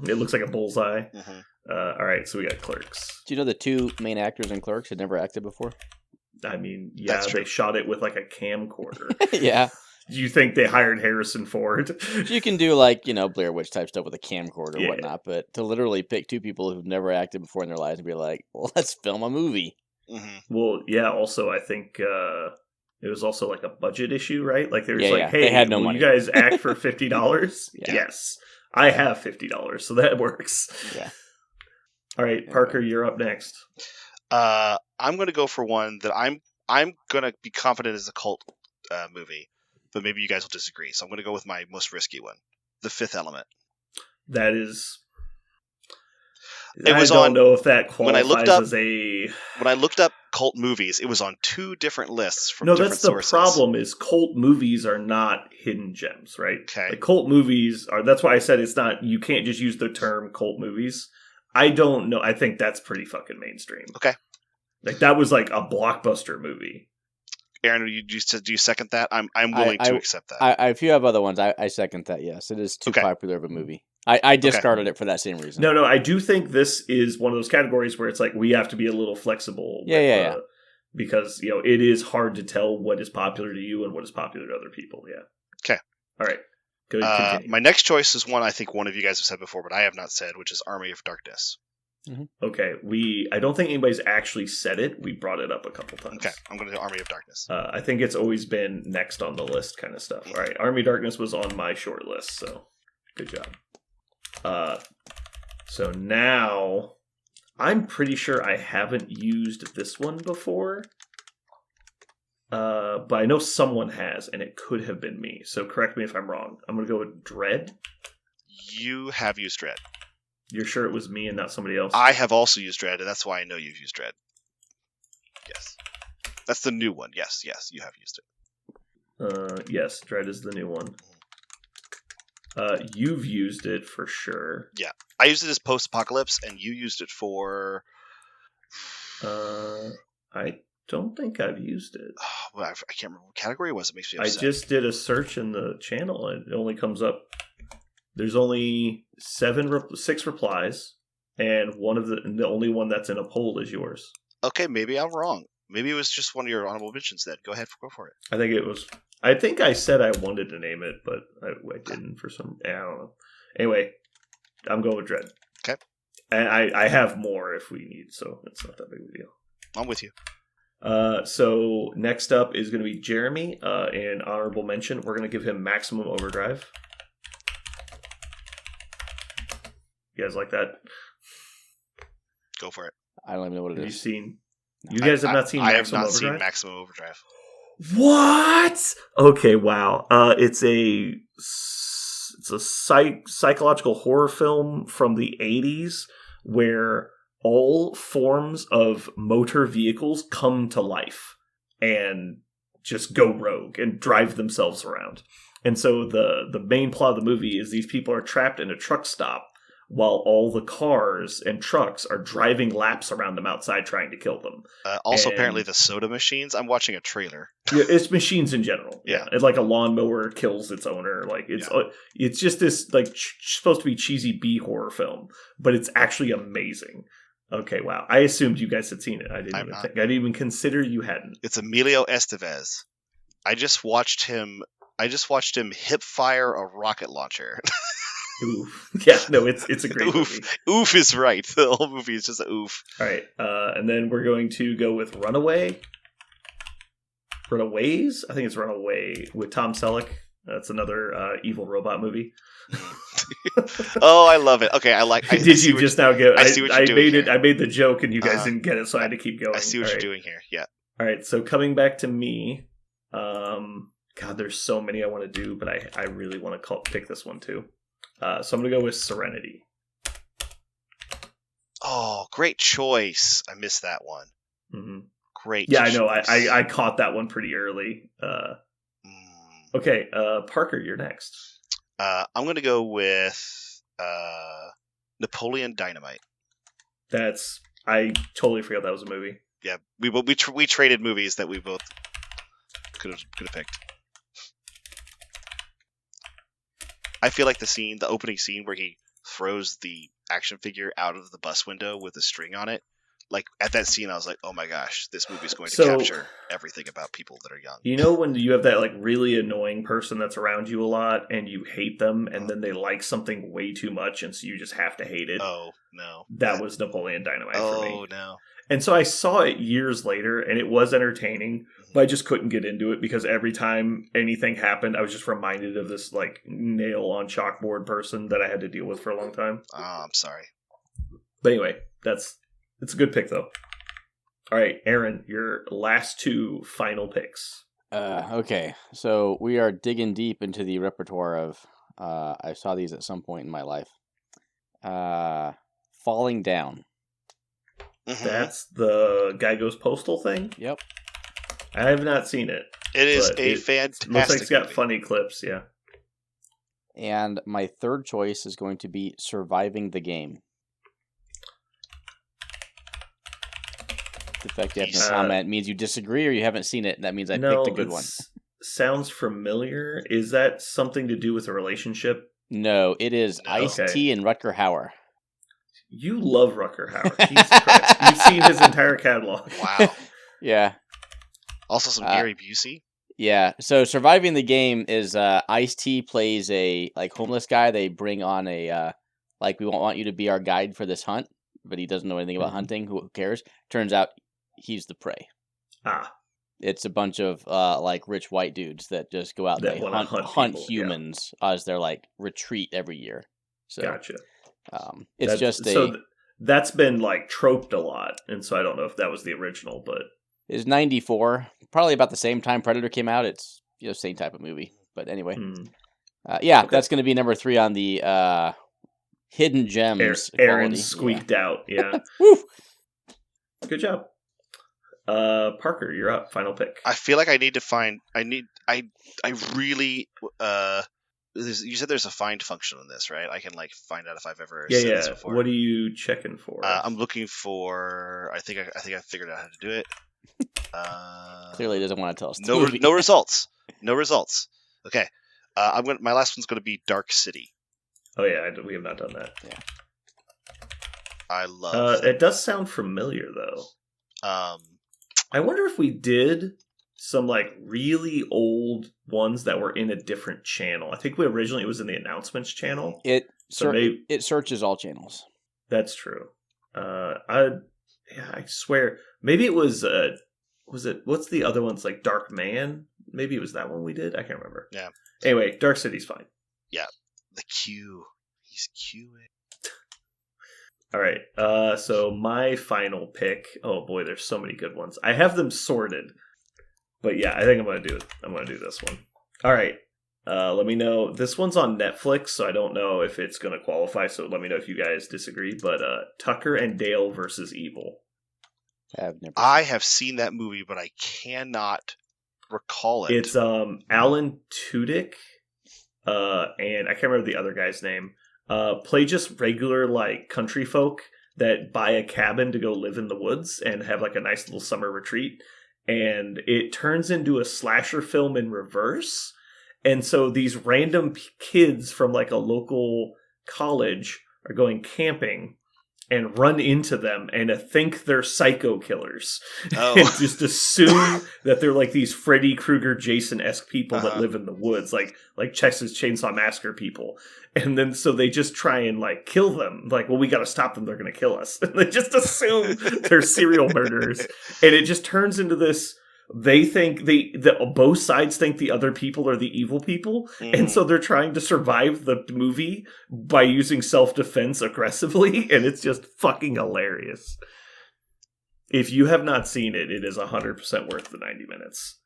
it looks like a bullseye. Mm-hmm. All right, so we got Clerks. Do you know the two main actors in Clerks had never acted before? I mean, yeah, That's true. they shot it with like a camcorder. Yeah. You think they hired Harrison Ford? You can do like, Blair Witch type stuff with a camcorder or Yeah. whatnot, but to literally pick two people who've never acted before in their lives and be like, well, let's film a movie. Mm-hmm. Well, yeah. Also, I think it was also like a budget issue, right? Like they were Yeah, like, yeah. "Hey, They had no will money." you guys act for $50?" Yeah. Yes, I have $50, so that works. Yeah. All right, Parker, you're up next. I'm going to go for one that I'm going to be confident is a cult movie, but maybe you guys will disagree. So I'm going to go with my most risky one, The Fifth Element. That is. It was I don't on- know if that when I qualifies looked up- as a. When I looked up cult movies, it was on two different lists from No, different that's the sources. problem. Is cult movies are not hidden gems, right? Okay. Like cult movies are. That's why I said it's not. You can't just use the term cult movies. I don't know. I think that's pretty fucking mainstream. Okay. Like that was like a blockbuster movie. Aaron, do you second that? I'm willing to accept that. If you have other ones, I second that, yes. It is too Okay. popular of a movie. I discarded it for that same reason. No, I do think this is one of those categories where it's like we have to be a little flexible. Yeah. Because it is hard to tell what is popular to you and what is popular to other people. Yeah. Okay. All right. Go continue. My next choice is one I think one of you guys have said before, but I have not said, which is Army of Darkness. Okay. I don't think anybody's actually said it. We brought it up a couple times. Okay, I'm going to do Army of Darkness. I think it's always been next on the list kind of stuff. All right. Army of Darkness was on my short list, so good job. So now I'm pretty sure I haven't used this one before. But I know someone has, and it could have been me. So correct me if I'm wrong. I'm going to go with Dredd. You have used Dredd. You're sure it was me and not somebody else? I have also used Dredd, and that's why I know you've used Dredd. Yes. That's the new one. Yes, you have used it. Yes, Dredd is the new one. You've used it for sure. Yeah. I used it as post-apocalypse, and you used it for... I don't think I've used it. Well, I can't remember what category it was. It makes me I upset. just did a search in the channel, and it only comes up. There's only 6 replies, and the only one that's in a poll is yours. Okay, maybe I'm wrong. Maybe it was just one of your honorable mentions then. Go ahead, go for it. I think it was. I think I said I wanted to name it, but I didn't for some. I don't know. Anyway, I'm going with Dredd. Okay. And I have more if we need, so it's not that big of a deal. I'm with you. So next up is going to be Jeremy. In honorable mention, we're going to give him Maximum Overdrive. You guys like that? Go for it. I don't even know what it Have you is. seen? You guys have not seen I have Maximum not Overdrive? seen Maximum Overdrive. What? Okay, wow. It's a psychological horror film from the 80s where all forms of motor vehicles come to life and just go rogue and drive themselves around. And so the main plot of the movie is these people are trapped in a truck stop while all the cars and trucks are driving laps around them outside trying to kill them. Also, apparently the soda machines. I'm watching a trailer. Yeah, it's machines in general. Yeah. It's like a lawnmower kills its owner. Like it's just this like supposed to be cheesy B horror film, but it's actually amazing. Okay, wow. I assumed you guys had seen it. I didn't even consider you hadn't. It's Emilio Estevez. I just watched him hip fire a rocket launcher. Oof. Yeah, no, it's a great oof. movie. Oof is right. The whole movie is just a oof. All right, and then we're going to go with Runaway. Runaways? I think it's Runaway with Tom Selleck. That's another evil robot movie. Oh, I love it. Okay, Did you just now get? I see what you're doing here. I made the joke, and you guys didn't get it, so I had to keep going. I see what you're doing here. Yeah. All right, so coming back to me, God, there's so many I want to do, but I really want to pick this one too. So I'm gonna go with Serenity. Oh, great choice. I missed that one. Mm-hmm. Great. Yeah, choice. I know. I caught that one pretty early. Okay, Parker, you're next. I'm gonna go with Napoleon Dynamite. I totally forgot that was a movie. Yeah, we traded movies that we both could have picked. I feel like the opening scene where he throws the action figure out of the bus window with a string on it. Like at that scene, I was like, "Oh my gosh, this movie is going to capture everything about people that are young." You know when you have that like really annoying person that's around you a lot, and you hate them, and then they like something way too much, and so you just have to hate it. Oh no, that was Napoleon Dynamite for me. Oh no. And so I saw it years later, and it was entertaining, but I just couldn't get into it because every time anything happened, I was just reminded of this like nail on chalkboard person that I had to deal with for a long time. Oh, I'm sorry. But anyway, it's a good pick though. All right, Aaron, your last two final picks. Okay, so we are digging deep into the repertoire of. I saw these at some point in my life. Falling Down. Mm-hmm. That's the Guy Goes Postal thing? Yep. I have not seen it. It is a fantastic looks like it's got movie. funny clips, yeah. And my third choice is going to be Surviving the Game. The fact you have no comment means you disagree or you haven't seen it. That means I picked a good one. Sounds familiar. Is that something to do with a relationship? No, it is Ice-T and Rutger Hauer. You love Rutger Hauer. Jesus Christ. You've seen his entire catalog. Wow. Yeah. Also some Gary Busey. Yeah. So Surviving the Game is Ice-T plays a homeless guy. They bring on a we want you to be our guide for this hunt, but he doesn't know anything about hunting. Who cares? Turns out he's the prey. It's a bunch of rich white dudes that just go out and they hunt humans as their retreat every year. So gotcha. That's been troped a lot, and so I don't know if that was the original, but it's 94, probably about the same time Predator came out. It's same type of movie, but anyway, that's going to be number 3 on the hidden gems. Aaron squeaked out, yeah. Woo! Good job. Parker, you're up. Final pick. I feel like I need to find. I really. You said there's a find function on this, right? I can find out if I've ever said this before. What are you checking for? I'm looking for. I think I figured out how to do it. Clearly doesn't want to tell us. No results. No results. Okay. My last one's going to be Dark City. Oh yeah, we have not done that. Yeah. I love. It does sound familiar though. I wonder if we did some really old ones that were in a different channel. I think it was in the announcements channel. It searches all channels. That's true. I swear maybe it was what's the other ones Dark Man? Maybe it was that one we did. I can't remember. Yeah. Anyway, Dark City's fine. Yeah. The Q. He's queuing. All right. So my final pick. Oh boy, there's so many good ones. I have them sorted. But yeah, I think I'm going to do it. I'm going to do this one. All right. Let me know. This one's on Netflix, so I don't know if it's going to qualify. So let me know if you guys disagree. But Tucker and Dale versus Evil. I have seen that movie, but I cannot recall it. It's Alan Tudyk, and I can't remember the other guy's name. play just regular like country folk that buy a cabin to go live in the woods and have like a nice little summer retreat. And it turns into a slasher film in reverse. And so these random kids from like a local college are going camping and run into them and think they're psycho killers. Oh. And just assume that they're like these Freddy Krueger, Jason-esque people that live in the woods, like Texas Chainsaw Massacre people. And then so they just try and like kill them. Like, well, we got to stop them. They're going to kill us. And they just assume they're serial murderers. And it just turns into this. They think both sides think the other people are the evil people. And so they're trying to survive the movie by using self-defense aggressively. And it's just fucking hilarious. If you have not seen it, it is 100% worth the 90 minutes.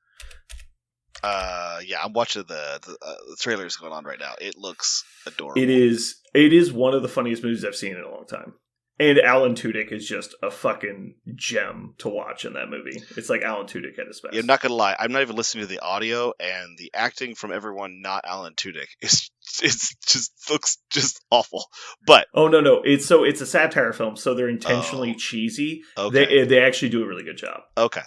Yeah, I'm watching the trailers going on right now. It looks adorable. It is one of the funniest movies I've seen in a long time. And Alan Tudyk is just a fucking gem to watch in that movie. It's like Alan Tudyk at his best. Yeah, I'm not gonna lie. I'm not even listening to the audio, and the acting from everyone not Alan Tudyk is just looks just awful. But oh no, it's a satire film, so they're intentionally cheesy. Okay. They actually do a really good job. Okay.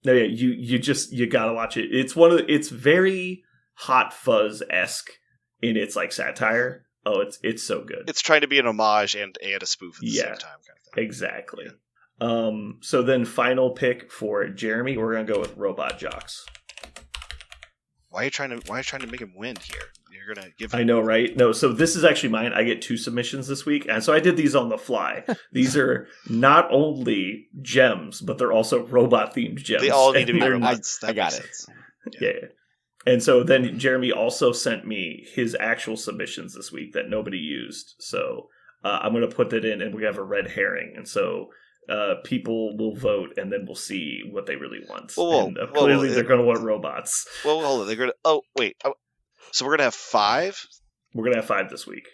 No, yeah, you gotta watch it. It's very Hot Fuzz-esque in its like satire. Oh, it's so good. It's trying to be an homage and a spoof at the same time, kind of thing. Exactly. Yeah. So then final pick for Jeremy, we're gonna go with Robot Jocks. Why are you trying to make him win here? You're gonna give him... I know, right? No, so this is actually mine. I get 2 submissions this week, and so I did these on the fly. These are not only gems, but they're also robot themed gems. They all need to be robots. I got it. Yeah. And so then Jeremy also sent me his actual submissions this week that nobody used. So I'm going to put that in, and we have a red herring. And so people will vote, and then we'll see what they really want. Clearly, they're going to want robots. Well, hold on. They're going to... Oh, wait. So we're going to have 5? We're going to have 5 this week.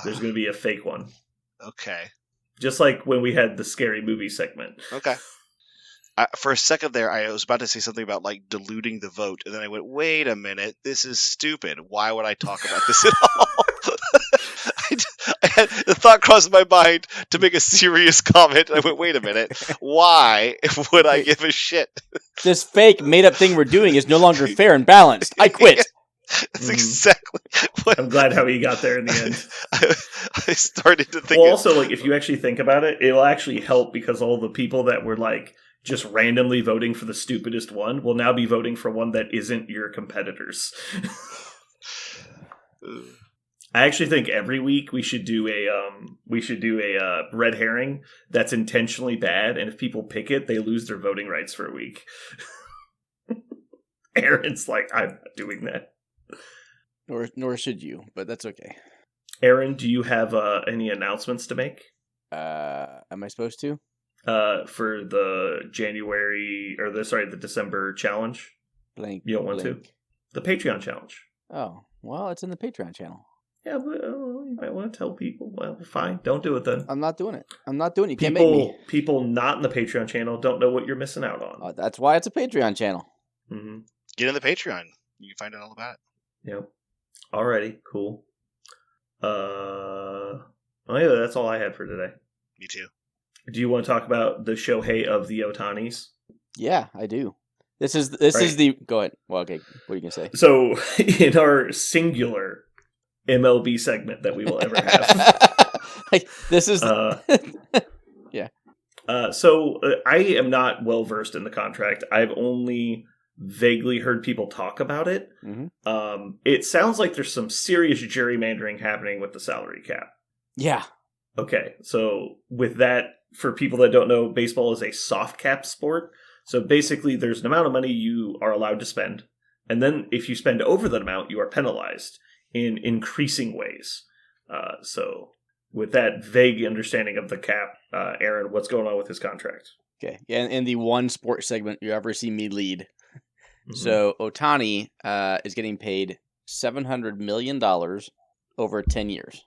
There's going to be a fake one. Okay. Just like when we had the scary movie segment. Okay. For a second there, I was about to say something about like diluting the vote, and then I went, "Wait a minute, this is stupid. Why would I talk about this at all?" I had the thought crossed my mind to make a serious comment, and I went, "Wait a minute, why would I give a shit?" This fake made-up thing we're doing is no longer fair and balanced. I quit. That's exactly what I'm glad how he got there in the end. I started to think. Well, also, like if you actually think about it, it'll actually help because all the people that were like just randomly voting for the stupidest one will now be voting for one that isn't your competitors. I actually think every week we should do a red herring that's intentionally bad, and if people pick it, they lose their voting rights for a week. Aaron's like, I'm not doing that. Nor should you, but that's okay. Aaron, do you have any announcements to make? Am I supposed to? For the the December challenge. Blank. You don't want to? The Patreon challenge. Oh, well, it's in the Patreon channel. Yeah, but you might want to tell people. Well, fine. Don't do it then. I'm not doing it. You can't make me. People not in the Patreon channel don't know what you're missing out on. That's why it's a Patreon channel. Mm-hmm. Get in the Patreon. You can find out all about it. Yep. Alrighty, cool. Well, yeah, that's all I had for today. Me too. Do you want to talk about the Shohei of the Otanis? Yeah, I do. This is the... Go ahead. Well, okay. What are you going to say? So, in our singular MLB segment that we will ever have. This is... yeah. So, I am not well-versed in the contract. I've only vaguely heard people talk about it. Mm-hmm. It sounds like there's some serious gerrymandering happening with the salary cap. Yeah. Okay, so with that, for people that don't know, baseball is a soft cap sport. So basically, there's an amount of money you are allowed to spend. And then if you spend over that amount, you are penalized in increasing ways. So with that vague understanding of the cap, Aaron, what's going on with his contract? Okay, yeah, in the one sports segment you ever see me lead. Mm-hmm. So Ohtani is getting paid $700 million over 10 years.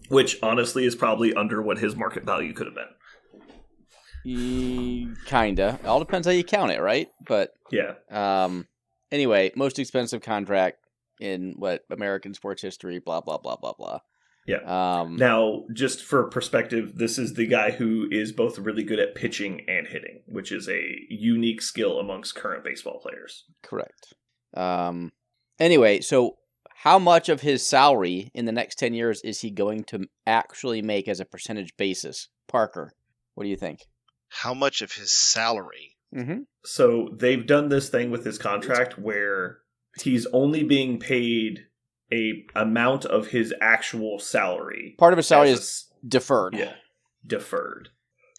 Which, honestly, is probably under what his market value could have been. Kinda. It all depends how you count it, right? But yeah. Anyway, most expensive contract in what American sports history, blah, blah, blah, blah, blah. Yeah. Now, just for perspective, this is the guy who is both really good at pitching and hitting, which is a unique skill amongst current baseball players. Correct. Anyway, so how much of his salary in the next 10 years is he going to actually make as a percentage basis? Parker, what do you think? How much of his salary? Mm-hmm. So they've done this thing with his contract where he's only being paid a amount of his actual salary. Part of his salary is deferred. Yeah, deferred.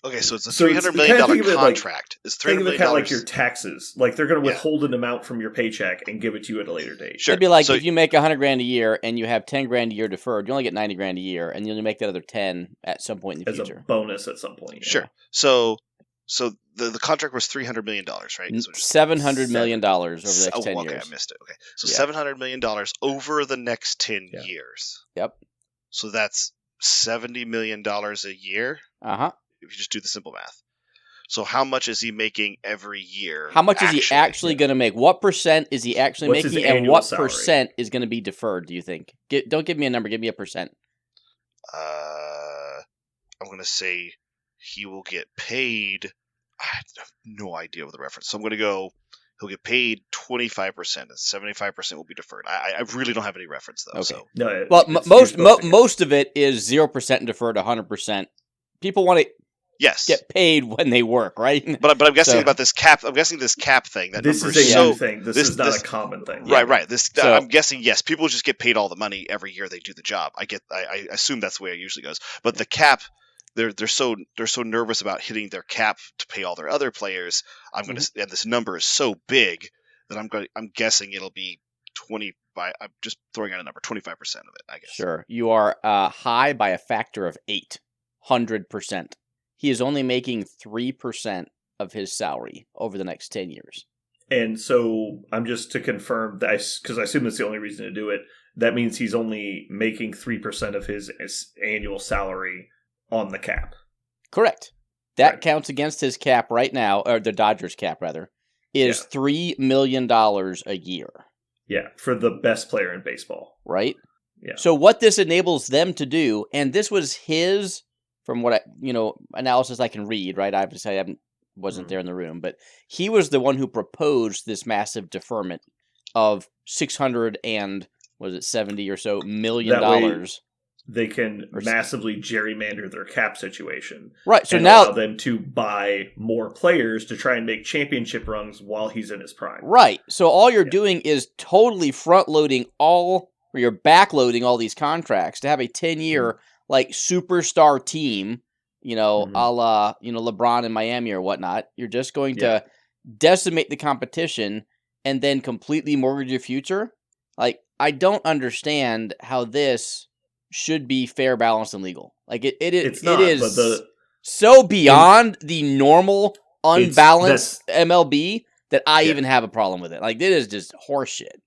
Okay, so it's a $300 million contract. It's $300 million. Think of it kind of like your dollars. taxes. Like they're going to withhold an amount from your paycheck and give it to you at a later date. Sure. It'd be like So- if you make $100,000 a year and you have $10,000 a year deferred, you only get $90,000 a year, and you only make that other 10 at some point in the As future. a bonus at some point. Yeah. Sure. So the contract was $300 million, right? So just $700 million over the next 10 okay, years. I missed it. Okay, so Yeah. $700 million over the next 10 Yeah. years. Yep. So that's $70 million a year. Uh-huh. If you just do the simple math. So how much is he making every year? How much is he actually going to make? What percent is he actually What's his making, and annual what salary? percent is going to be deferred, do you think? Don't give me a number, give me a percent. I'm going to say he will get paid. I have no idea what the reference. So I'm going to go. He'll get paid 25%, and 75% will be deferred. I really don't have any reference though. Okay. So No, Well, it's supposed to get- most of it is 0% deferred, 100%. People want to yes, get paid when they work, right? but I'm guessing So- about this cap. I'm guessing this cap thing. That This number is a so new thing. This is not a common thing. right. This So- I'm guessing. Yes, people just get paid all the money every year they do the job. I assume that's the way it usually goes. But the cap, they're so nervous about hitting their cap to pay all their other players. And this number is so big that I'm guessing it'll be 25. I'm just throwing out a number, 25% of it. I guess. Sure. You are high by a factor of 800%. He is only making 3% of his salary over the next 10 years. And so I'm just to confirm that, because I assume that's the only reason to do it. That means he's only making 3% of his annual salary on the cap. Correct. That Right. counts against his cap right now, or the Dodgers cap rather, is $3 million a year, Yeah, for the best player in baseball. right? Yeah. So what this enables them to do, and this was his, from what analysis I can read, right? Obviously, I wasn't there in the room, but he was the one who proposed this massive deferment of $670 or so million That way- dollars. They can massively gerrymander their cap situation. Right. So and now allow them to buy more players to try and make championship runs while he's in his prime. Right. So all you're doing is totally front-loading or you're back-loading all these contracts to have a 10-year, like, superstar team, a la, LeBron in Miami or whatnot. You're just going to decimate the competition and then completely mortgage your future. Like, I don't understand how this should be fair, balanced, and legal. Like, It's not, it is but so beyond the normal, unbalanced MLB that I even have a problem with it. Like, it is just horseshit.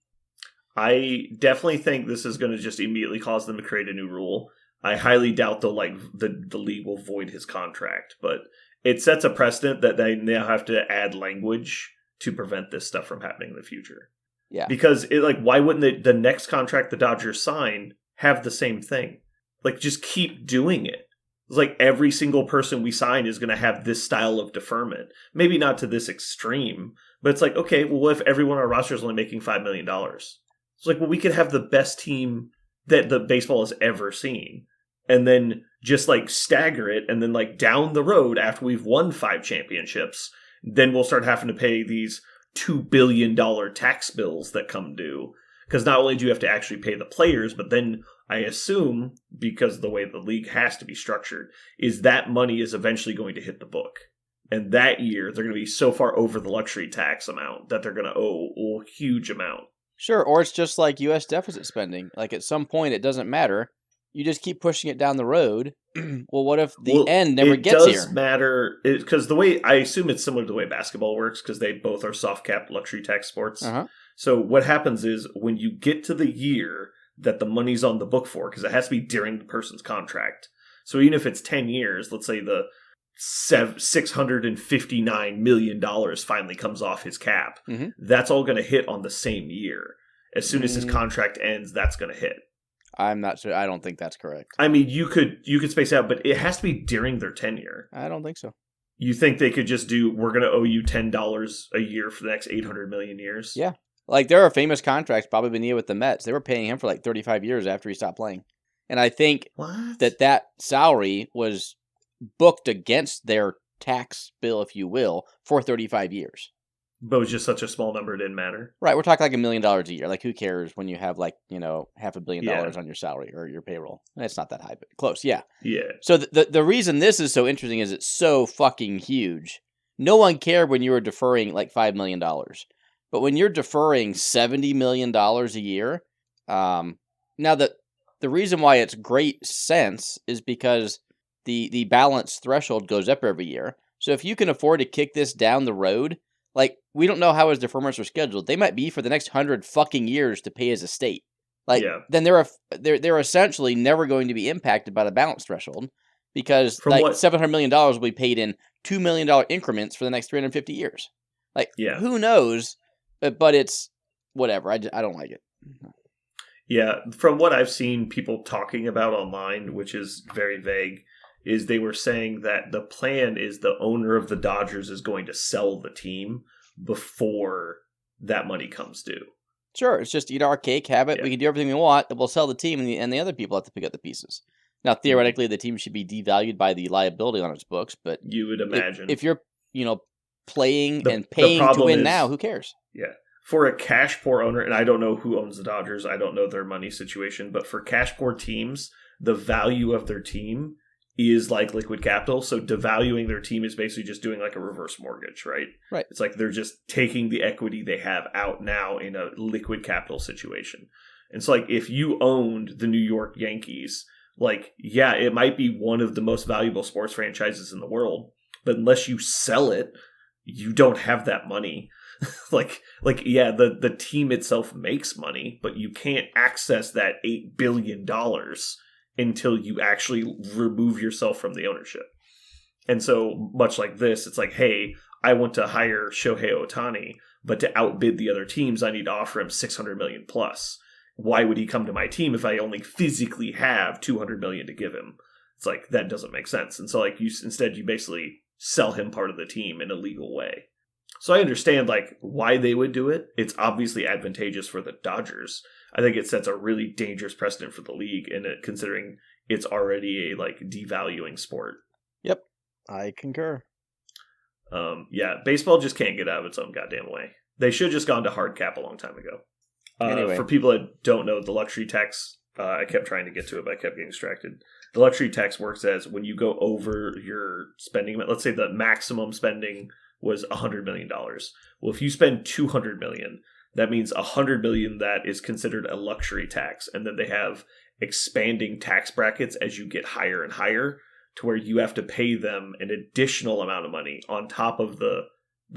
I definitely think this is going to just immediately cause them to create a new rule. I highly doubt the league will void his contract, but it sets a precedent that they now have to add language to prevent this stuff from happening in the future. Yeah. Because why wouldn't the next contract the Dodgers sign have the same thing? Like, just keep doing it. It's like every single person we sign is going to have this style of deferment. Maybe not to this extreme, but it's like, okay, well, what if everyone on our roster is only making $5 million? It's like, well, we could have the best team that the baseball has ever seen, and then just like stagger it, and then like down the road after we've won 5 championships, then we'll start having to pay these $2 billion tax bills that come due. Because not only do you have to actually pay the players, but then I assume, because the way the league has to be structured, is that money is eventually going to hit the book. And that year, they're going to be so far over the luxury tax amount that they're going to owe a huge amount. Sure, or it's just like U.S. deficit spending. Like, at some point, it doesn't matter. You just keep pushing it down the road. Well, what if the end never gets here? It does matter, because the way, I assume it's similar to the way basketball works, because they both are soft cap luxury tax sports. Uh-huh. So what happens is, when you get to the year that the money's on the book for, because it has to be during the person's contract. So even if it's 10 years, let's say the $659 million finally comes off his cap, that's all going to hit on the same year. As soon as his contract ends, that's going to hit. I'm not sure. I don't think that's correct. I mean, you could space out, but it has to be during their tenure. I don't think so. You think they could just do, we're going to owe you $10 a year for the next 800 million years? Yeah. Like, there are famous contracts, Bobby Bonilla with the Mets. They were paying him for like 35 years after he stopped playing. And I think that salary was booked against their tax bill, if you will, for 35 years. But it was just such a small number, it didn't matter. Right. We're talking like $1 million a year. Like, who cares when you have like, $500 million on your salary or your payroll? It's not that high, but close. Yeah. Yeah. So the reason this is so interesting is it's so fucking huge. No one cared when you were deferring like $5 million. But when you're deferring $70 million a year, now the reason why it's great sense is because the balance threshold goes up every year. So if you can afford to kick this down the road, like, we don't know how his deferments are scheduled. They might be for the next 100 fucking years to pay his estate. Like, then they're essentially never going to be impacted by the balance threshold because $700 million will be paid in $2 million increments for the next 350 years. Like, who knows? But it's whatever. I don't like it. Yeah, from what I've seen people talking about online, which is very vague, is they were saying that the plan is the owner of the Dodgers is going to sell the team before that money comes due. Sure, it's just eat our cake, have it. Yeah. We can do everything we want, and we'll sell the team, and the other people have to pick up the pieces. Now, theoretically, the team should be devalued by the liability on its books, but you would imagine if you're playing and paying to win now, who cares? Yeah. For a cash poor owner, and I don't know who owns the Dodgers, I don't know their money situation, but for cash poor teams, the value of their team is like liquid capital. So devaluing their team is basically just doing like a reverse mortgage, right? Right. It's like they're just taking the equity they have out now in a liquid capital situation. And so like if you owned the New York Yankees, like, yeah, it might be one of the most valuable sports franchises in the world, but unless you sell it, you don't have that money. The team itself makes money, but you can't access that $8 billion until you actually remove yourself from the ownership. And so much like this, it's like, hey, I want to hire Shohei Ohtani, but to outbid the other teams, I need to offer him $600 million plus. Why would he come to my team if I only physically have $200 million to give him? It's like, that doesn't make sense. And so like you basically sell him part of the team in a legal way. So I understand like why they would do it. It's obviously advantageous for the Dodgers. I think it sets a really dangerous precedent for the league, and considering it's already a like devaluing sport. Yep, I concur. Baseball just can't get out of its own goddamn way. They should have just gone to hard cap a long time ago. Anyway, for people that don't know, the luxury tax, I kept trying to get to it, but I kept getting distracted. The luxury tax works as when you go over your spending. Let's say the maximum spending was $100 million. Well, if you spend $200 million, that means $100 million that is considered a luxury tax. And then they have expanding tax brackets as you get higher and higher to where you have to pay them an additional amount of money on top of the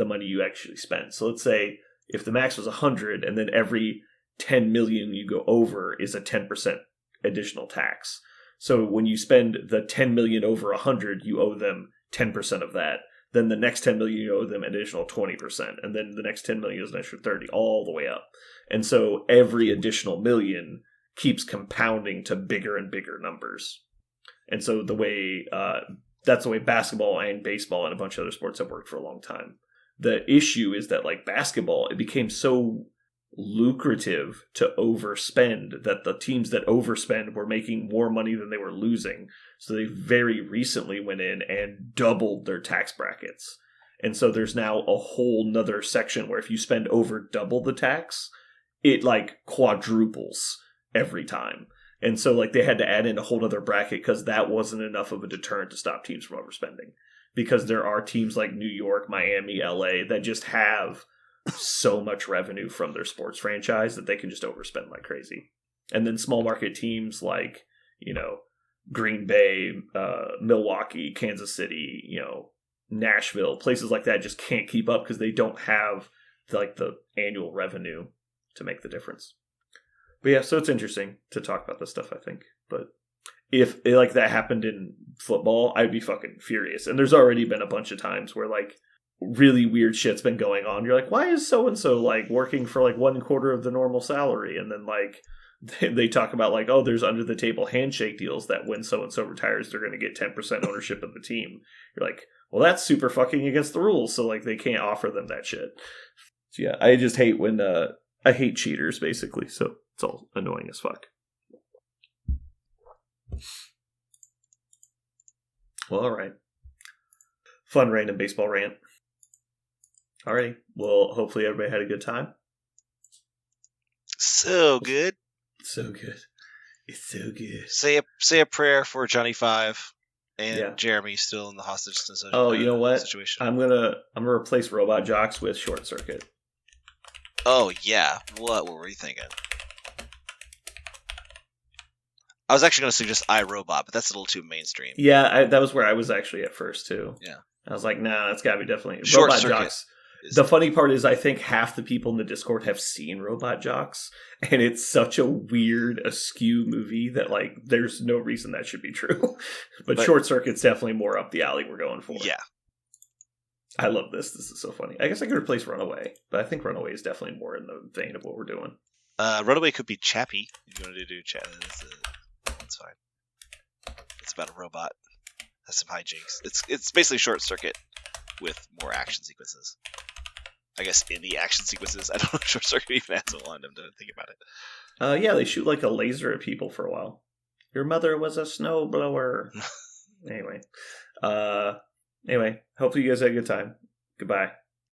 money you actually spend. So let's say if the max was 100 and then every 10 million you go over is a 10% additional tax. So when you spend the 10 million over 100, you owe them 10% of that. Then the next 10 million, you owe them an additional 20%. And then the next 10 million is an extra 30, all the way up. And so every additional million keeps compounding to bigger and bigger numbers. And so that's the way basketball and baseball and a bunch of other sports have worked for a long time. The issue is that like basketball, it became so lucrative to overspend that the teams that overspend were making more money than they were losing. So they very recently went in and doubled their tax brackets. And so there's now a whole nother section where if you spend over double the tax, it like quadruples every time. And so like they had to add in a whole other bracket because that wasn't enough of a deterrent to stop teams from overspending. Because there are teams like New York, Miami, LA that just have so much revenue from their sports franchise that they can just overspend like crazy. And then small market teams like, Green Bay, Milwaukee, Kansas City, Nashville, places like that just can't keep up because they don't have like the annual revenue to make the difference. But yeah, so it's interesting to talk about this stuff, I think. But if like that happened in football, I'd be fucking furious. And there's already been a bunch of times where like really weird shit's been going on. You're like, why is so-and-so like working for like 1/4 of the normal salary? And then like they talk about like, oh, there's under the table handshake deals that when so-and-so retires, they're going to get 10% ownership of the team. You're like, well, that's super fucking against the rules. So like they can't offer them that shit. So yeah, I just hate when, I hate cheaters basically. So it's all annoying as fuck. Well, all right. Fun random baseball rant. Alrighty. Well, hopefully everybody had a good time. So good. So good. It's so good. Say a prayer for Johnny Five and Jeremy still in the hostage situation. Oh, you know what? Situation. I'm gonna replace Robot Jocks with Short Circuit. Oh yeah. What were you thinking? I was actually going to suggest iRobot, but that's a little too mainstream. Yeah, that was where I was actually at first too. Yeah. I was like, nah, that's gotta be definitely Short Robot Circuit. Jocks. The funny part is I think half the people in the Discord have seen Robot Jocks, and it's such a weird, askew movie that, like, there's no reason that should be true. but Short Circuit's definitely more up the alley we're going for. Yeah. I love this. This is so funny. I guess I could replace Runaway, but I think Runaway is definitely more in the vein of what we're doing. Runaway could be Chappie. If you want to do Chappie, that's fine. It's about a robot. Has some hijinks. It's basically Short Circuit with more action sequences. I guess in the action sequences, I don't know if Short Circuit even has one. I'm to think about it. Yeah, they shoot like a laser at people for a while. Your mother was a snowblower. Anyway, hopefully you guys had a good time. Goodbye.